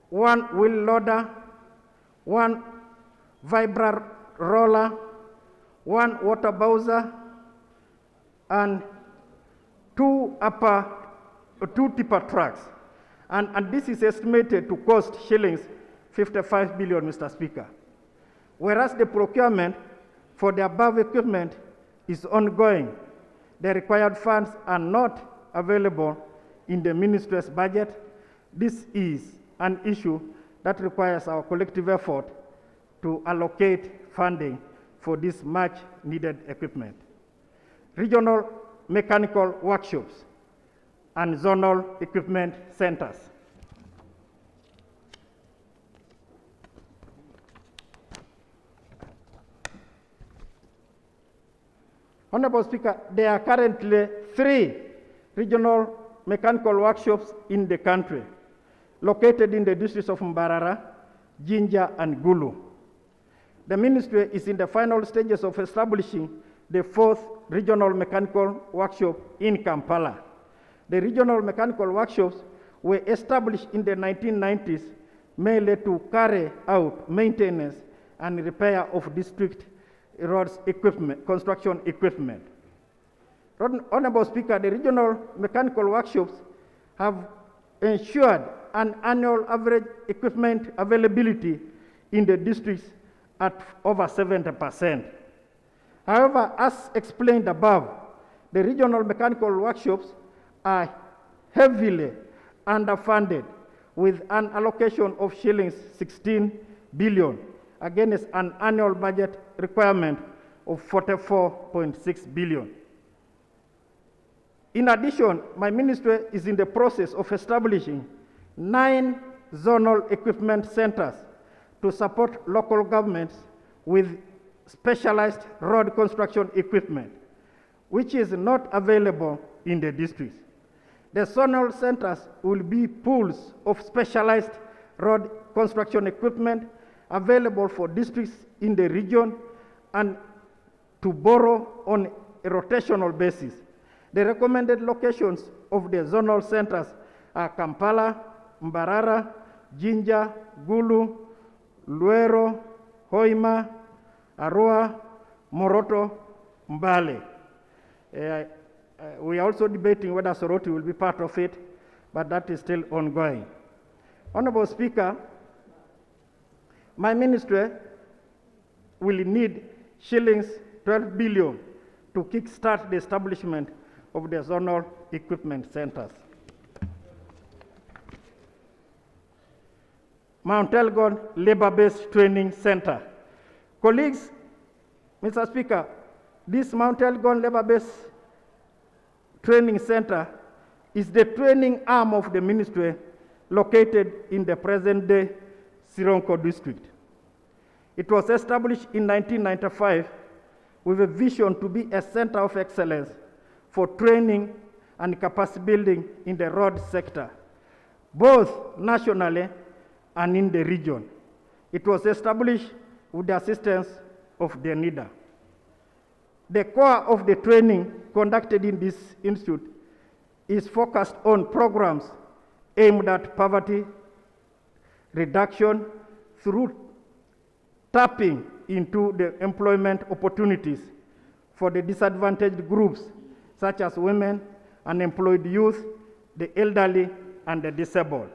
one wheel loader, one vibra roller, one water bowser, and two tipper trucks. And this is estimated to cost shillings 55 billion, Mr. Speaker. Whereas the procurement for the above equipment is ongoing, the required funds are not available in the ministry's budget. This is an issue that requires our collective effort to allocate funding for this much needed equipment. Regional mechanical workshops and zonal equipment centers. Honorable Speaker, there are currently 3 regional mechanical workshops in the country, located in the districts of Mbarara, Jinja, and Gulu. The ministry is in the final stages of establishing the 4th regional mechanical workshop in Kampala. The regional mechanical workshops were established in the 1990s mainly to carry out maintenance and repair of district roads equipment, construction equipment. Honorable Speaker, the regional mechanical workshops have ensured an annual average equipment availability in the districts at over 70%. However, as explained above, the regional mechanical workshops are heavily underfunded with an allocation of shillings 16 billion against an annual budget requirement of 44.6 billion. In addition, my ministry is in the process of establishing 9 zonal equipment centers to support local governments with specialized road construction equipment, which is not available in the districts. The zonal centers will be pools of specialized road construction equipment available for districts in the region and to borrow on a rotational basis. The recommended locations of the zonal centers are Kampala, Mbarara, Jinja, Gulu, Luero, Hoima, Arua, Moroto, Mbale. We are also debating whether Soroti will be part of it, but that is still ongoing. Honorable Speaker, my ministry will need shillings 12 billion to kickstart the establishment of the zonal equipment centers. Mount Elgon Labor-Based Training Center. Colleagues, Mr. Speaker, this Mount Elgon Labor-Based Training Center is the training arm of the ministry located in the present-day Sironko district. It was established in 1995 with a vision to be a center of excellence for training and capacity building in the road sector, both nationally and in the region. It was established with the assistance of the NIDA. The core of the training conducted in this institute is focused on programs aimed at poverty reduction through tapping into the employment opportunities for the disadvantaged groups such as women, unemployed youth, the elderly, and the disabled.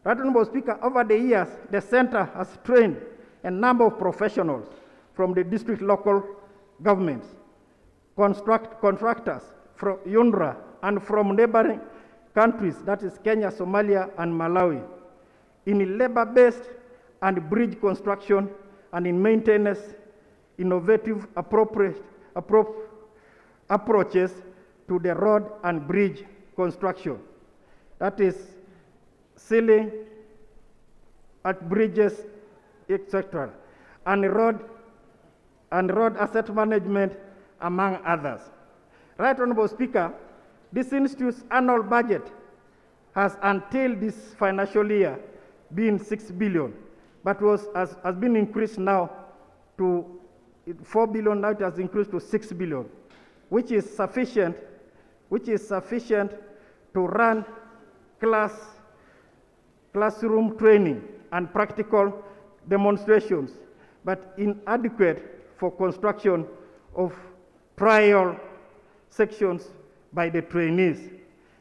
Right Honorable Speaker, over the years, the center has trained a number of professionals from the district local governments, contractors from UNRWA and from neighboring countries, that is Kenya, Somalia, and Malawi, in labor-based and bridge construction and in maintenance, innovative, appropriate approaches to the road and bridge construction. That is sealing at bridges, etc., and road asset management, among others. Right Honorable Speaker, this institute's annual budget has until this financial year been 6 billion, but has been increased now to 4 billion, now it has increased to 6 billion, which is sufficient to run classroom training and practical demonstrations, but inadequate for construction of trial sections by the trainees.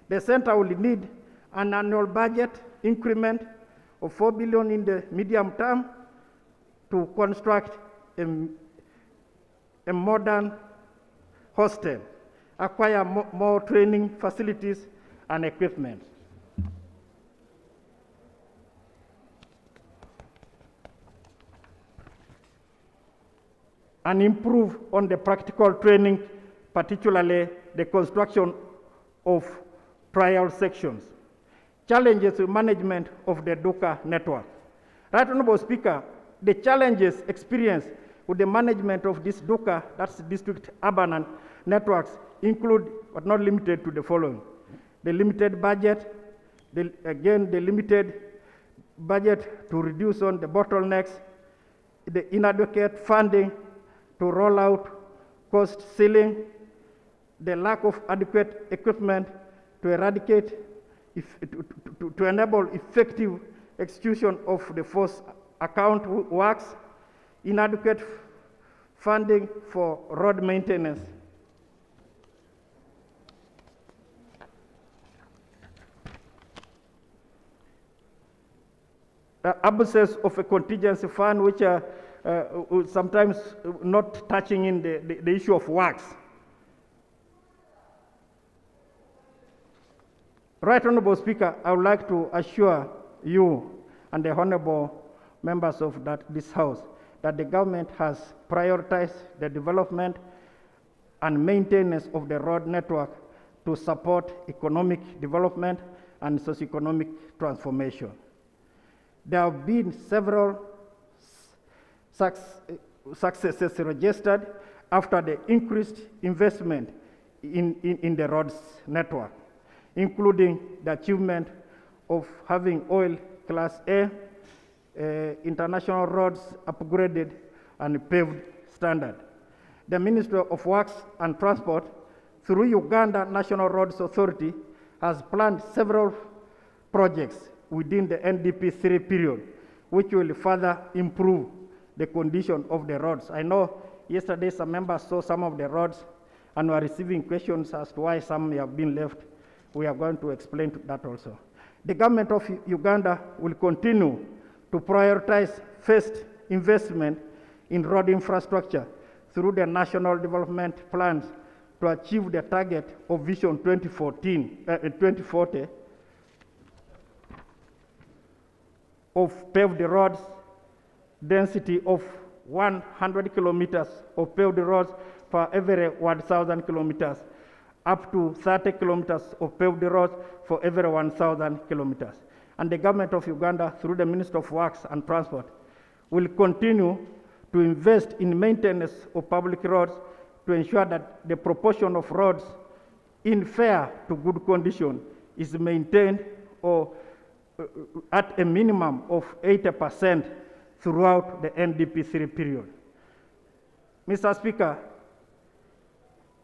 The center will need an annual budget increment of 4 billion in the medium term to construct a modern hostel, acquire more training facilities and equipment. And improve on the practical training, particularly the construction of trial sections. Challenges with management of the DUCA network. Right Honorable Speaker, the challenges experienced with the management of this DUCA, that's district urban networks, include but not limited to the following: the limited budget, the limited budget to reduce on the bottlenecks, the inadequate funding to roll out cost ceiling, the lack of adequate equipment to eradicate, to enable effective execution of the force account works, inadequate funding for road maintenance. Absence of a contingency fund, which are sometimes not touching in the issue of works. Right Honorable Speaker, I would like to assure you and the honorable members of this House that the government has prioritized the development and maintenance of the road network to support economic development and socioeconomic transformation. There have been several successes registered after the increased investment in the roads network, including the achievement of having oil class A, international roads upgraded and paved standard. The Ministry of Works and Transport, through Uganda National Roads Authority, has planned several projects within the NDP3 period, which will further improve the condition of the roads. I know yesterday some members saw some of the roads and were receiving questions as to why some have been left. We are going to explain that also. The government of Uganda will continue to prioritize first investment in road infrastructure through the national development plans to achieve the target of Vision 2040 of paved roads, density of 100 kilometers of paved roads for every 1,000 kilometers, up to 30 kilometers of paved roads for every 1,000 kilometers. And the government of Uganda, through the Ministry of Works and Transport, will continue to invest in maintenance of public roads to ensure that the proportion of roads in fair to good condition is maintained or at a minimum of 80% throughout the NDP3 period. Mr. Speaker,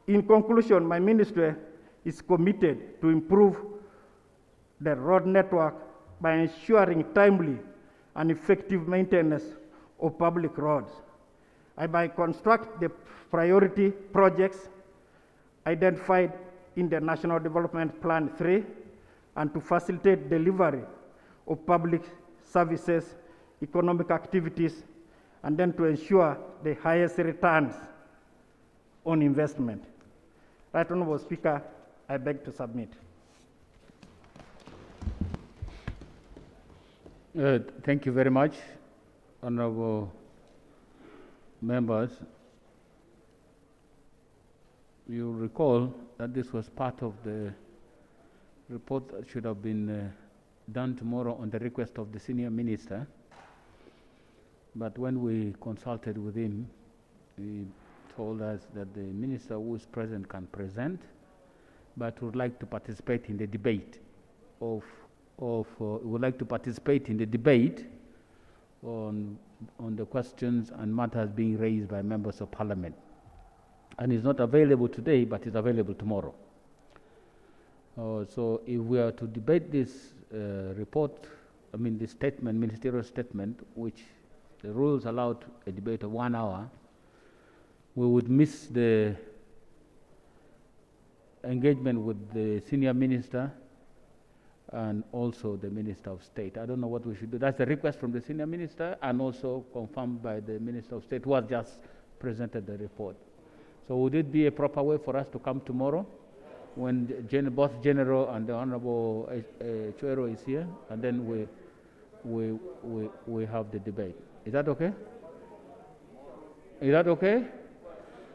in conclusion, my ministry is committed to improve the road network by ensuring timely and effective maintenance of public roads. I by construct the priority projects identified in the National Development Plan 3 and to facilitate delivery of public services, economic activities, and then to ensure the highest returns on investment. Right Honourable Speaker, I beg to submit. Thank you very much, honourable members. You recall that this was part of the report that should have been done tomorrow on the request of the senior minister. But when we consulted with him, he told us that the minister who is present can present, but would like to participate in the debate would like to participate in the debate on the questions and matters being raised by members of parliament. And is not available today, but is available tomorrow. So if we are to debate this report, this statement, ministerial statement, which the rules allowed a debate of 1 hour, we would miss the engagement with the senior minister and also the Minister of State. I don't know what we should do. That's a request from the senior minister and also confirmed by the Minister of State who has just presented the report. So would it be a proper way for us to come tomorrow when both General and the Honorable Chuero is here, and then we have the debate? Is that okay? Is that okay?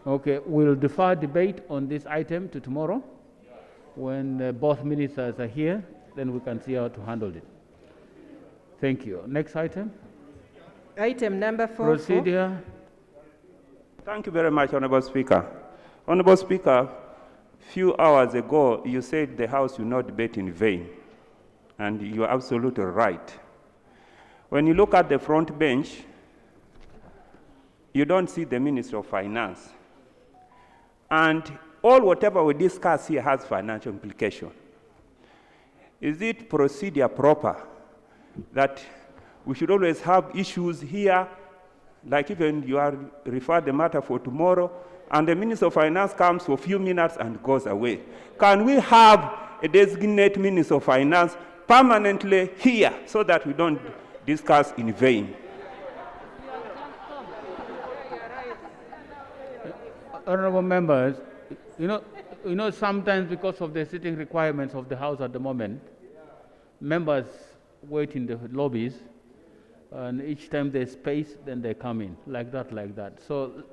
Okay, we'll defer debate on this item to tomorrow when both ministers are here. Then we can see how to handle it. Thank you. Next item. Item number 4. Procedure. Thank you very much, Honourable Speaker. Honourable Speaker, few hours ago you said the House will not debate in vain, and you are absolutely right. When you look at the front bench, you don't see the Minister of Finance. And whatever we discuss here has financial implication. Is it procedure proper that we should always have issues here, like even you are referred the matter for tomorrow, and the Minister of Finance comes for a few minutes and goes away? Can we have a designated Minister of Finance permanently here so that we don't discuss in vain? Honourable members, you know, sometimes because of the sitting requirements of the House at the moment, members wait in the lobbies, and each time there's space, then they come in, like that. So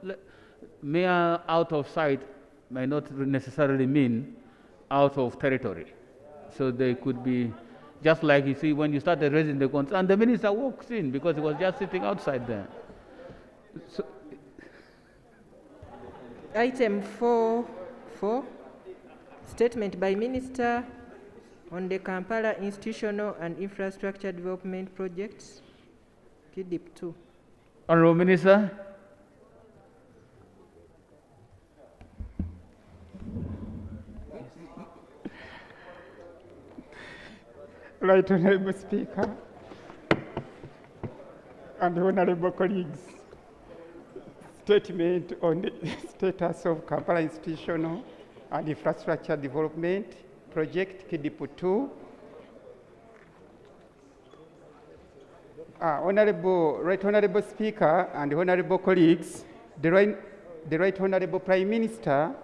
mere out of sight may not necessarily mean out of territory. So they could be, just like you see when you started raising the concern, and the minister walks in because he was just sitting outside there. So, item 4.4, statement by Minister on the Kampala Institutional and Infrastructure Development Projects, KIDIP 2. Honourable Minister. Right Honourable Speaker and Honourable colleagues, statement on the status of Kampala Institutional and Infrastructure Development Project KIDIP 2. Right Honourable Speaker and Honourable colleagues, the Right Honourable Prime Minister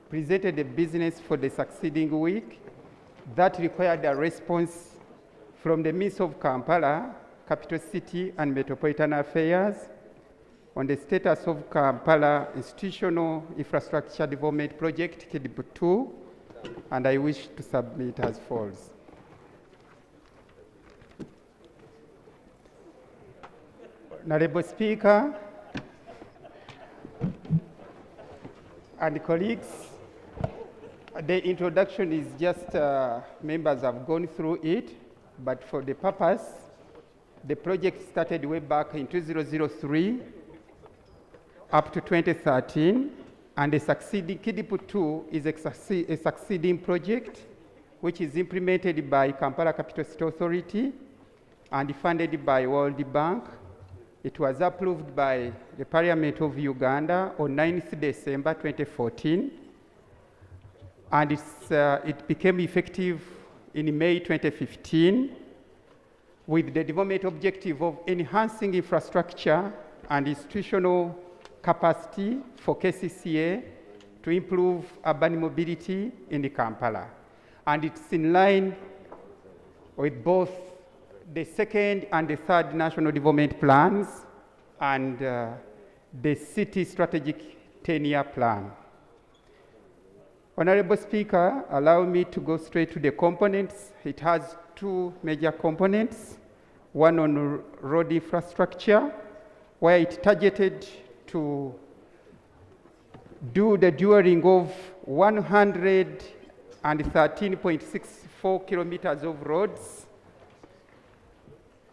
presented a business for the succeeding week that required a response from the Minister of Kampala, Capital City and Metropolitan Affairs on the status of Kampala Institutional Infrastructure Development Project KIDIP 2, and I wish to submit as follows. Honourable Speaker and colleagues, the introduction is just members have gone through it, but for the purpose, the project started way back in 2003 up to 2013, and the succeeding KIDIP 2 is a succeeding project which is implemented by Kampala Capital City Authority and funded by World Bank. It was approved by the Parliament of Uganda on 9th December 2014, and it became effective in May 2015. with the development objective of enhancing infrastructure and institutional capacity for KCCA to improve urban mobility in Kampala. And it's in line with both the second and the third national development plans and the city strategic 10-year plan. Honorable Speaker, allow me to go straight to the components. It has two major components, one on road infrastructure, where it targeted to do the dualling of 113.64 kilometers of roads.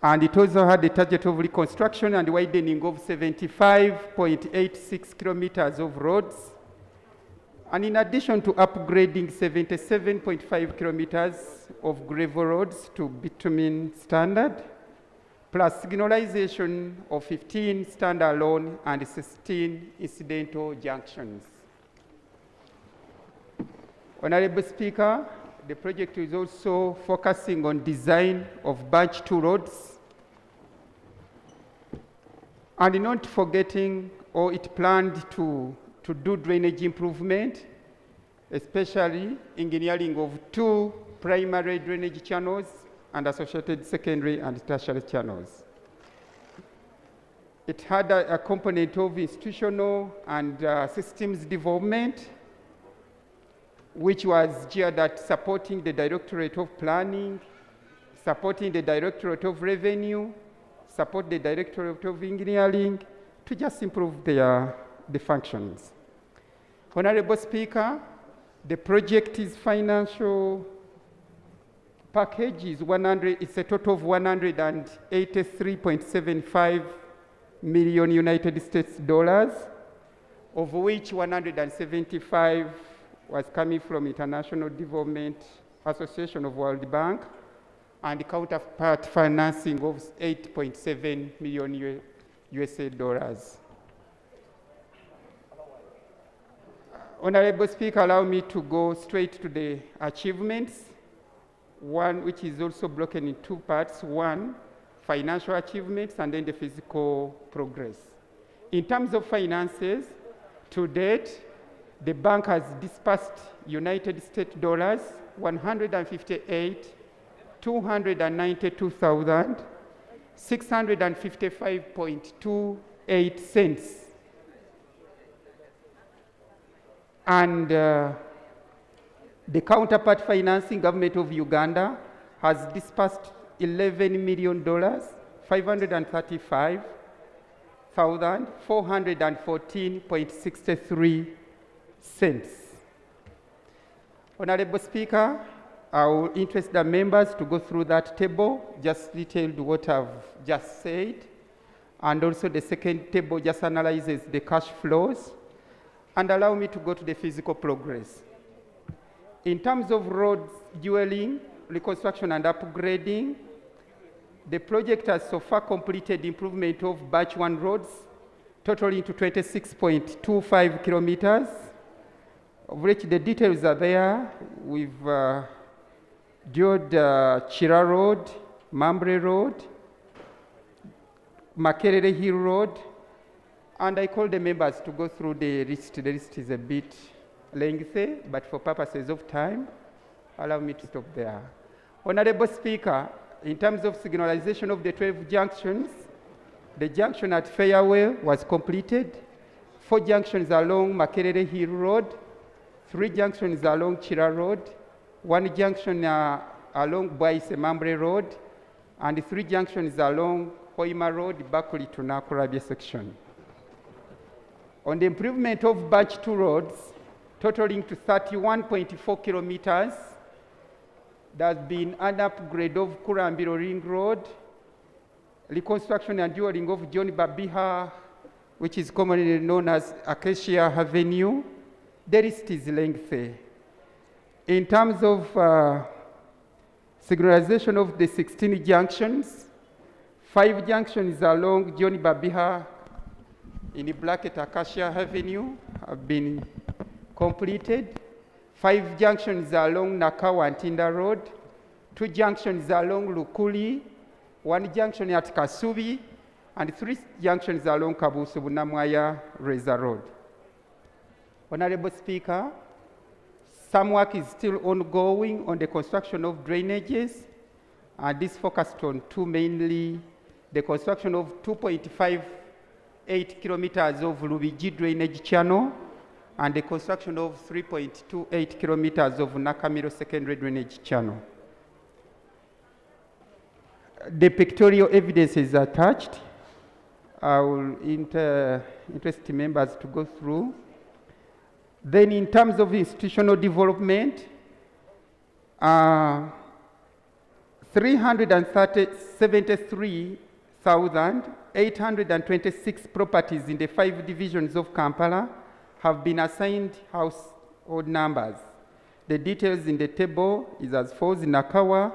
And it also had a target of reconstruction and widening of 75.86 kilometers of roads. And in addition to upgrading 77.5 kilometers of gravel roads to bitumen standard, plus signalization of 15 standalone and 16 incidental junctions. Honorable Speaker, the project is also focusing on design of batch 2 roads, and not forgetting, or it planned to do drainage improvement, especially engineering of 2 primary drainage channels and associated secondary and tertiary channels. It had a component of institutional and systems development, which was geared at supporting the Directorate of Planning, supporting the Directorate of Revenue, support the Directorate of Engineering, to just improve the functions. Honorable Speaker, the project's financial package is it's a total of 183.75 million United States dollars, of which 175 was coming from International Development Association of World Bank, and the counterpart financing of 8.7 million USA dollars. Honorable Speaker, allow me to go straight to the achievements, one which is also broken in 2 parts. One, financial achievements, and then the physical progress. In terms of finances, to date, the bank has disbursed United States dollars 158,292,655.28 cents. And the counterpart financing, government of Uganda, has disbursed $11 million, 535,414.63 cents. Honorable Speaker, I will interest the members to go through that table, just detailed what I've just said. And also the second table just analyzes the cash flows. And allow me to go to the physical progress. In terms of roads, dualling, reconstruction and upgrading, the project has so far completed improvement of batch 1 roads, totaling to 26.25 kilometers, of which the details are there. We've dualed Chira Road, Mambre Road, Makerere Hill Road, and I call the members to go through the list. The list is a bit lengthy, but for purposes of time, allow me to stop there. Honorable Speaker, in terms of signalization of the 12 junctions, the junction at Fairway was completed. 4 junctions along Makerere Hill Road, 3 junctions along Chira Road, 1 junction along Bwaise Mambre Road, and 3 junctions along Hoima Road, Bakuli to Nakurabia section. On the improvement of batch 2 roads, totaling to 31.4 kilometers, there has been an upgrade of Kurambiro Ring Road, reconstruction and dualling of John Babiha, which is commonly known as Acacia Avenue. The list is lengthy. In terms of signalization of the 16 junctions, 5 junctions along John Babiha in the Blackett Acacia Avenue have been completed. 5 junctions along Nakawa and Tinda Road, 2 junctions along Lukuli, one junction at Kasubi, and 3 junctions along Kabusu-Bunamwaya Razor Road. Honorable Speaker, some work is still ongoing on the construction of drainages, and this focused on 2 mainly, the construction of 2.58 kilometers of Lubiji drainage channel, and the construction of 3.28 kilometers of Nakamiro secondary drainage channel. The pictorial evidence is attached. I will interest members to go through. Then in terms of institutional development, 373,826 properties in the 5 divisions of Kampala have been assigned household numbers. The details in the table is as follows: in Nakawa,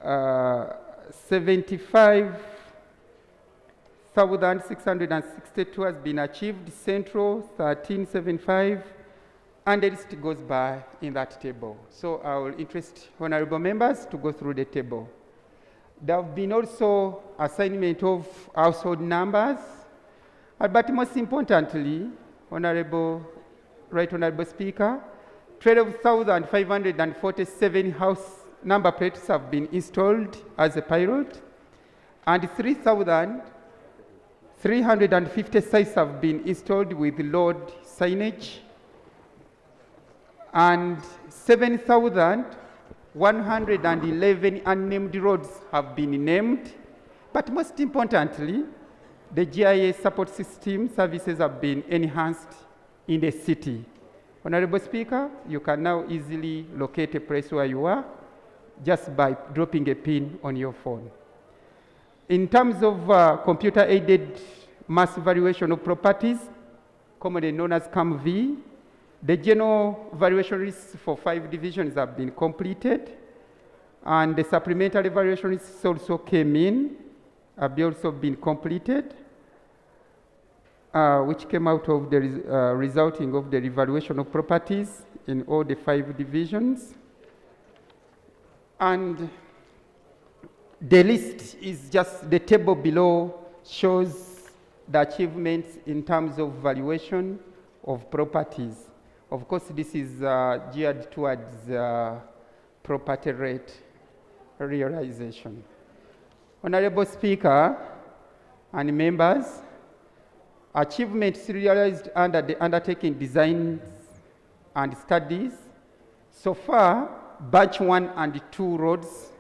75,662 has been achieved, Central 1375, and the list goes by in that table. So I will interest honorable members to go through the table. There have been also assignment of household numbers, but most importantly, Right Honorable Speaker, 12,547 house number plates have been installed as a pilot, and 3,350 sites have been installed with load signage, and 7,111 unnamed roads have been named. But most importantly, the GIS support system services have been enhanced in the city. Honorable Speaker, you can now easily locate a place where you are just by dropping a pin on your phone. In terms of computer-aided mass valuation of properties, commonly known as CAMV, the general valuation lists for 5 divisions have been completed, and the supplementary valuation lists also came in, have also been completed, which came out of the resulting of the revaluation of properties in all the 5 divisions. And the list is just, the table below shows the achievements in terms of valuation of properties. Of course, this is geared towards property rate realization. Honorable Speaker and members, achievements realized under the undertaking designs and studies. So far, batch 1 and 2 roads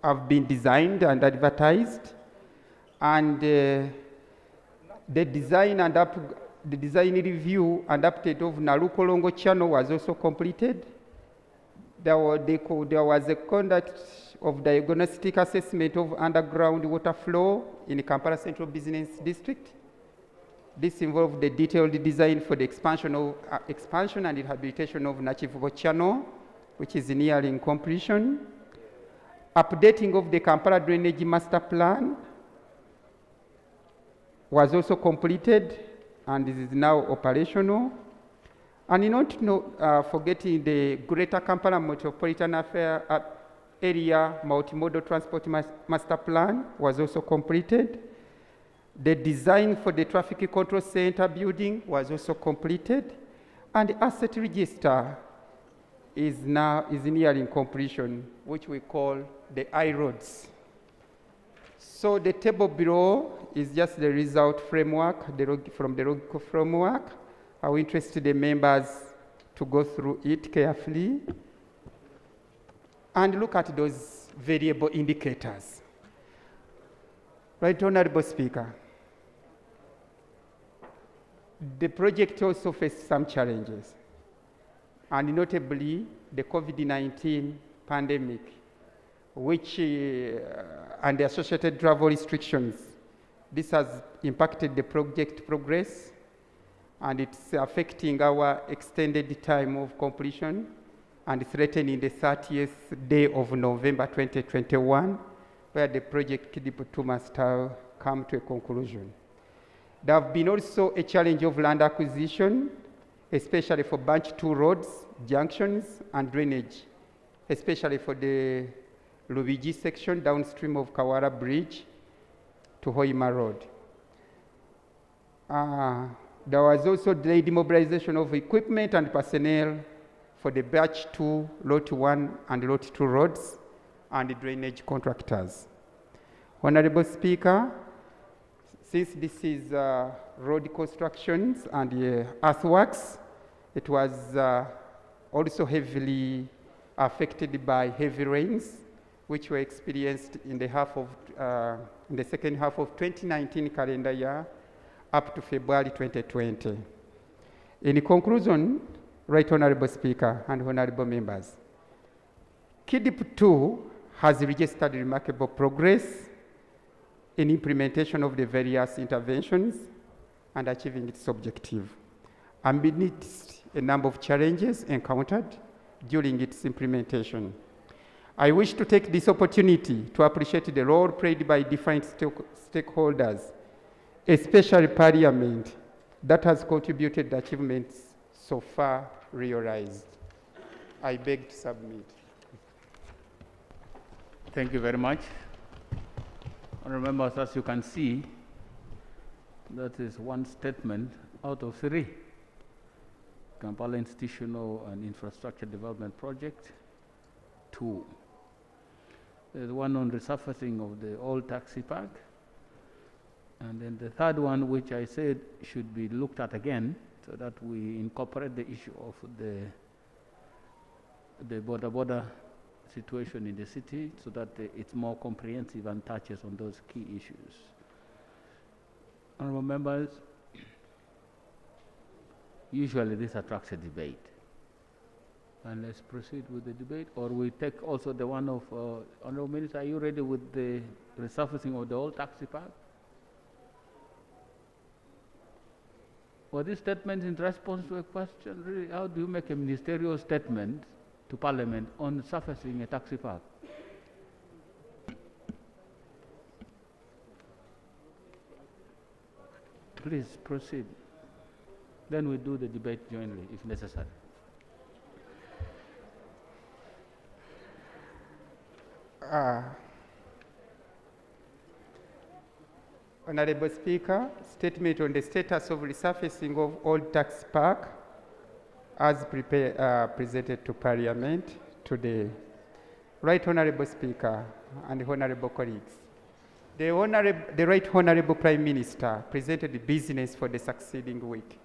have been designed and advertised, and the design review and update of Nalukolongo channel was also completed. There was a conduct of diagnostic assessment of underground water flow in Kampala Central Business District. This involved the detailed design for the expansion and rehabilitation of Nachivubo channel, which is nearing completion. Updating of the Kampala Drainage Master Plan was also completed and is now operational. And not forgetting the Greater Kampala Metropolitan Area Multimodal Transport Master Plan was also completed. The design for the Traffic Control Center building was also completed, and the asset register is nearing completion, which we call the I-roads. So the table below is just the result framework from the ROGCO framework. I will interest the members to go through it carefully and look at those variable indicators. Right, Honorable Speaker. The project also faced some challenges, and notably the COVID-19 pandemic, which and the associated travel restrictions. This has impacted the project progress, and it's affecting our extended time of completion and threatening the 30th day of November 2021, where the project Kidiputu must come to a conclusion. There have been also a challenge of land acquisition, especially for batch 2 roads, junctions, and drainage, especially for the Lubigi section downstream of Kawara Bridge to Hoima Road. There was also delayed demobilization of equipment and personnel for the Batch 2, Lot 1 and Lot 2 roads and the drainage contractors. Honorable Speaker, since this is road constructions and earthworks, it was also heavily affected by heavy rains, which were experienced in the second half of 2019 calendar year up to February 2020. In conclusion, Right Honorable Speaker and honorable members, KIDIP 2 has registered remarkable progress in implementation of the various interventions and achieving its objective, amidst a number of challenges encountered during its implementation. I wish to take this opportunity to appreciate the role played by different stakeholders, especially Parliament, that has contributed to achievements so far realized. I beg to submit. Thank you very much. Honourable members, as you can see, that is one statement out of 3. Kampala Institutional and Infrastructure Development Project 2. There's one on resurfacing of the old taxi park. And then the third one, which I said should be looked at again, so that we incorporate the issue of the Boda situation in the city, so that it's more comprehensive and touches on those key issues. Honourable members, usually this attracts a debate. And let's proceed with the debate, or we take also the one of Honourable Minister. Are you ready with the resurfacing of the old taxi park? Well, this statement in response to a question, really, how do you make a ministerial statement to Parliament on surfacing a taxi park? Please proceed. Then we do the debate jointly, if necessary. Honorable Speaker, statement on the status of resurfacing of Old Tax Park as presented to Parliament today. Right Honorable Speaker and honorable colleagues, the Right Honorable Prime Minister presented the business for the succeeding week.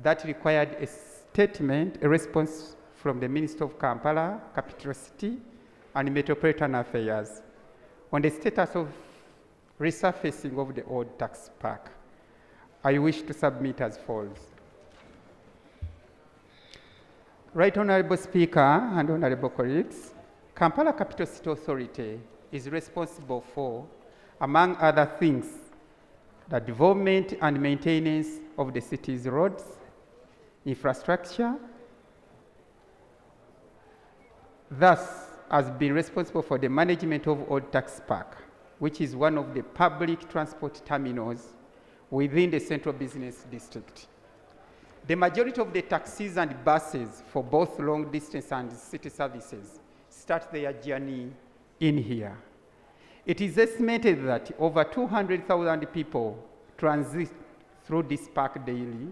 That required a statement, a response from the Minister of Kampala, Capital City, and Metropolitan Affairs on the status of resurfacing of the old tax park. I wish to submit as follows. Right Honorable Speaker and honorable colleagues, Kampala Capital City Authority is responsible for, among other things, the development and maintenance of the city's roads, infrastructure, thus has been responsible for the management of Old Tax Park, which is one of the public transport terminals within the Central Business District. The majority of the taxis and buses for both long distance and city services start their journey in here. It is estimated that over 200,000 people transit through this park daily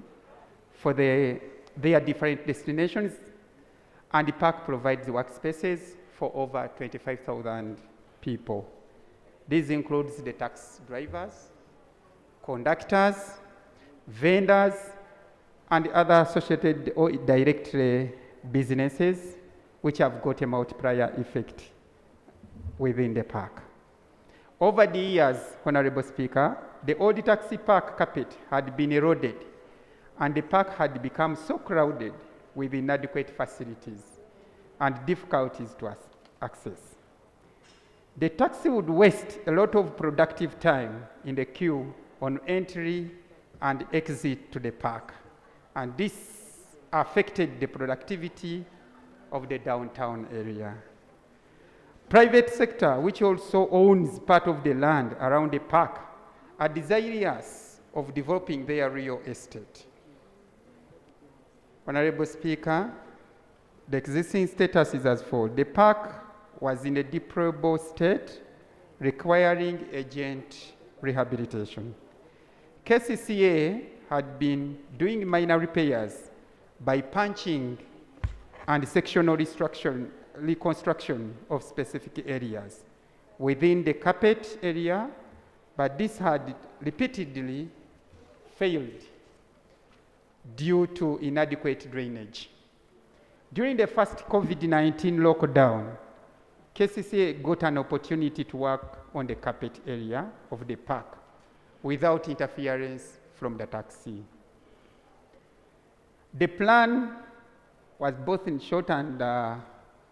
for their different destinations, and the park provides workspaces for over 25,000 people. This includes the taxi drivers, conductors, vendors, and other associated or direct businesses which have got a multiplier effect within the park. Over the years, Honorable Speaker, the old taxi park carpet had been eroded, and the park had become so crowded with inadequate facilities and difficulties to access. The taxi would waste a lot of productive time in the queue on entry and exit to the park, and this affected the productivity of the downtown area. Private sector, which also owns part of the land around the park, are desirous of developing their real estate. Honorable Speaker, the existing status is as follows. The park was in a deplorable state, requiring urgent rehabilitation. KCCA had been doing minor repairs by punching and sectional reconstruction of specific areas within the carpet area, but this had repeatedly failed due to inadequate drainage. During the first COVID-19 lockdown, KCCA got an opportunity to work on the carpet area of the park without interference from the taxi. The plan was both in short and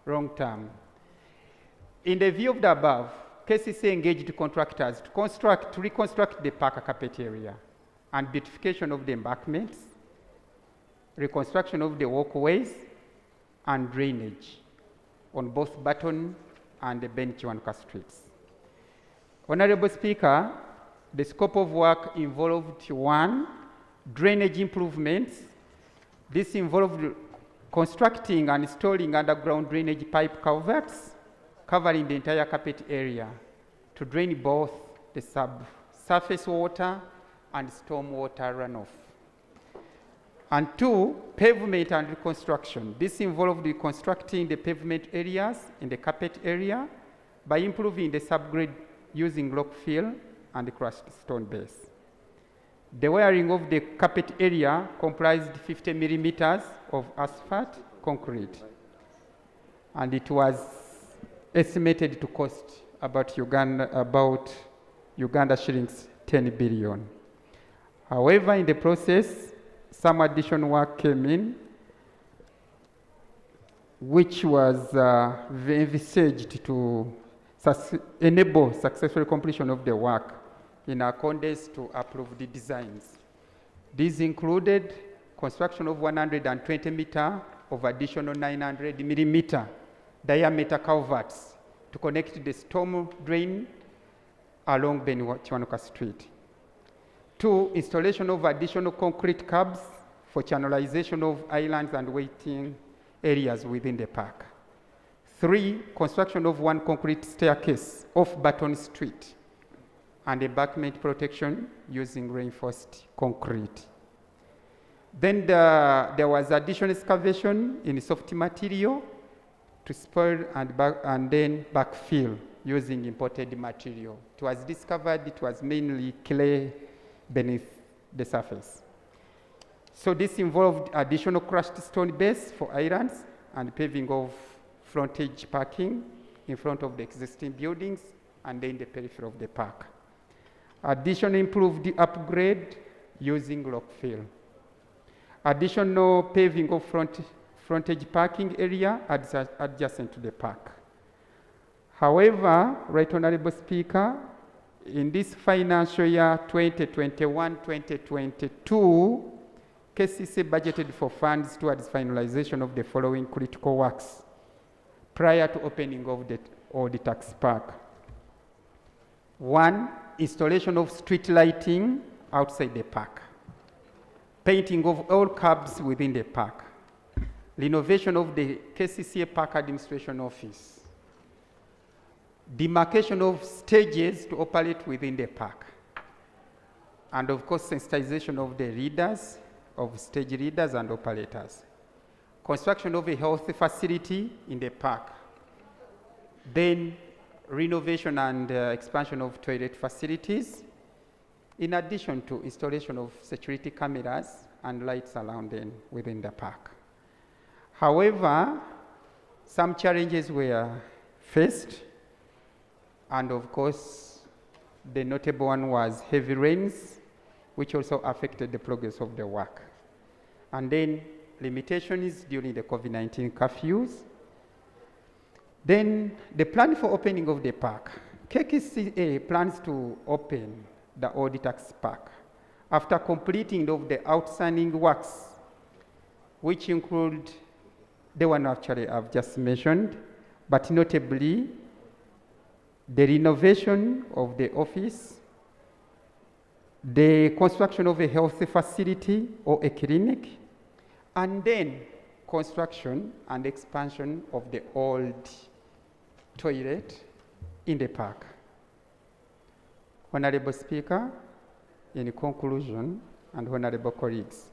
long term. In the view of the above, KCCA engaged contractors to reconstruct the park carpet area and beautification of the embankments, reconstruction of the walkways, and drainage on both Button and the Ben Kiwanuka streets. Honorable Speaker, the scope of work involved 1, drainage improvements. This involved constructing and installing underground drainage pipe culverts covering the entire carpet area to drain both the subsurface water and stormwater runoff. And 2, pavement and reconstruction. This involved reconstructing the pavement areas in the carpet area by improving the subgrade using rock fill and crushed stone base. The wiring of the carpet area comprised 50 millimeters of asphalt concrete, and it was estimated to cost about Uganda shillings 10 billion. However, in the process, some additional work came in, which was envisaged to enable successful completion of the work in accordance to approved designs. These included construction of 120 meter of additional 900 millimeter diameter culverts to connect the storm drain along Ben Kiwanuka Street. 2, installation of additional concrete curbs for channelization of islands and waiting areas within the park. 3, construction of 1 concrete staircase off Button Street and embankment protection using reinforced concrete. Then there was additional excavation in soft material to spur and then backfill using imported material. It was discovered it was mainly clay beneath the surface. So this involved additional crushed stone base for islands and paving of frontage parking in front of the existing buildings and then the periphery of the park. Additional improved upgrade using rock fill. Additional paving of frontage parking area adjacent to the park. However, Right Honorable Speaker, in this financial year 2021-2022, KCC budgeted for funds towards finalization of the following critical works prior to opening of the Old Tax Park. 1, installation of street lighting outside the park. Painting of all curbs within the park. Renovation of the KCCA Park Administration Office. Demarcation of stages to operate within the park. And of course, sensitization of the readers, of stage readers and operators. Construction of a health facility in the park. Then renovation and expansion of toilet facilities, in addition to installation of security cameras and lights surrounding within the park. However, some challenges were faced, and of course, the notable one was heavy rains, which also affected the progress of the work. And then limitations during the COVID-19 curfews. Then the plan for opening of the park. KCCA plans to open the Old Tax Park after completing of the outstanding works, which include the one actually I've just mentioned, but notably the renovation of the office, the construction of a health facility or a clinic, and then construction and expansion of the old toilet in the park. Honorable Speaker, in conclusion, and honorable colleagues,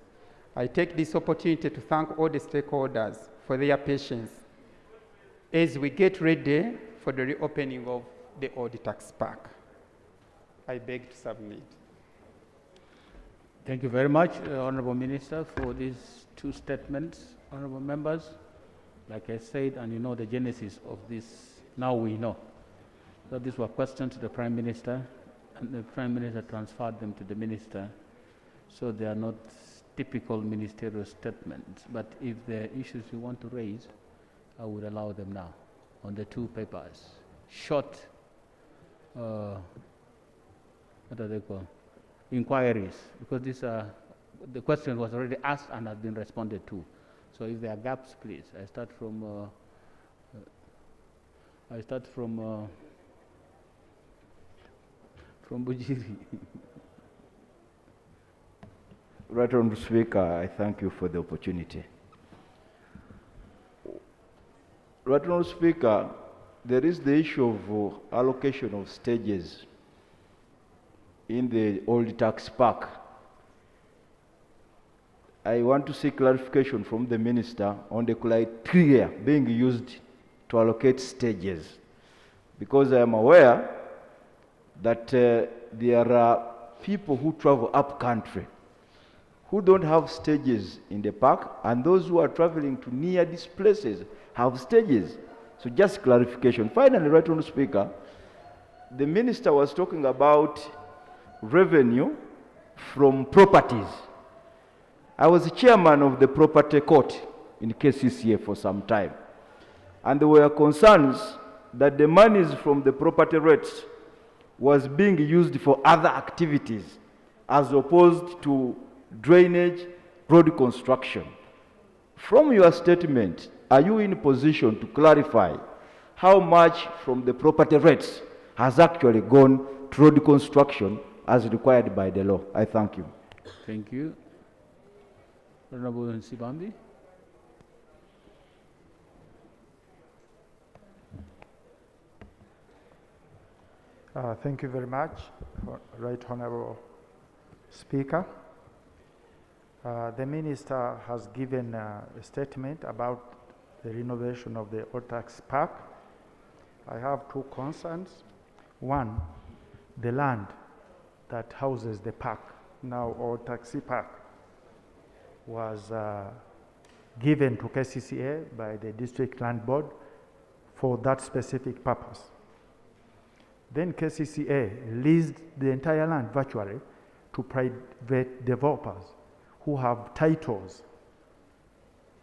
I take this opportunity to thank all the stakeholders for their patience as we get ready for the reopening of the old tax park. I beg to submit. Thank you very much, Honorable Minister, for these two statements. Honorable members, like I said, and you know the genesis of this, now we know. So these were questions to the Prime Minister, and the Prime Minister transferred them to the Minister. So they are not typical ministerial statements. But if there are issues you want to raise, I would allow them now on the two papers. Short, what are they called? Inquiries, because these are, the question was already asked and has been responded to. So if there are gaps, please. I start from Bujiri. Right Honourable Speaker, I thank you for the opportunity. Right Honourable Speaker, there is the issue of allocation of stages in the old tax park. I want to seek clarification from the Minister on the criteria being used to allocate stages, because I am aware that there are people who travel up country who don't have stages in the park, and those who are traveling to near these places have stages. So just clarification. Finally, Right Honourable Speaker, the Minister was talking about revenue from properties. I was chairman of the property court in KCCA for some time, and there were concerns that the monies from the property rates was being used for other activities as opposed to drainage, road construction. From your statement, are you in a position to clarify how much from the property rates has actually gone to road construction as required by the law? I thank you. Thank you. Honorable Sibambi. Thank you very much, Right Honourable Speaker. The Minister has given a statement about the renovation of the old tax park. I have two concerns. One, the land that houses the park, now old taxi park, was given to KCCA by the District Land Board for that specific purpose. Then KCCA leased the entire land virtually to private developers who have titles,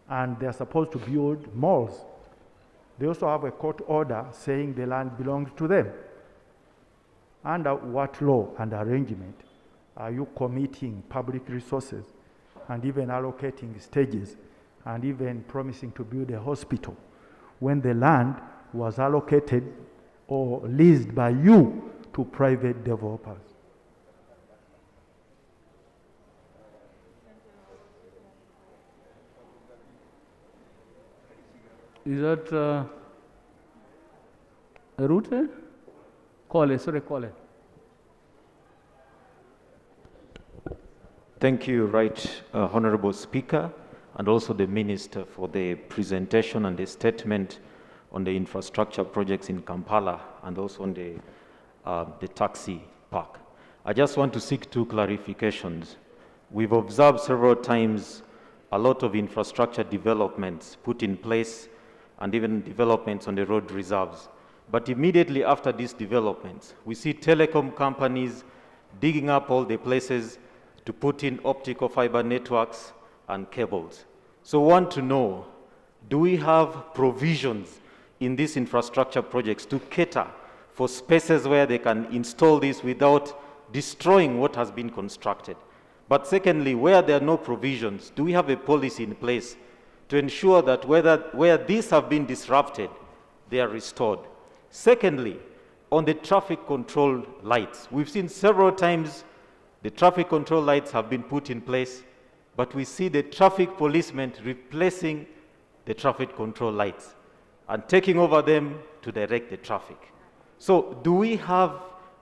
and they're supposed to build malls. They also have a court order saying the land belongs to them. Under what law and arrangement are you committing public resources and even allocating stages and even promising to build a hospital when the land was allocated or leased by you to private developers? Is that Rute? Call it. Thank you, Right Honourable Speaker, and also the Minister for the presentation and the statement on the infrastructure projects in Kampala and also on the taxi park. I just want to seek two clarifications. We've observed several times a lot of infrastructure developments put in place and even developments on the road reserves. But immediately after these developments, we see telecom companies digging up all the places to put in optical fiber networks and cables. So I want to know, do we have provisions in these infrastructure projects to cater for spaces where they can install this without destroying what has been constructed? But secondly, where there are no provisions, do we have a policy in place to ensure that where these have been disrupted, they are restored? Secondly, on the traffic control lights, we've seen several times the traffic control lights have been put in place, but we see the traffic policemen replacing the traffic control lights. and taking over them to direct the traffic. So do we have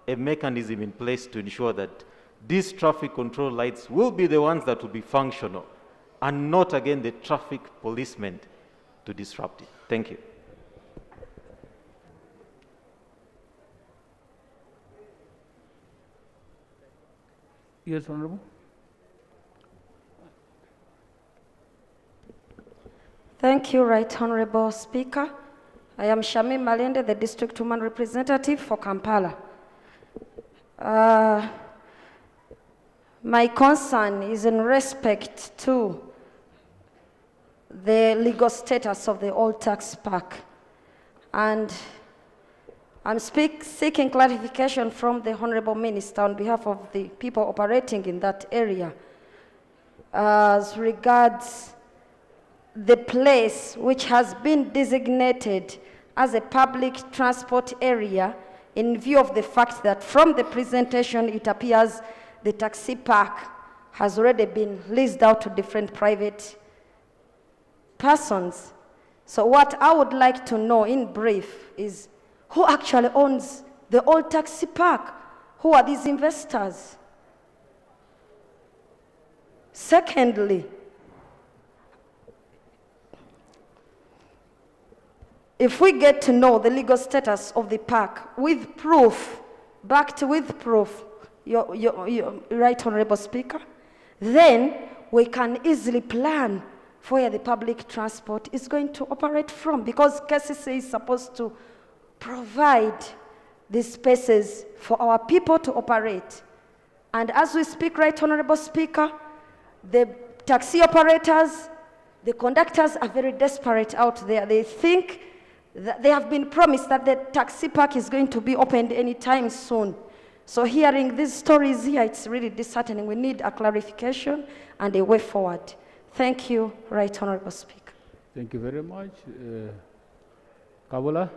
a mechanism in place to ensure that these traffic control lights will be the ones that will be functional and not, again, the traffic policemen to disrupt it? Thank you. Yes, Honorable. Thank you, Right Honorable Speaker. I am Shami Malende, the District Woman Representative for Kampala. My concern is in respect to the legal status of the old tax park. And I'm seeking clarification from the Honorable Minister on behalf of the people operating in that area as regards the place which has been designated as a public transport area, in view of the fact that from the presentation it appears the taxi park has already been leased out to different private persons. So what I would like to know in brief is who actually owns the old taxi park? Who are these investors? Secondly, if we get to know the legal status of the park with proof, backed with proof, your Right Honorable Speaker, then we can easily plan for where the public transport is going to operate from, because KCC is supposed to provide these spaces for our people to operate. And as we speak, Right Honorable Speaker, the taxi operators, the conductors are very desperate out there. They think that they have been promised that the taxi park is going to be opened anytime soon. So hearing these stories here, it's really disheartening. We need a clarification and a way forward. Thank you, Right Honorable Speaker. Thank you very much. Kampala.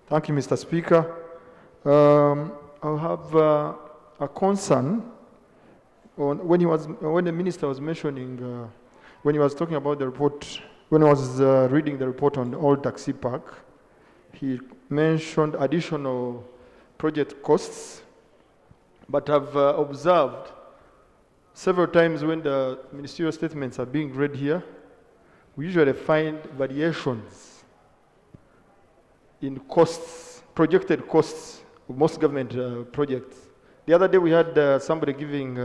Thank you, Mr. Speaker. I have a concern on when the minister was mentioning, when he was talking about the report, when he was reading the report on the old taxi park, he mentioned additional project costs, but I've observed several times when the ministerial statements are being read here, we usually find variations in costs, projected costs of most government projects. The other day we had somebody giving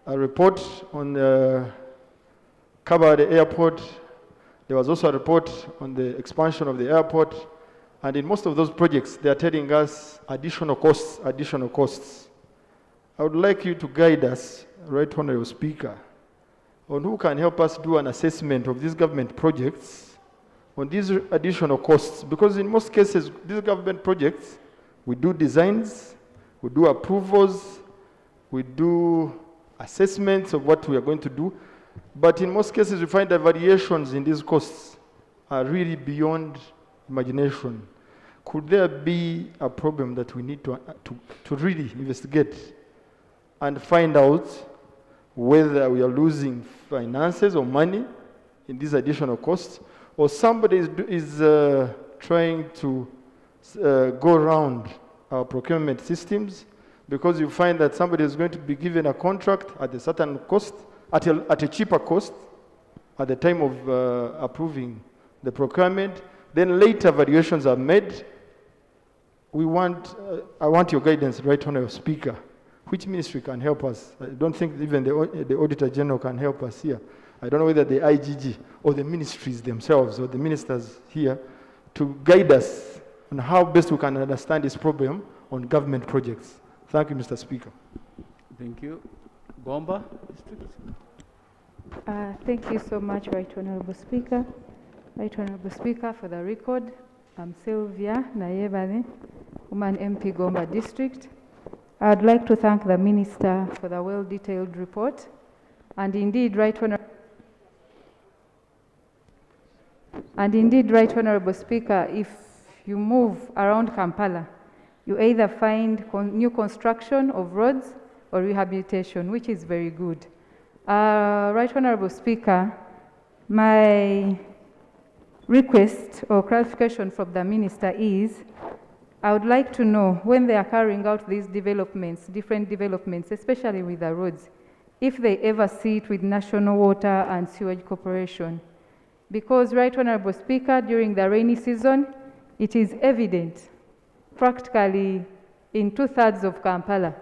a report on Kampala airport. There was also a report on the expansion of the airport. And in most of those projects, they are telling us additional costs, additional costs. I would like you to guide us, Right Honorable Speaker, on who can help us do an assessment of these government projects on these additional costs. Because in most cases, these government projects, we do designs, we do approvals, we do assessments of what we are going to do. But in most cases, we find that variations in these costs are really beyond imagination. Could there be a problem that we need to really investigate and find out whether we are losing finances or money in these additional costs, or somebody is trying to go around our procurement systems, because you find that somebody is going to be given a contract at a certain cost, at a cheaper cost at the time of approving the procurement. Then later variations are made. I want your guidance, Right Honorable Speaker. Which ministry can help us? I don't think even the Auditor General can help us here. I don't know whether the IGG or the ministries themselves or the ministers here to guide us on how best we can understand this problem on government projects. Thank you, Mr. Speaker. Thank you. Gomba. Thank you so much, Right Honorable Speaker. Right Honorable Speaker, for the record, I'm Sylvia Nayebane, Woman MP Gomba District. I'd like to thank the Minister for the well-detailed report. And indeed, Right Honorable Speaker, if you move around Kampala, you either find new construction of roads or rehabilitation, which is very good. Right Honorable Speaker, my request or clarification from the Minister is, I would like to know when they are carrying out these developments, different developments, especially with the roads, if they ever sit with National Water and Sewage Corporation. Because, Right Honorable Speaker, during the rainy season, it is evident, practically in 2/3 of Kampala,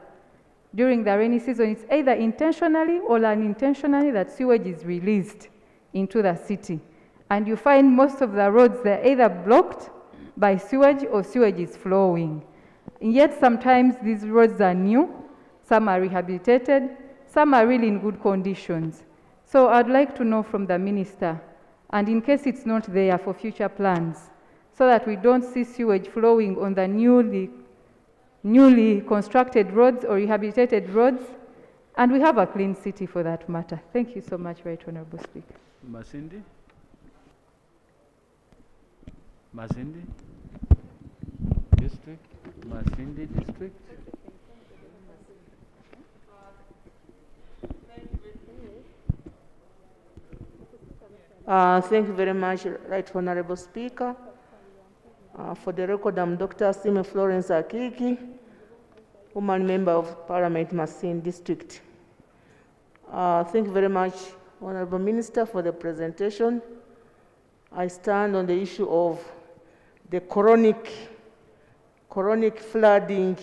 during the rainy season, it's either intentionally or unintentionally that sewage is released into the city. And you find most of the roads, they're either blocked by sewage or sewage is flowing. And yet sometimes these roads are new, some are rehabilitated, some are really in good conditions. So I'd like to know from the Minister, and in case it's not there, for future plans, so that we don't see sewage flowing on the newly constructed roads or rehabilitated roads, and we have a clean city for that matter. Thank you so much, Right Honorable Speaker. Masindi? Masindi? District? Masindi District? Thank you very much, Right Honorable Speaker. For the record, I'm Dr. Sime Florence Akiki, Woman Member of Parliament, Masindi District. Thank you very much, Honorable Minister, for the presentation. I stand on the issue of the chronic flooding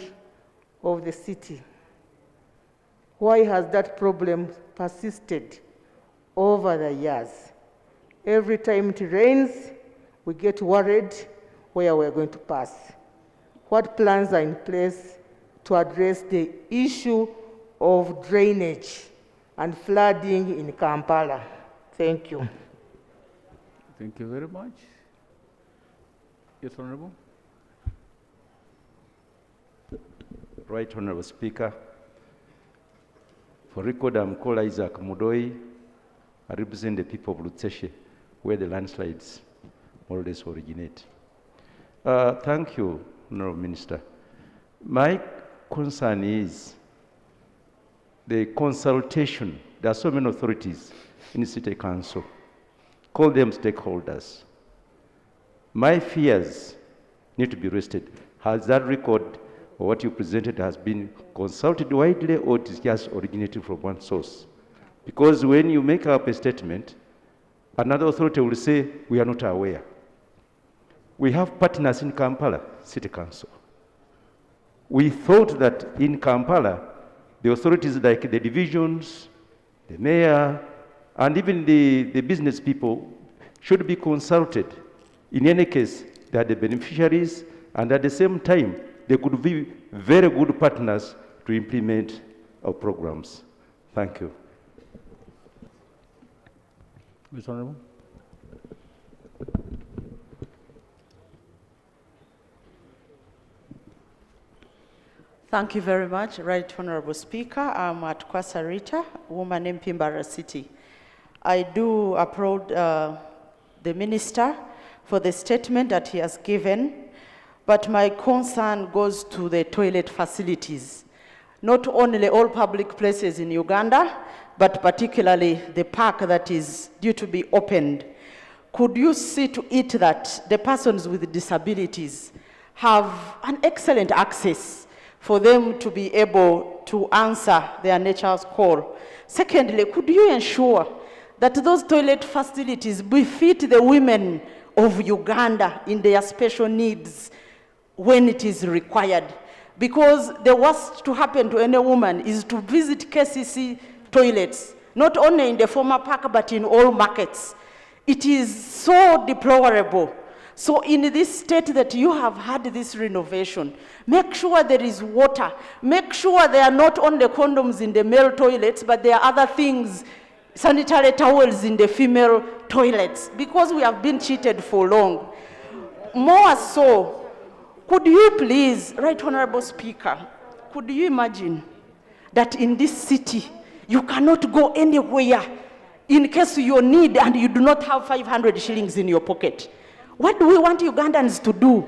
of the city. Why has that problem persisted over the years? Every time it rains, we get worried where we're going to pass. What plans are in place to address the issue of drainage and flooding in Kampala? Thank you. Thank you very much. Yes, Honorable. Right Honorable Speaker, for record, I'm called Isaac Mudoi. I represent the people of Luteshe, where the landslides more or less originate. Thank you, Honorable Minister. My concern is the consultation. There are so many authorities in the City Council. Call them stakeholders. My fears need to be rested. Has that record or what you presented has been consulted widely, or it is just originated from one source? Because when you make up a statement, another authority will say, we are not aware. We have partners in Kampala City Council. We thought that in Kampala, the authorities like the divisions, the mayor, and even the business people should be consulted. In any case, they are the beneficiaries, and at the same time, they could be very good partners to implement our programs. Thank you. Mr. Honorable. Thank you very much, Right Honorable Speaker. I'm at Kwasarita, woman in Pimbara City. I do applaud the Minister for the statement that he has given, but my concern goes to the toilet facilities. Not only all public places in Uganda, but particularly the park that is due to be opened. Could you see to it that the persons with disabilities have an excellent access for them to be able to answer their nature's call? Secondly, could you ensure that those toilet facilities befit the women of Uganda in their special needs when it is required? Because the worst to happen to any woman is to visit KCC toilets, not only in the former park, but in all markets. It is so deplorable. So in this state that you have had this renovation, make sure there is water. Make sure there are not only condoms in the male toilets, but there are other things, sanitary towels in the female toilets, because we have been cheated for long. More so, could you please, Right Honorable Speaker, could you imagine that in this city, you cannot go anywhere in case you need and you do not have 500 shillings in your pocket? What do we want Ugandans to do?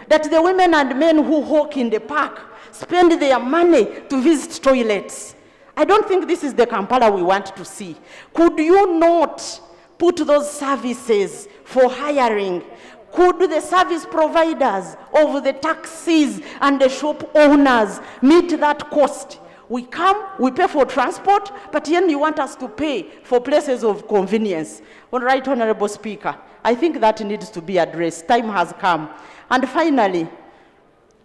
that the women and men who hawk in the park spend their money to visit toilets. I don't think this is the Kampala we want to see. Could you not put those services for hiring? Could the service providers of the taxis and the shop owners meet that cost? We come, we pay for transport, but then you want us to pay for places of convenience. All right, Honorable Speaker, I think that needs to be addressed. Time has come. And finally,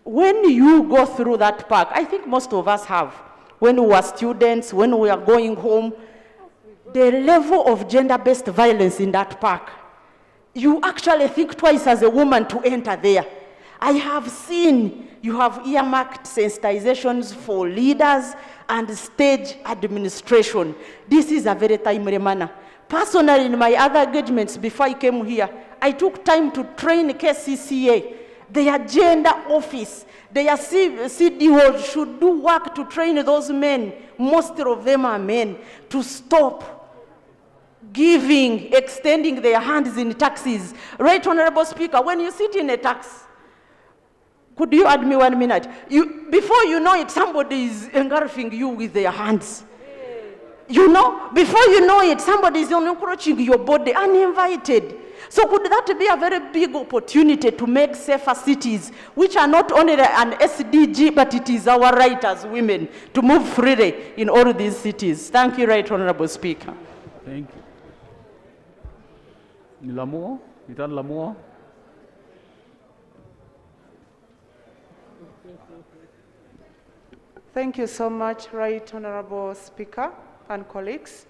when you go through that park, I think most of us have, when we were students, when we are going home, the level of gender-based violence in that park, you actually think twice as a woman to enter there. I have seen you have earmarked sensitizations for leaders and stage administration. This is a very timely manner. Personally, in my other engagements before I came here, I took time to train KCCA. Their gender office, their CDO should do work to train those men, most of them are men, to stop giving, extending their hands in taxis. Right, Honorable Speaker, when you sit in a taxi, could you add me 1 minute? Before you know it, somebody is engulfing you with their hands. You know, before you know it, somebody is encroaching your body uninvited. So could that be a very big opportunity to make safer cities, which are not only an SDG, but it is our right as women to move freely in all these cities. Thank you, Right Honorable Speaker. Thank you. Lamour, Itan Lamour. Thank you so much, Right Honorable Speaker and colleagues.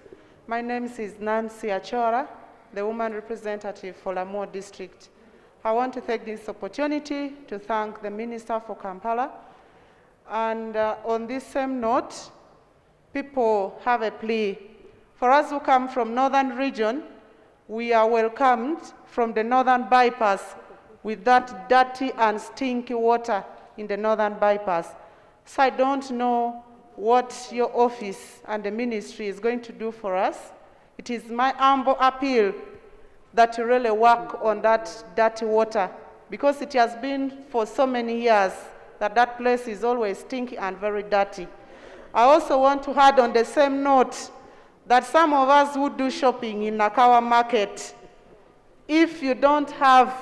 My name is Nancy Achora, the woman representative for Lamour District. I want to take this opportunity to thank the Minister for Kampala. And on this same note, people have a plea. For us who come from northern region, we are welcomed from the northern bypass with that dirty and stinky water in the northern bypass. So I don't know what your office and the ministry is going to do for us. It is my humble appeal that you really work on that dirty water, because it has been for so many years that that place is always stinky and very dirty. I also want to add on the same note that some of us who do shopping in Nakawa market, if you don't have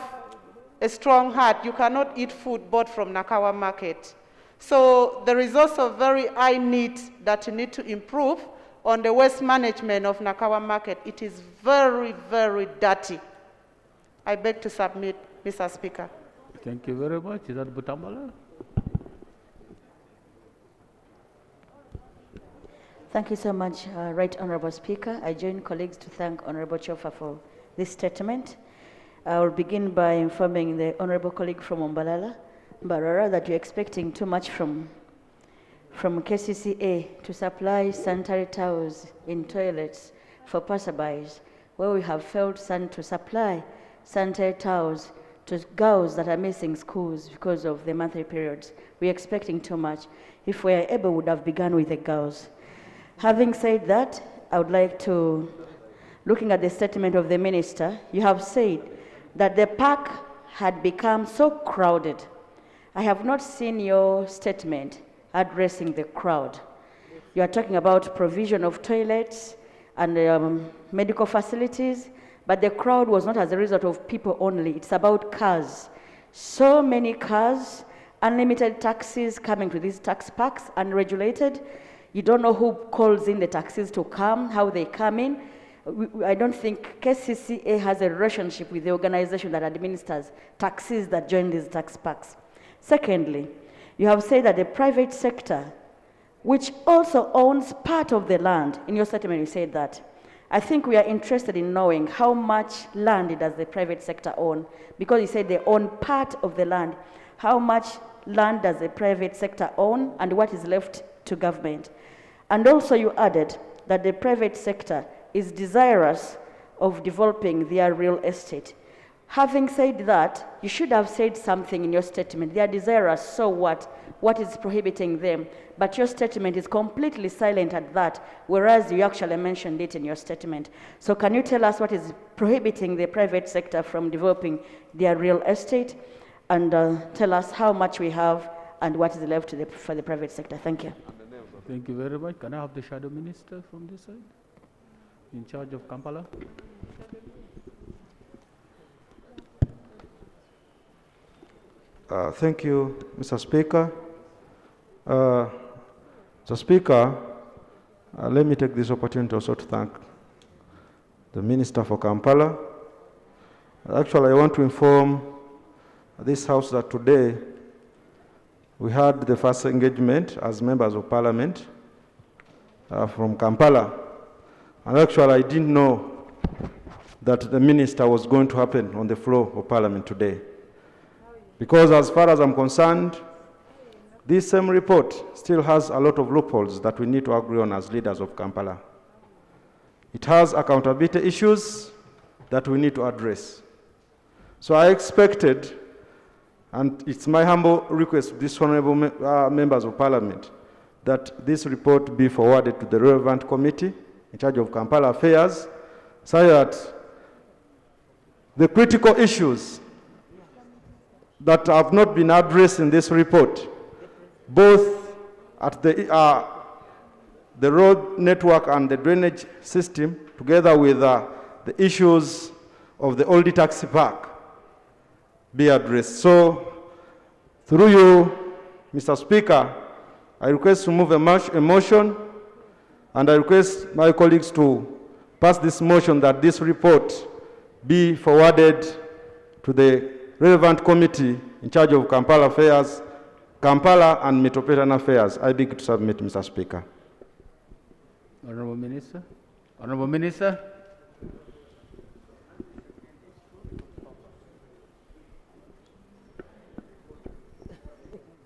a strong heart, you cannot eat food bought from Nakawa market. So there is also very high need that you need to improve on the waste management of Nakawa market. It is very, very dirty. I beg to submit, Mr. Speaker. Thank you very much. Is that Butambala? Thank you so much, Right Honorable Speaker. I join colleagues to thank Honorable Chofa for this statement. I will begin by informing the Honorable colleague from Mbarara, that you're expecting too much from KCCA to supply sanitary towels in toilets for passerbys, where we have failed to supply sanitary towels to girls that are missing schools because of the monthly periods. We're expecting too much. If we are able, we would have begun with the girls. Having said that, I would like to, looking at the statement of the minister, you have said that the park had become so crowded. I have not seen your statement addressing the crowd. You are talking about provision of toilets and medical facilities, but the crowd was not as a result of people only. It's about cars. So many cars, unlimited taxis coming to these tax parks, unregulated. You don't know who calls in the taxis to come, how they come in. I don't think KCCA has a relationship with the organization that administers taxis that join these tax parks. Secondly, you have said that the private sector, which also owns part of the land, in your statement you said that. I think we are interested in knowing how much land does the private sector own, because you said they own part of the land. How much land does the private sector own, and what is left to government? And also you added that the private sector is desirous of developing their real estate. Having said that, you should have said something in your statement. They are desirous, so what? What is prohibiting them? But your statement is completely silent at that, whereas you actually mentioned it in your statement. So can you tell us what is prohibiting the private sector from developing their real estate? and tell us how much we have and what is left for the private sector. Thank you. Thank you very much. Can I have the shadow minister from this side, in charge of Kampala? Thank you, Mr. Speaker. Mr. Speaker, let me take this opportunity also to thank the Minister for Kampala. Actually, I want to inform this House that today we had the first engagement as members of Parliament from Kampala. And actually, I didn't know that the Minister was going to happen on the floor of Parliament today. Because as far as I'm concerned, this same report still has a lot of loopholes that we need to agree on as leaders of Kampala. It has accountability issues that we need to address. So I expected, and it's my humble request to these honorable members of Parliament, that this report be forwarded to the relevant committee in charge of Kampala affairs, so that the critical issues that have not been addressed in this report, both at the road network and the drainage system, together with the issues of the old taxi park, be addressed. So, through you, Mr. Speaker, I request to move a motion, and I request my colleagues to pass this motion that this report be forwarded to the relevant committee in charge of Kampala affairs, Kampala and Metropolitan Affairs. I beg to submit, Mr. Speaker. Honorable Minister. Honorable Minister.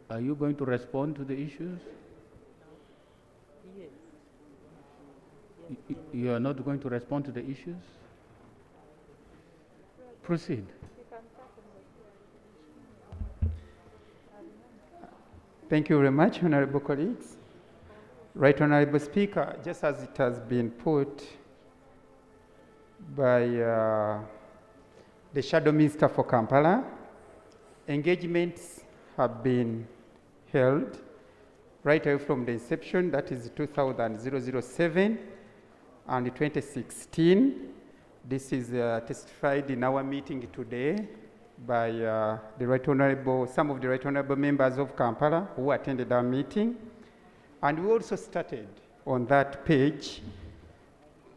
Are you going to respond to the issues? Yes. You are not going to respond to the issues? Proceed. Thank you very much, honorable colleagues. Right Honorable Speaker, just as it has been put by the Shadow Minister for Kampala, engagements have been held right away from the inception, that is 2007 and 2016. This is testified in our meeting today by some of the Right Honorable members of Kampala who attended our meeting. And we also started on that page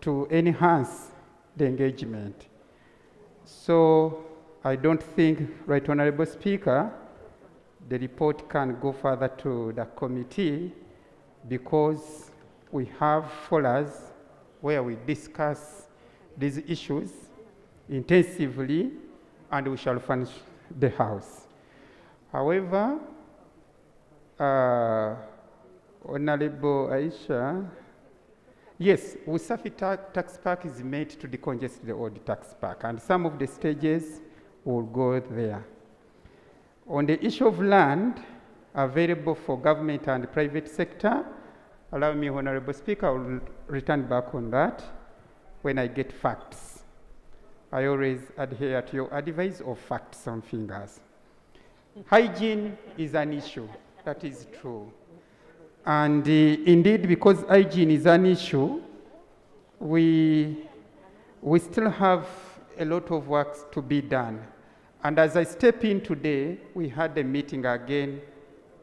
to enhance the engagement. So I don't think, Right Honorable Speaker, the report can go further to the committee because we have forums where we discuss these issues intensively, and we shall furnish the House. However, Honorable Aisha, yes, Usafi tax park is made to decongest the old tax park, and some of the stages will go there. On the issue of land available for government and private sector, allow me, Honorable Speaker, I will return back on that when I get facts. I always adhere to your advice of facts on fingers. Hygiene is an issue, that is true. And indeed, because hygiene is an issue, we still have a lot of work to be done. And as I step in today, we had a meeting again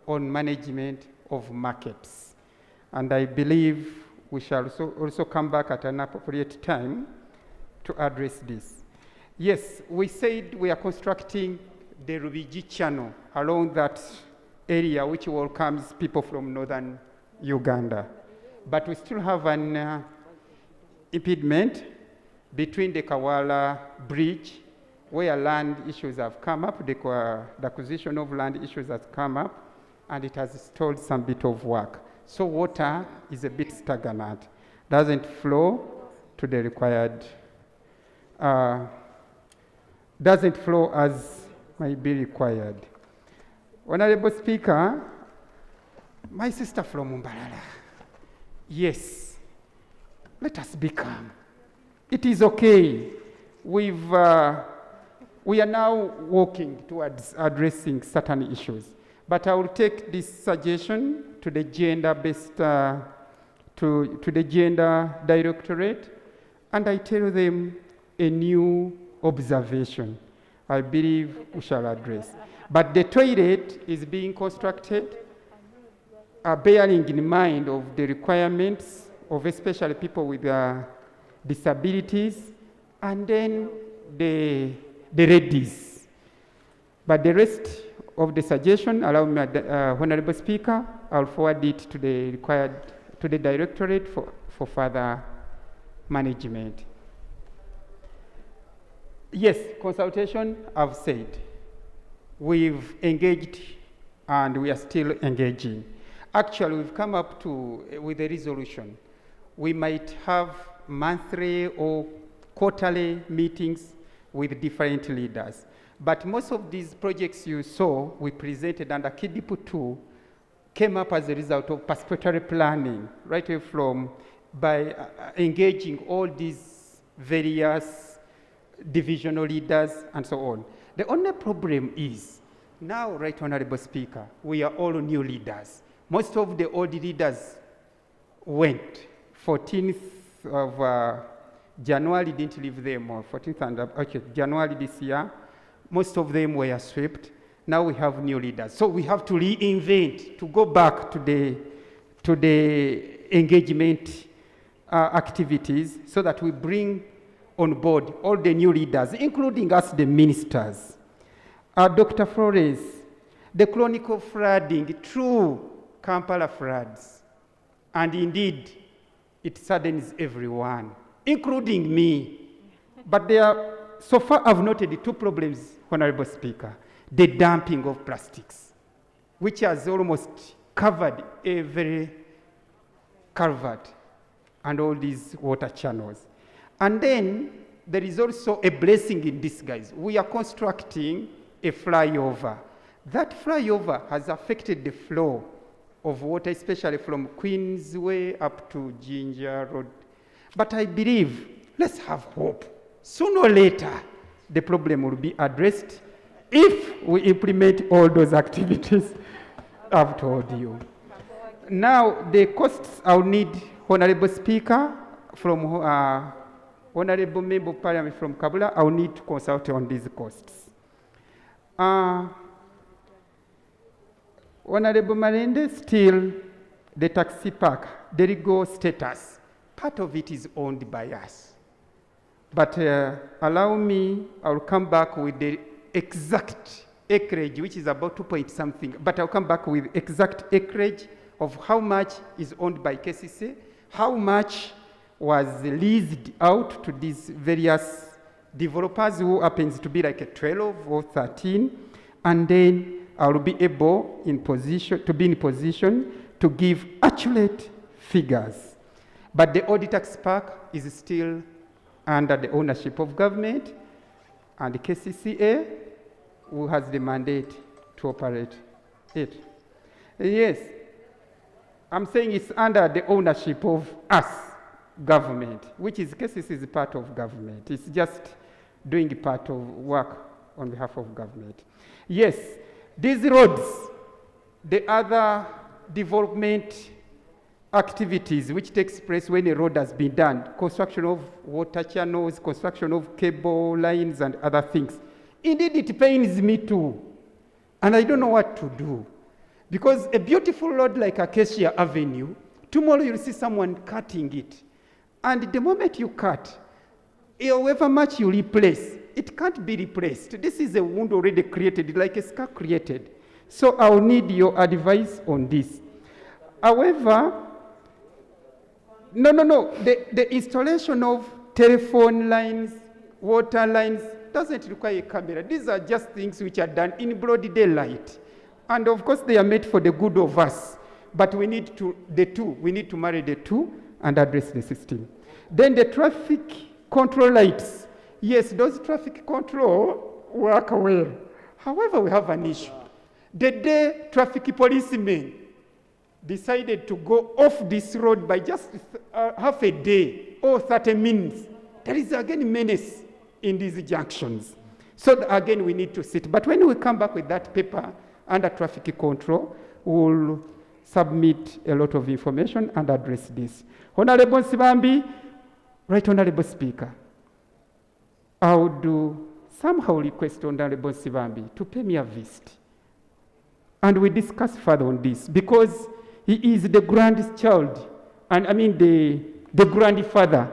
on management of markets. And I believe we shall also come back at an appropriate time to address this. Yes, we said we are constructing the Rubiji channel along that area which welcomes people from northern Uganda. But we still have an impediment between the Kawala Bridge, where land issues have come up, the acquisition of land issues has come up, and it has stalled some bit of work. So water is a bit stagnant, doesn't flow to the required, doesn't flow as might be required. Honorable Speaker, my sister from Umbalala, yes, let us be calm. It is okay. We've We are now working towards addressing certain issues. But I will take this suggestion to the gender-based, to the gender directorate, and I tell them a new observation I believe we shall address. But the toilet is being constructed bearing in mind of the requirements of especially people with disabilities, and then the ladies. But the rest of the suggestion, allow me, Honorable Speaker, I'll forward it to the Directorate for further management. Yes, consultation, I've said. We've engaged and we are still engaging. Actually, we've come up with a resolution. We might have monthly or quarterly meetings with different leaders. But most of these projects you saw, we presented under KIDIP 2, came up as a result of participatory planning, right away from by engaging all these various divisional leaders and so on. The only problem is, now, Right Honorable Speaker, we are all new leaders. Most of the old leaders went. 14th of January didn't leave them, or 14th and okay, January this year, most of them were swept. Now we have new leaders. So we have to reinvent, to go back to the engagement activities so that we bring on board all the new leaders, including us, the ministers. Dr. Flores, the chronicle flooding, true Kampala floods, and indeed, it saddens everyone, including me. But there are, so far I've noted two problems, Honorable Speaker. The dumping of plastics, which has almost covered every culvert and all these water channels. And then there is also a blessing in disguise. We are constructing a flyover. That flyover has affected the flow of water, especially from Queensway up to Ginger Road. But I believe, let's have hope. Sooner or later, the problem will be addressed if we implement all those activities I've told you. Now, the costs I'll need, Honorable Speaker, from Honorable Member of Parliament from Kabula, I'll need to consult on these costs. Honorable Malende, still the taxi park, the legal status, part of it is owned by us. But allow me, I'll come back with the exact acreage, which is about 2 point something, but I'll come back with exact acreage of how much is owned by KCC, how much was leased out to these various developers who happens to be like a 12 or 13, and then I'll be able in position to give accurate figures. But the Old Tax Park is still under the ownership of government, and the KCCA, who has the mandate to operate it. Yes, I'm saying it's under the ownership of us, government, which is KCC is part of government. It's just doing part of work on behalf of government. Yes, these roads, the other development activities which takes place when a road has been done, construction of water channels, construction of cable lines and other things. Indeed, it pains me too, and I don't know what to do. Because a beautiful road like Acacia Avenue, tomorrow you'll see someone cutting it. And the moment you cut, however much you replace, it can't be replaced. This is a wound already created, like a scar created. So I'll need your advice on this. However, the installation of telephone lines, water lines, doesn't require a camera. These are just things which are done in broad daylight. And of course, they are made for the good of us. But we need to marry the two and address the system. Then the traffic control lights. Yes, those traffic control work well. However, we have an issue. The day traffic policemen decided to go off this road by just half a day or 30 minutes, there is again menace in these junctions. So again, we need to sit. But when we come back with that paper under traffic control, we'll submit a lot of information and address this. Honorable Sibambi, Right Honorable Speaker, I would somehow request Honorable Sibambi to pay me a visit. And we discuss further on this, because he is the grandchild, and I mean the grandfather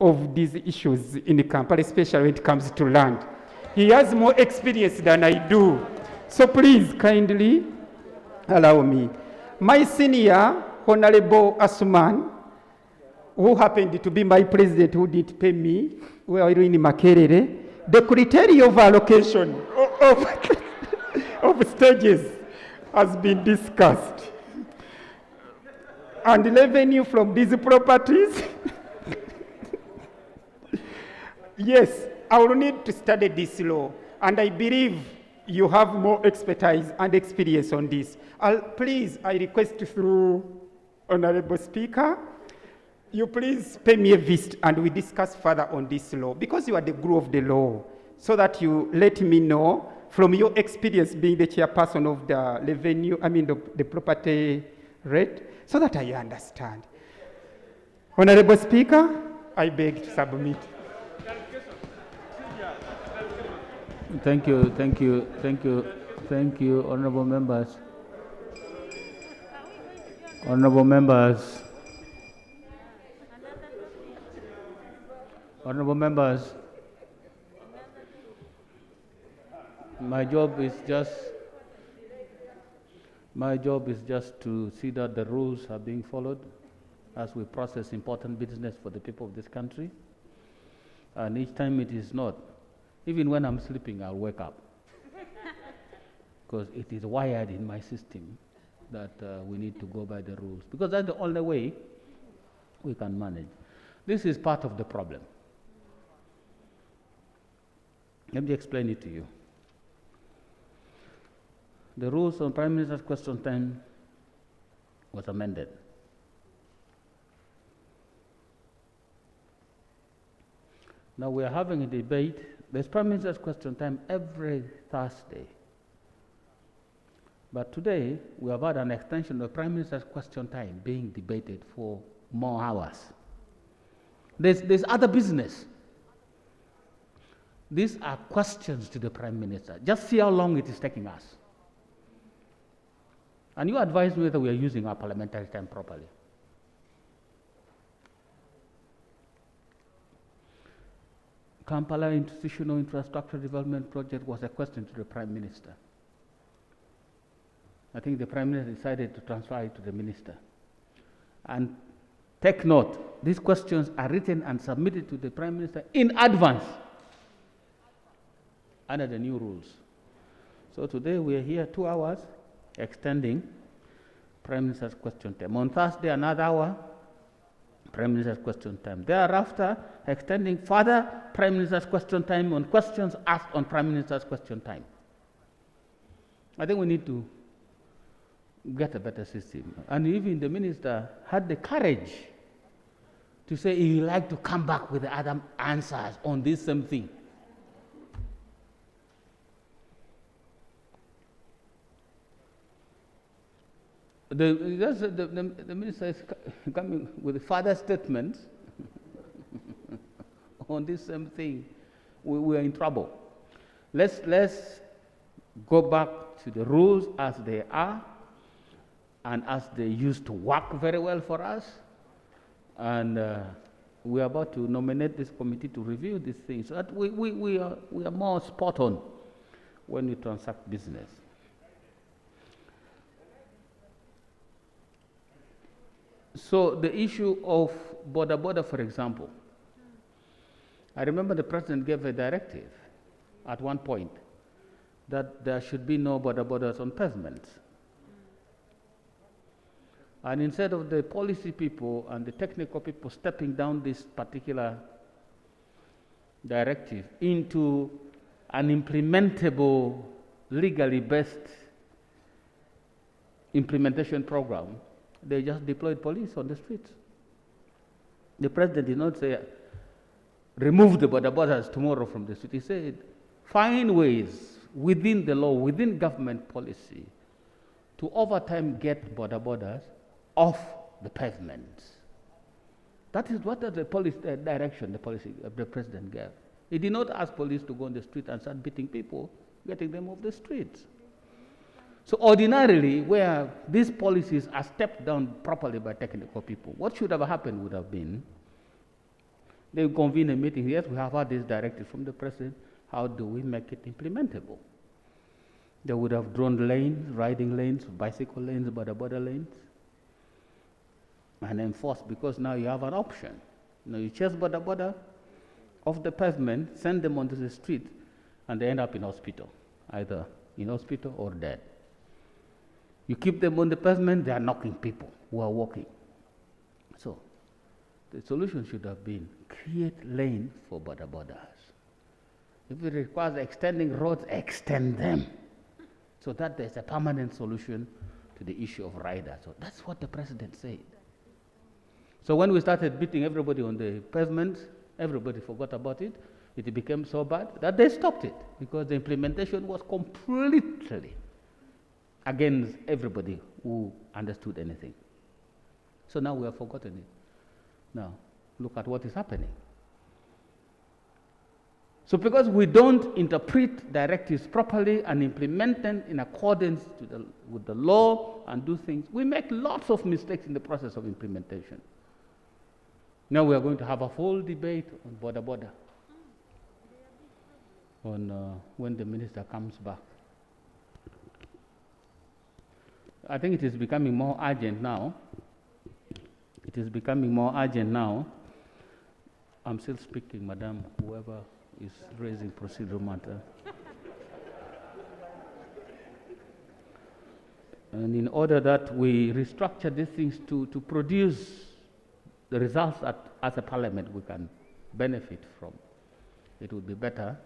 of these issues in Kampala, especially when it comes to land. He has more experience than I do. So please kindly allow me. My senior, Honorable Asuman, who happened to be my president, who did pay me, we are in Makerere, the criteria of allocation of stages has been discussed. And the revenue from these properties, yes, I will need to study this law, and I believe you have more expertise and experience on this. Please, I request through Honorable Speaker, you please pay me a visit and we discuss further on this law, because you are the guru of the law, so that you let me know from your experience being the chairperson of the revenue, the property rate, so that I understand. Honorable Speaker, I beg to submit. Thank you, honorable members. Honorable members. Honorable members. My job is just to see that the rules are being followed as we process important business for the people of this country. And each time it is not, even when I'm sleeping, I'll wake up. Because it is wired in my system that we need to go by the rules. Because that's the only way we can manage. This is part of the problem. Let me explain it to you. The rules on Prime Minister's question time was amended. Now we are having a debate. There's Prime Minister's question time every Thursday. But today, we have had an extension of Prime Minister's question time being debated for more hours. There's other business. These are questions to the Prime Minister. Just see how long it is taking us. And you advise me whether we are using our parliamentary time properly. Kampala Institutional Infrastructure Development Project was a question to the Prime Minister. I think the Prime Minister decided to transfer it to the Minister. And take note, these questions are written and submitted to the Prime Minister in advance under the new rules. So today we are here 2 hours, extending Prime Minister's question time. On Thursday, another hour, Prime Minister's question time. Thereafter, extending further Prime Minister's question time on questions asked on Prime Minister's question time. I think we need to get a better system. And even the Minister had the courage to say he would like to come back with other answers on this same thing. The Minister is coming with further statements on this same thing. We are in trouble. Let's go back to the rules as they are and as they used to work very well for us. And we are about to nominate this committee to review these things so that we are more spot on when we transact business. So the issue of Boda, for example, I remember the President gave a directive at one point that there should be no borders on pavements. And instead of the policy people and the technical people stepping down this particular directive into an implementable, legally based implementation program, they just deployed police on the streets. The President did not say, remove the borders tomorrow from the street. He said, find ways within the law, within government policy, to over time get border borders off the pavements. That is what the policy direction the policy the president gave. He did not ask police to go on the street and start beating people, getting them off the streets. So ordinarily, where these policies are stepped down properly by technical people, what should have happened would have been, they convene a meeting. Yes, we have had this directive from the president. How do we make it implementable? They would have drawn lanes, riding lanes, bicycle lanes, border lanes, and enforced, because now you have an option. You chase border off the pavement, send them onto the street, and they end up in hospital, either in hospital or dead. You keep them on the pavement, they are knocking people who are walking. So the solution should have been create lanes for borders. If it requires extending roads, extend them, so that there's a permanent solution to the issue of riders. So that's what the president said. So when we started beating everybody on the pavement, everybody forgot about it. It became so bad that they stopped it, because the implementation was completely against everybody who understood anything. So now we have forgotten it. Now, look at what is happening. So because we don't interpret directives properly and implement them in accordance with the law and do things, we make lots of mistakes in the process of implementation. Now we are going to have a full debate on border on when the minister comes back. I think it is becoming more urgent now. It is becoming more urgent now. I'm still speaking, madam, whoever is raising procedural matter. And in order that we restructure these things to produce the results that, as a parliament, we can benefit from, it would be better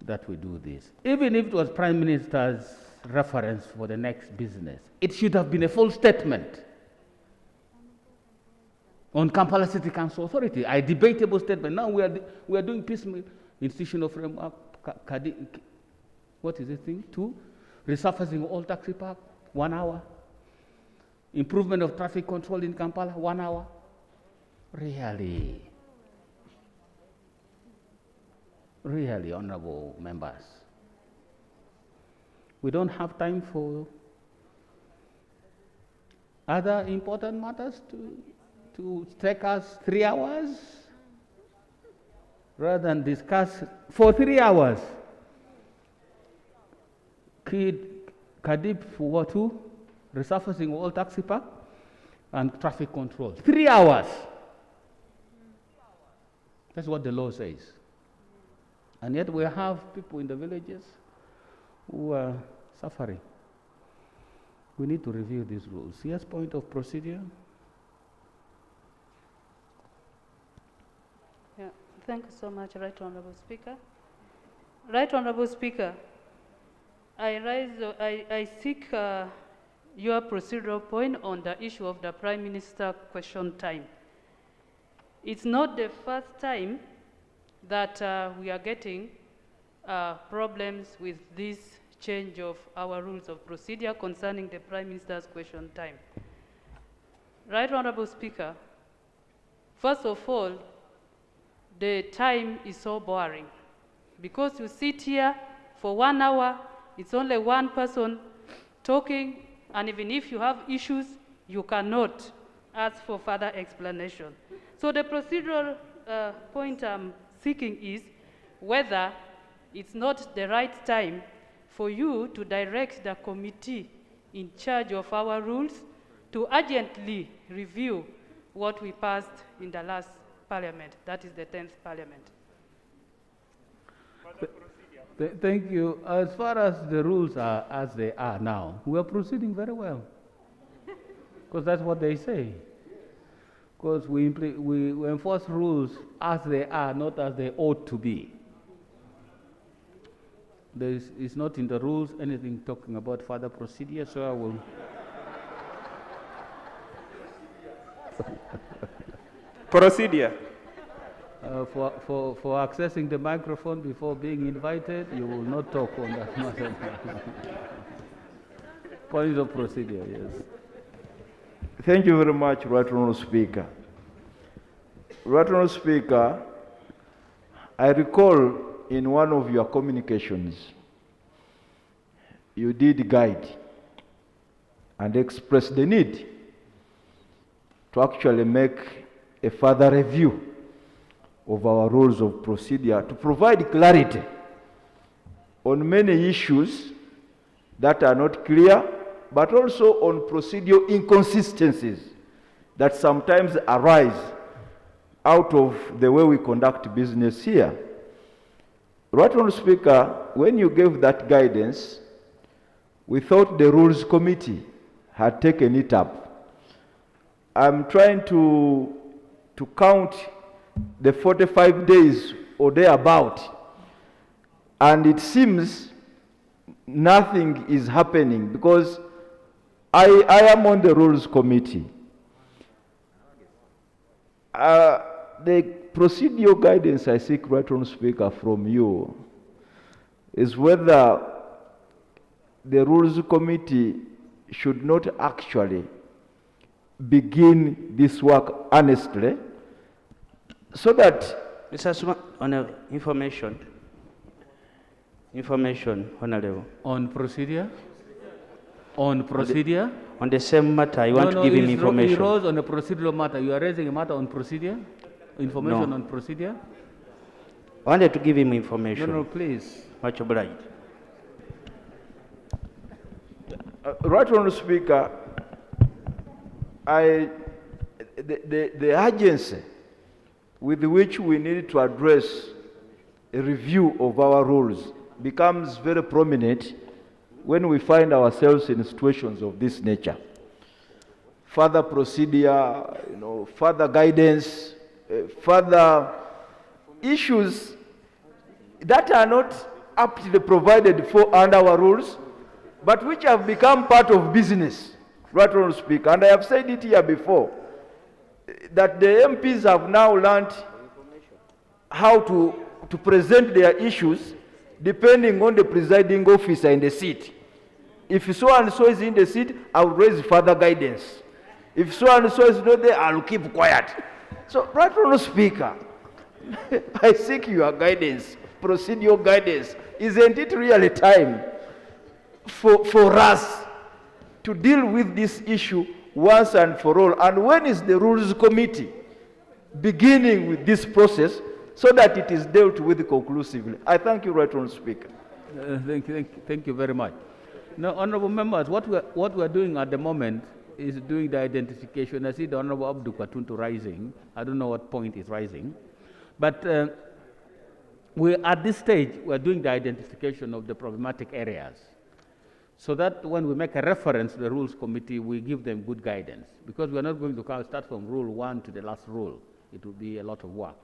that we do this. Even if it was Prime Minister's reference for the next business, it should have been a full statement on Kampala City Council Authority, a debatable statement. Now we are doing piecemeal institutional framework, what is this thing? 2, resurfacing all taxi park, 1 hour. Improvement of traffic control in Kampala, 1 hour. Really? Really, honorable members. We don't have time for other important matters to take us 3 hours rather than discuss for 3 hours. Kadib for 2, resurfacing all taxi park and traffic control. 3 hours. That's what the law says. And yet we have people in the villages who are suffering. We need to review these rules. Yes, point of procedure. Yeah, thank you so much, Right Honourable Speaker. Right Honourable Speaker, I seek your procedural point on the issue of the Prime Minister question time. It's not the first time that we are getting problems with this change of our rules of procedure concerning the Prime Minister's question time. Right Honourable Speaker, first of all, the time is so boring, because you sit here for 1 hour, it's only one person talking, and even if you have issues, you cannot ask for further explanation. So the procedural point I'm seeking is whether it's not the right time for you to direct the committee in charge of our rules to urgently review what we passed in the last Parliament, that is the 10th Parliament. Thank you. As far as the rules are as they are now, we are proceeding very well, because that's what they say. Because we enforce rules as they are, not as they ought to be. It's not in the rules anything talking about further procedure, so I will. Procedure. For accessing the microphone before being invited, you will not talk on that matter. Point of procedure, yes. Thank you very much, Right Honourable Speaker. Right Honourable Speaker, I recall in one of your communications, you did guide and express the need to actually make a further review of our rules of procedure to provide clarity on many issues that are not clear, but also on procedural inconsistencies that sometimes arise out of the way we conduct business here. Right Honourable Speaker, when you gave that guidance, we thought the Rules Committee had taken it up. I'm trying to count the 45 days or thereabout, and it seems nothing is happening because I am on the Rules Committee. The procedural guidance I seek, Right Honourable Speaker, from you is whether the Rules Committee should not actually begin this work honestly, so that... Mr. Suma, on information, Honourable. On procedure? On procedure? On the same matter, I want to give him information. He rose on a procedural matter. You are raising a matter on procedure? Information on procedure? I wanted to give him information. No, please. Much obliged. Right Honourable Speaker, the urgency with which we need to address a review of our rules becomes very prominent when we find ourselves in situations of this nature. Further procedure, further guidance, further issues that are not aptly provided for under our rules, but which have become part of business, Right Honourable Speaker. And I have said it here before, that the MPs have now learned how to present their issues depending on the presiding officer in the seat. If so and so is in the seat, I will raise further guidance. If so and so is not there, I will keep quiet. So, Right Honourable Speaker, I seek your guidance, procedural guidance. Isn't it really time for us to deal with this issue once and for all? And when is the Rules Committee beginning with this process so that it is dealt with conclusively? I thank you, Right Honourable Speaker. Thank you very much. Now, honourable members, what we are doing at the moment is doing the identification. I see the Honourable Abdul Katuntu rising. I don't know what point is rising. But at this stage, we are doing the identification of the problematic areas, so that when we make a reference to the Rules Committee, we give them good guidance. Because we are not going to start from Rule 1 to the last rule. It will be a lot of work.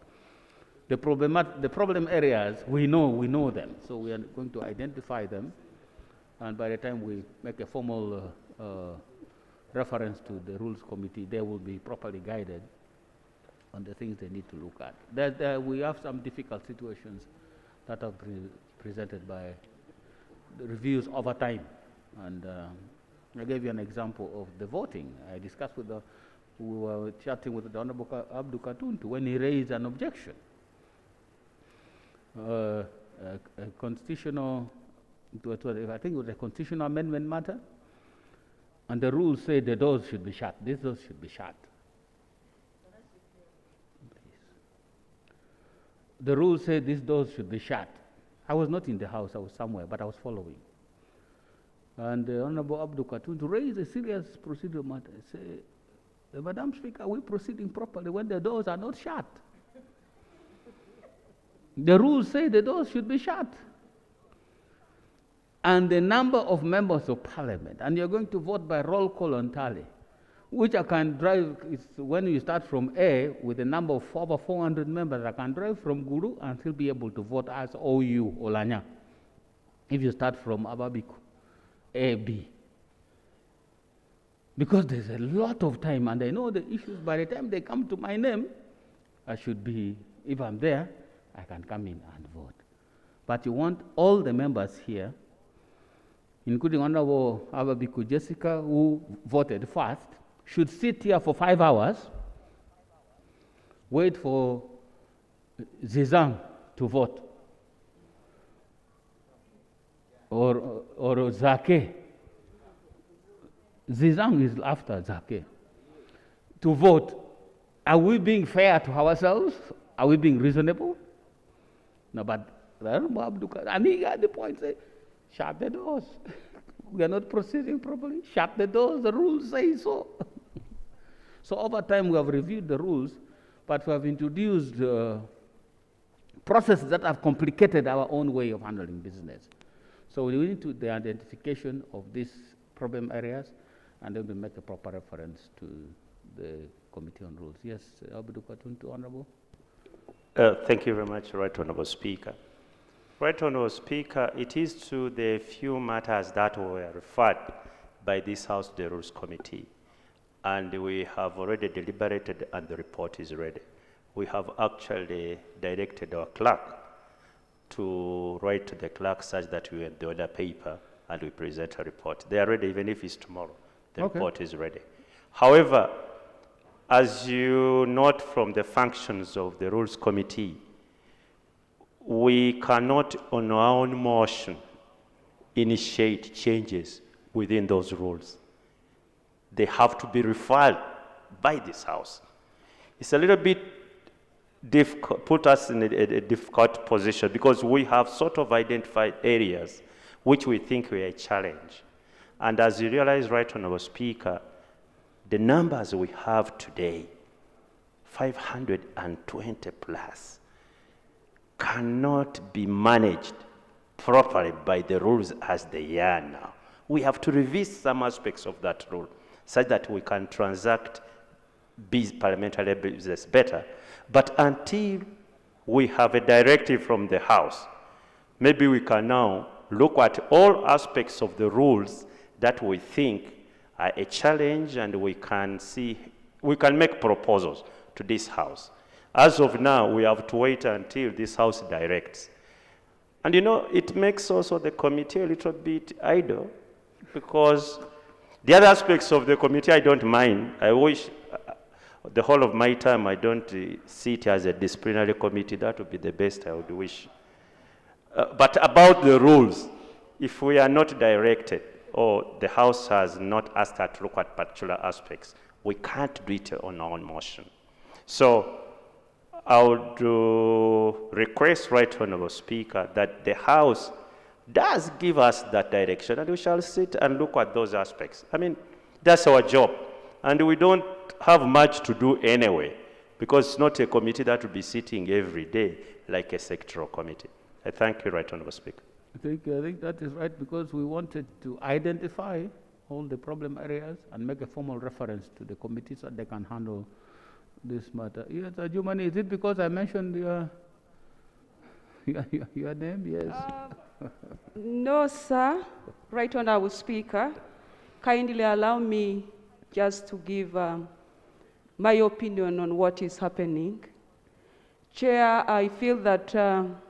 The problem areas, we know them. So we are going to identify them. And by the time we make a formal reference to the Rules Committee, they will be properly guided on the things they need to look at. We have some difficult situations that are presented by the reviews over time. And I gave you an example of the voting. I discussed we were chatting with the Honourable Abdul Katuntu when he raised an objection. A constitutional, I think it was a constitutional amendment matter, and the rules say the doors should be shut. These doors should be shut. The rules say these doors should be shut. I was not in the house, I was somewhere, but I was following. And the Honourable Abdul Katuntu raised a serious procedural matter. He said, Madam Speaker, are we proceeding properly when the doors are not shut? The rules say the doors should be shut. And the number of members of Parliament, and you're going to vote by roll call and tally, which I can drive, when you start from A with a number of over 400 members, I can drive from Guru and still be able to vote as OU, Olanya. If you start from Ababiku, A, B. Because there's a lot of time, and I know the issues, by the time they come to my name, I should be If I'm there, I can come in and vote. But you want all the members here, including Honorable Ababiku Jessica, who voted first, should sit here for 5 hours, wait for Zizang to vote, or Zake. Zizang is after Zake, to vote. Are we being fair to ourselves? Are we being reasonable? No, but and he got the point, say, shut the doors. We are not proceeding properly. Shut the doors, the rules say so. So over time we have reviewed the rules, but we have introduced processes that have complicated our own way of handling business. So we need to the identification of these problem areas, and then we make a proper reference to the Committee on Rules. Yes, Honorable. Thank you very much, Right Honourable Speaker. Right Honourable Speaker, it is to the few matters that were referred by this House to the Rules Committee, and we have already deliberated and the report is ready. We have actually directed our clerk to write to the clerk such that we have the order paper and we present a report. They are ready, even if it's tomorrow. The report is ready. However, as you note from the functions of the Rules Committee, we cannot, on our own motion, initiate changes within those rules. They have to be referred by this House. It's a little bit difficult, put us in a difficult position because we have sort of identified areas which we think were a challenge. And as you realize, Right Honourable Speaker, the numbers we have today, 520 plus, cannot be managed properly by the rules as they are now. We have to revisit some aspects of that rule such that we can transact parliamentary business better. But until we have a directive from the House, maybe we can now look at all aspects of the rules that we think are a challenge, and we can make proposals to this House. As of now, we have to wait until this House directs. And you know, it makes also the committee a little bit idle, because the other aspects of the committee I don't mind. I wish the whole of my time I don't see it as a disciplinary committee. That would be the best I would wish. But about the rules, if we are not directed, or the House has not asked us to look at particular aspects, we can't do it on our own motion. So I would request, Right Honourable Speaker, that the House does give us that direction, and we shall sit and look at those aspects. I mean, that's our job, and we don't have much to do anyway, because it's not a committee that will be sitting every day like a sectoral committee. I thank you, Right Honourable Speaker. I think that is right, because we wanted to identify all the problem areas and make a formal reference to the committees so that they can handle this matter. Yes, Ajumani, is it because I mentioned your name? Yes. No, sir. Right Honourable Speaker, kindly allow me just to give my opinion on what is happening. Chair, I feel that,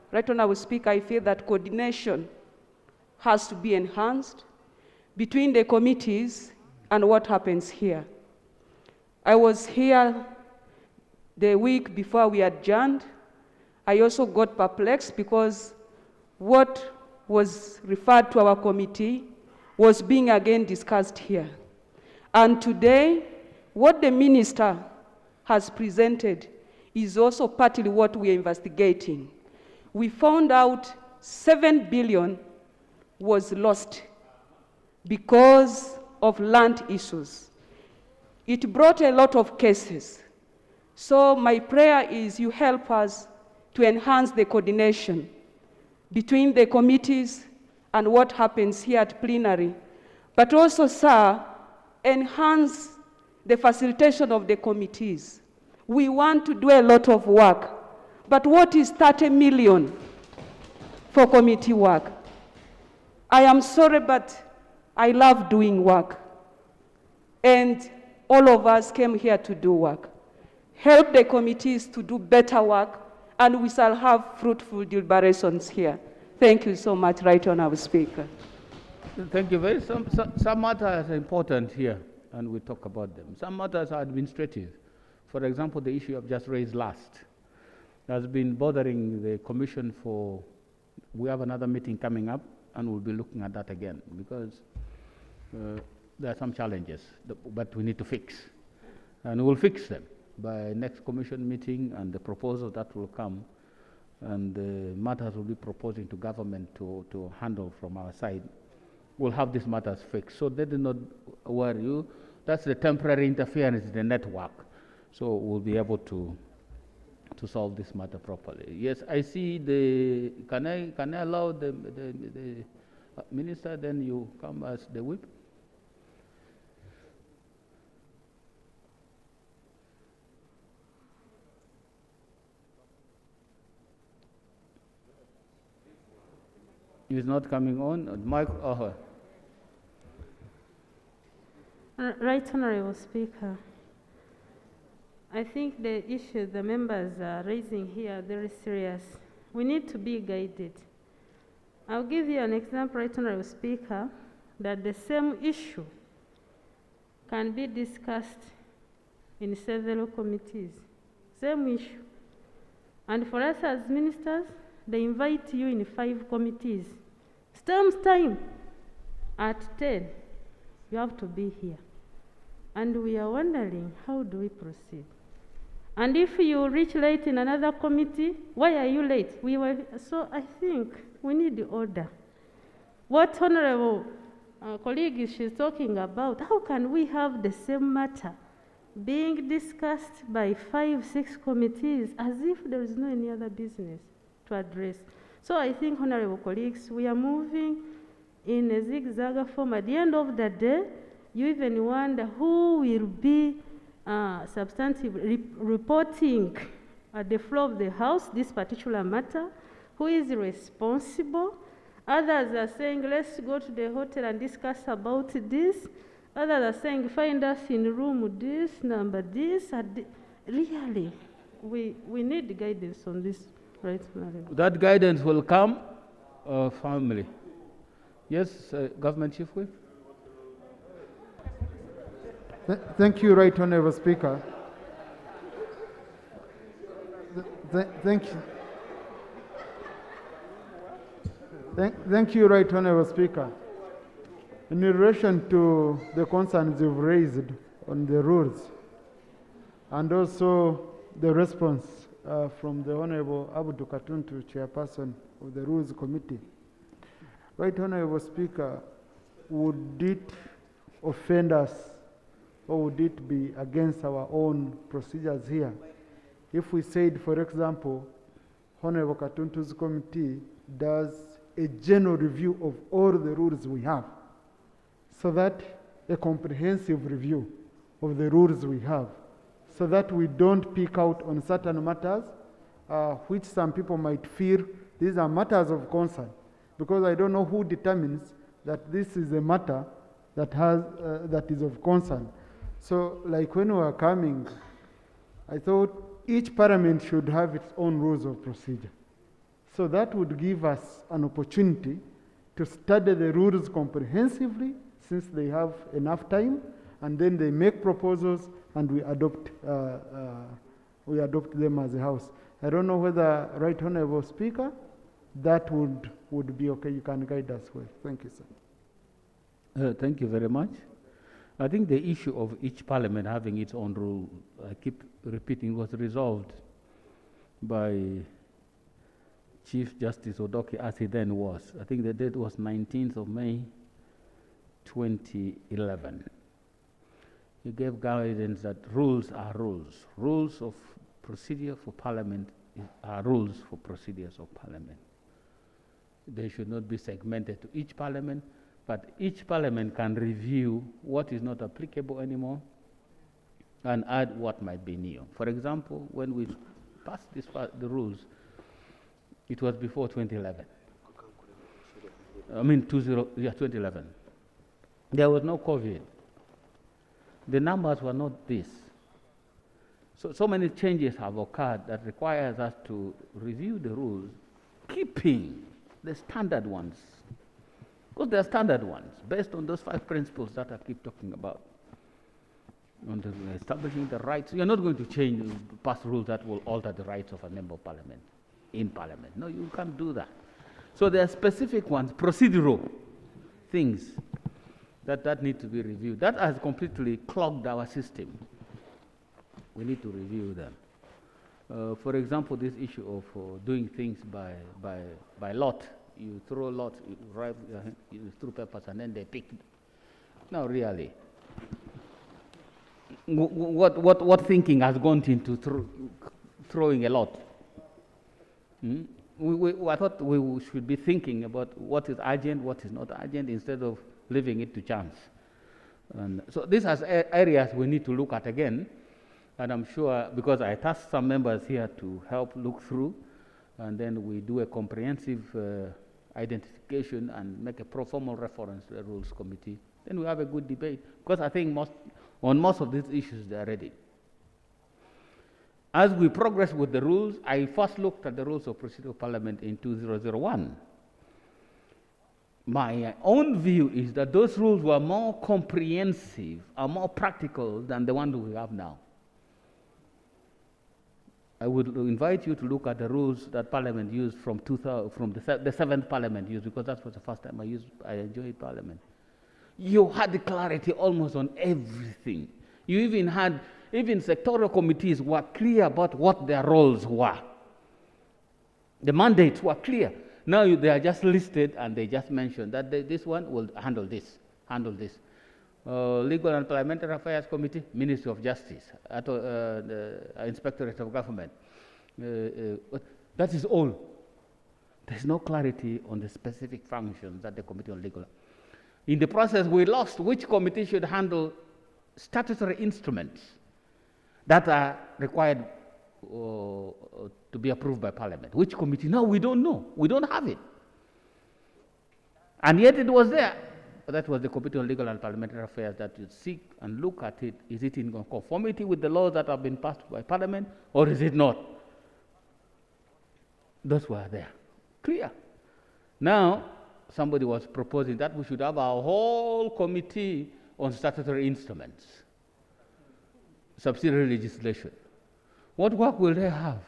Right Honourable Speaker, I feel that coordination has to be enhanced between the committees and what happens here. I was here the week before we adjourned. I also got perplexed because what was referred to our committee was being again discussed here. And today, what the minister has presented is also partly what we are investigating. We found out 7 billion was lost because of land issues. It brought a lot of cases. So my prayer is you help us to enhance the coordination between the committees and what happens here at plenary. But also, sir, enhance the facilitation of the committees. We want to do a lot of work. But what is 30 million for committee work? I am sorry, but I love doing work. And all of us came here to do work. Help the committees to do better work and we shall have fruitful deliberations here. Thank you so much, Right Honourable Speaker. Thank you. Some matters are important here, and we talk about them. Some matters are administrative. For example, the issue I've just raised last has been bothering the Commission for. We have another meeting coming up, and we'll be looking at that again, because there are some challenges, but we need to fix. And we'll fix them by next Commission meeting and the proposal that will come, and the matters will be proposing to government to handle from our side. We'll have these matters fixed. So they do not worry you. That's the temporary interference in the network. So we'll be able to solve this matter properly. Yes, I see the, can I allow the Minister, then you come as the whip? He's not coming on. Mike, Right Honourable Speaker, I think the issue the members are raising here are very serious. We need to be guided. I'll give you an example, Right Honourable Speaker, that the same issue can be discussed in several committees. Same issue. And for us as ministers, they invite you in 5 committees. Same time, at 10, you have to be here. And we are wondering, how do we proceed? And if you reach late in another committee, why are you late? So I think we need order. What honorable colleague she's talking about, how can we have the same matter being discussed by 5, 6 committees as if there is no any other business to address? So I think, honorable colleagues, we are moving in a zigzag form. At the end of the day, you even wonder who will be substantive reporting at the floor of the House this particular matter, who is responsible. Others are saying, let's go to the hotel and discuss about this. Others are saying, find us in room this, number this. Really, we need guidance on this, right? That guidance will come family. Yes, Government Chief Whip. Thank you, Right Honourable Speaker. Thank you. Thank you, Right Honourable Speaker. In relation to the concerns you've raised on the rules, and also the response from the Honourable Abdul Katuntu, Chairperson of the Rules Committee, Right Honourable Speaker, would it offend us, or would it be against our own procedures here if we said, for example, Honourable Katuntu's committee does a general review of all the rules we have, so that a comprehensive review of the rules we have, so that we don't pick out on certain matters which some people might feel these are matters of concern, because I don't know who determines that this is a matter that is of concern. So, like when we were coming, I thought each parliament should have its own rules of procedure. So that would give us an opportunity to study the rules comprehensively, since they have enough time, and then they make proposals and we adopt them as a House. I don't know whether, Right Honourable Speaker, that would be okay. You can guide us well. Thank you, sir. Thank you very much. I think the issue of each parliament having its own rule, I keep repeating, was resolved by Chief Justice Odoki as he then was. I think the date was 19th of May, 2011. He gave guidance that rules are rules. Rules of procedure for parliament are rules for procedures of parliament. They should not be segmented to each parliament, but each parliament can review what is not applicable anymore and add what might be new. For example, when we passed the rules, it was before 2011. I mean, 2011. There was no COVID. The numbers were not this. So many changes have occurred that requires us to review the rules, keeping the standard ones. Because they are standard ones, based on those 5 principles that I keep talking about. On the establishing the rights. You're not going to change, pass rules that will alter the rights of a member of parliament in parliament. No, you can't do that. So there are specific ones, procedural things that need to be reviewed. That has completely clogged our system. We need to review them. For example, this issue of doing things by lot. You throw lots, you throw papers, and then they pick. No, really. What thinking has gone into throwing a lot? I thought we should be thinking about what is urgent, what is not urgent, instead of leaving it to chance. And so these are areas we need to look at again. And I'm sure, because I tasked some members here to help look through, and then we do a comprehensive identification and make a formal reference to the Rules Committee, then we have a good debate. Because I think on most of these issues, they are ready. As we progress with the rules, I first looked at the rules of procedure of Parliament in 2001. My own view is that those rules were more comprehensive and more practical than the ones we have now. I would invite you to look at the rules that Parliament used from the 7th Parliament used, because that was the first time I enjoyed Parliament. You had the clarity almost on everything. You even had, sectoral committees were clear about what their roles were. The mandates were clear. Now they are just listed and they just mentioned that this one will handle this, Legal and Parliamentary Affairs Committee, Ministry of Justice, the Inspectorate of Government. That is all. There's no clarity on the specific functions that the Committee on Legal. In the process, we lost which committee should handle statutory instruments that are required to be approved by Parliament. Which committee? No, we don't know. We don't have it. And yet it was there. That was the Committee on Legal and Parliamentary Affairs that would seek and look at it. Is it in conformity with the laws that have been passed by Parliament, or is it not? Those were there. Clear. Now, somebody was proposing that we should have a whole committee on statutory instruments, subsidiary legislation. What work will they have?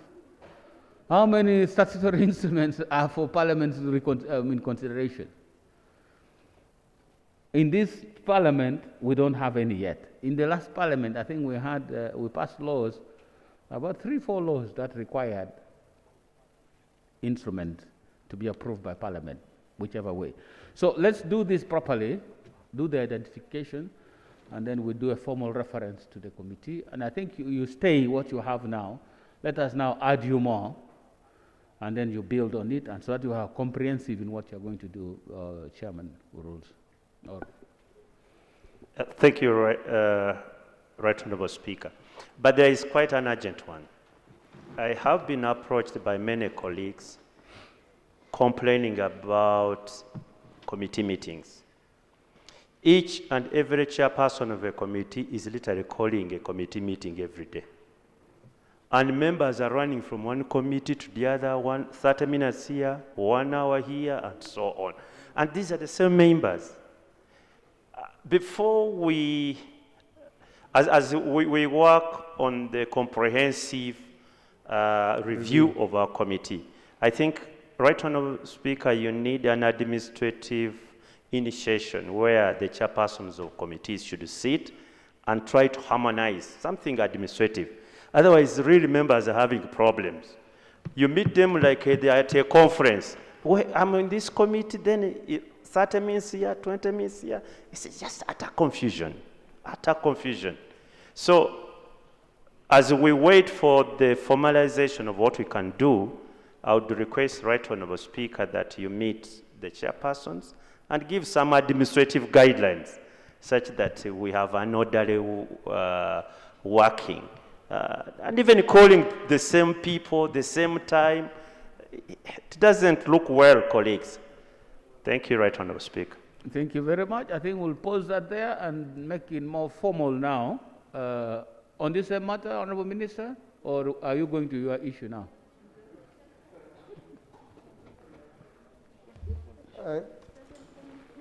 How many statutory instruments are for Parliament's in consideration? In this Parliament, we don't have any yet. In the last Parliament, I think we passed laws, about 3-4 laws that required instruments to be approved by Parliament, whichever way. So let's do this properly, do the identification, and then we do a formal reference to the committee. And I think you stay what you have now. Let us now add you more, and then you build on it, and so that you are comprehensive in what you're going to do, Chairman Rules. Thank you, Right Honourable Speaker. But there is quite an urgent one. I have been approached by many colleagues complaining about committee meetings. Each and every chairperson of a committee is literally calling a committee meeting every day. And members are running from one committee to the other, 30 minutes here, 1 hour here, and so on. And these are the same members. Before we work on the comprehensive review of our committee, I think, Right Honourable Speaker, you need an administrative initiation where the chairpersons of committees should sit and try to harmonize something administrative. Otherwise, really members are having problems. You meet them like they are at a conference. Well, I'm in this committee, then 30 minutes here, 20 minutes here. It's just utter confusion, utter confusion. So as we wait for the formalization of what we can do, I would request, Right Honourable Speaker, that you meet the chairpersons and give some administrative guidelines such that we have an orderly working. And even calling the same people, the same time, it doesn't look well, colleagues. Thank you, Right Honourable Speaker. Thank you very much. I think we'll pause that there and make it more formal now. On On this matter, Honorable Minister, or are you going to your issue now?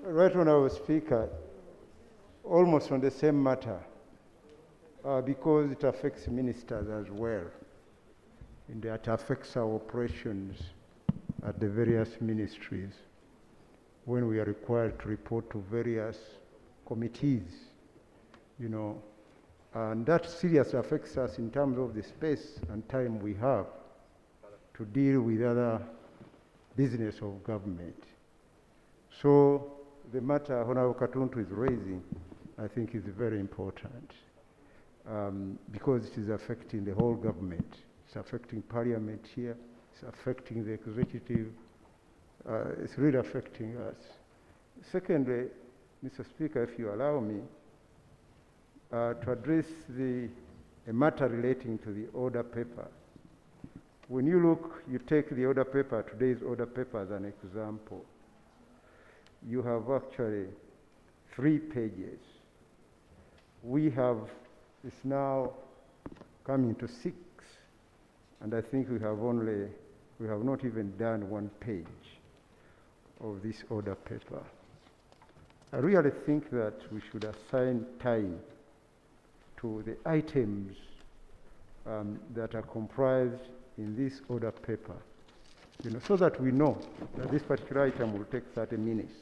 Right Honorable Speaker, almost on the same matter, because it affects ministers as well, and it affects our operations at the various ministries when we are required to report to various committees, you know, and that seriously affects us in terms of the space and time we have to deal with other business of government. So the matter Honorable Katuntu is raising, I think, is very important because it is affecting the whole government. It's affecting Parliament here, it's affecting the executive, it's really affecting us. Secondly, Mr. Speaker, if you allow me, to address a matter relating to the order paper. When you look, you take the order paper, today's order paper as an example, you have actually 3 pages. We have, it's now coming to 6, and I think we have not even done 1 page of this order paper. I really think that we should assign time to the items that are comprised in this order paper, you know, so that we know that this particular item will take 30 minutes.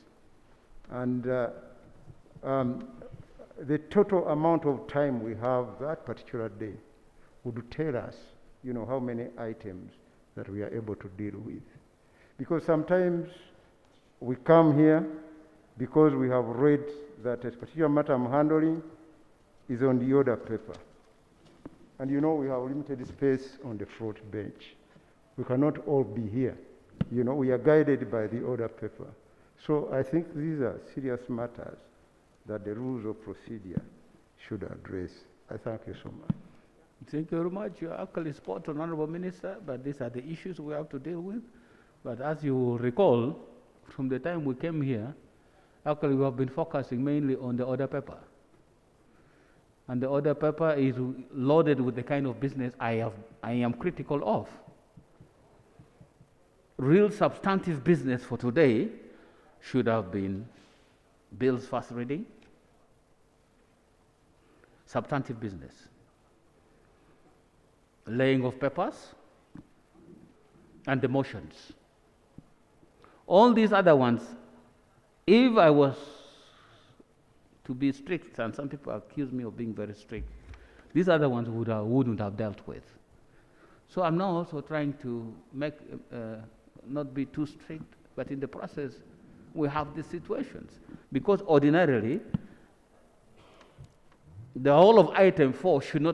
And the total amount of time we have that particular day would tell us, you know, how many items that we are able to deal with. Because sometimes we come here because we have read that a particular matter I'm handling is on the order paper. And you know, we have limited space on the front bench. We cannot all be here. You know, we are guided by the order paper. So I think these are serious matters that the rules of procedure should address. I thank you so much. Thank you very much. You're actually spot on, Honorable Minister, but these are the issues we have to deal with. But as you will recall, from the time we came here, actually we have been focusing mainly on the order paper. And the order paper is loaded with the kind of business I am critical of. Real substantive business for today should have been bills first reading, substantive business, laying of papers, and the motions. All these other ones, if I was to be strict, and some people accuse me of being very strict, these other ones wouldn't have dealt with. So I'm now also trying to make, not be too strict, but in the process, we have these situations. Because ordinarily, the whole of item 4 should not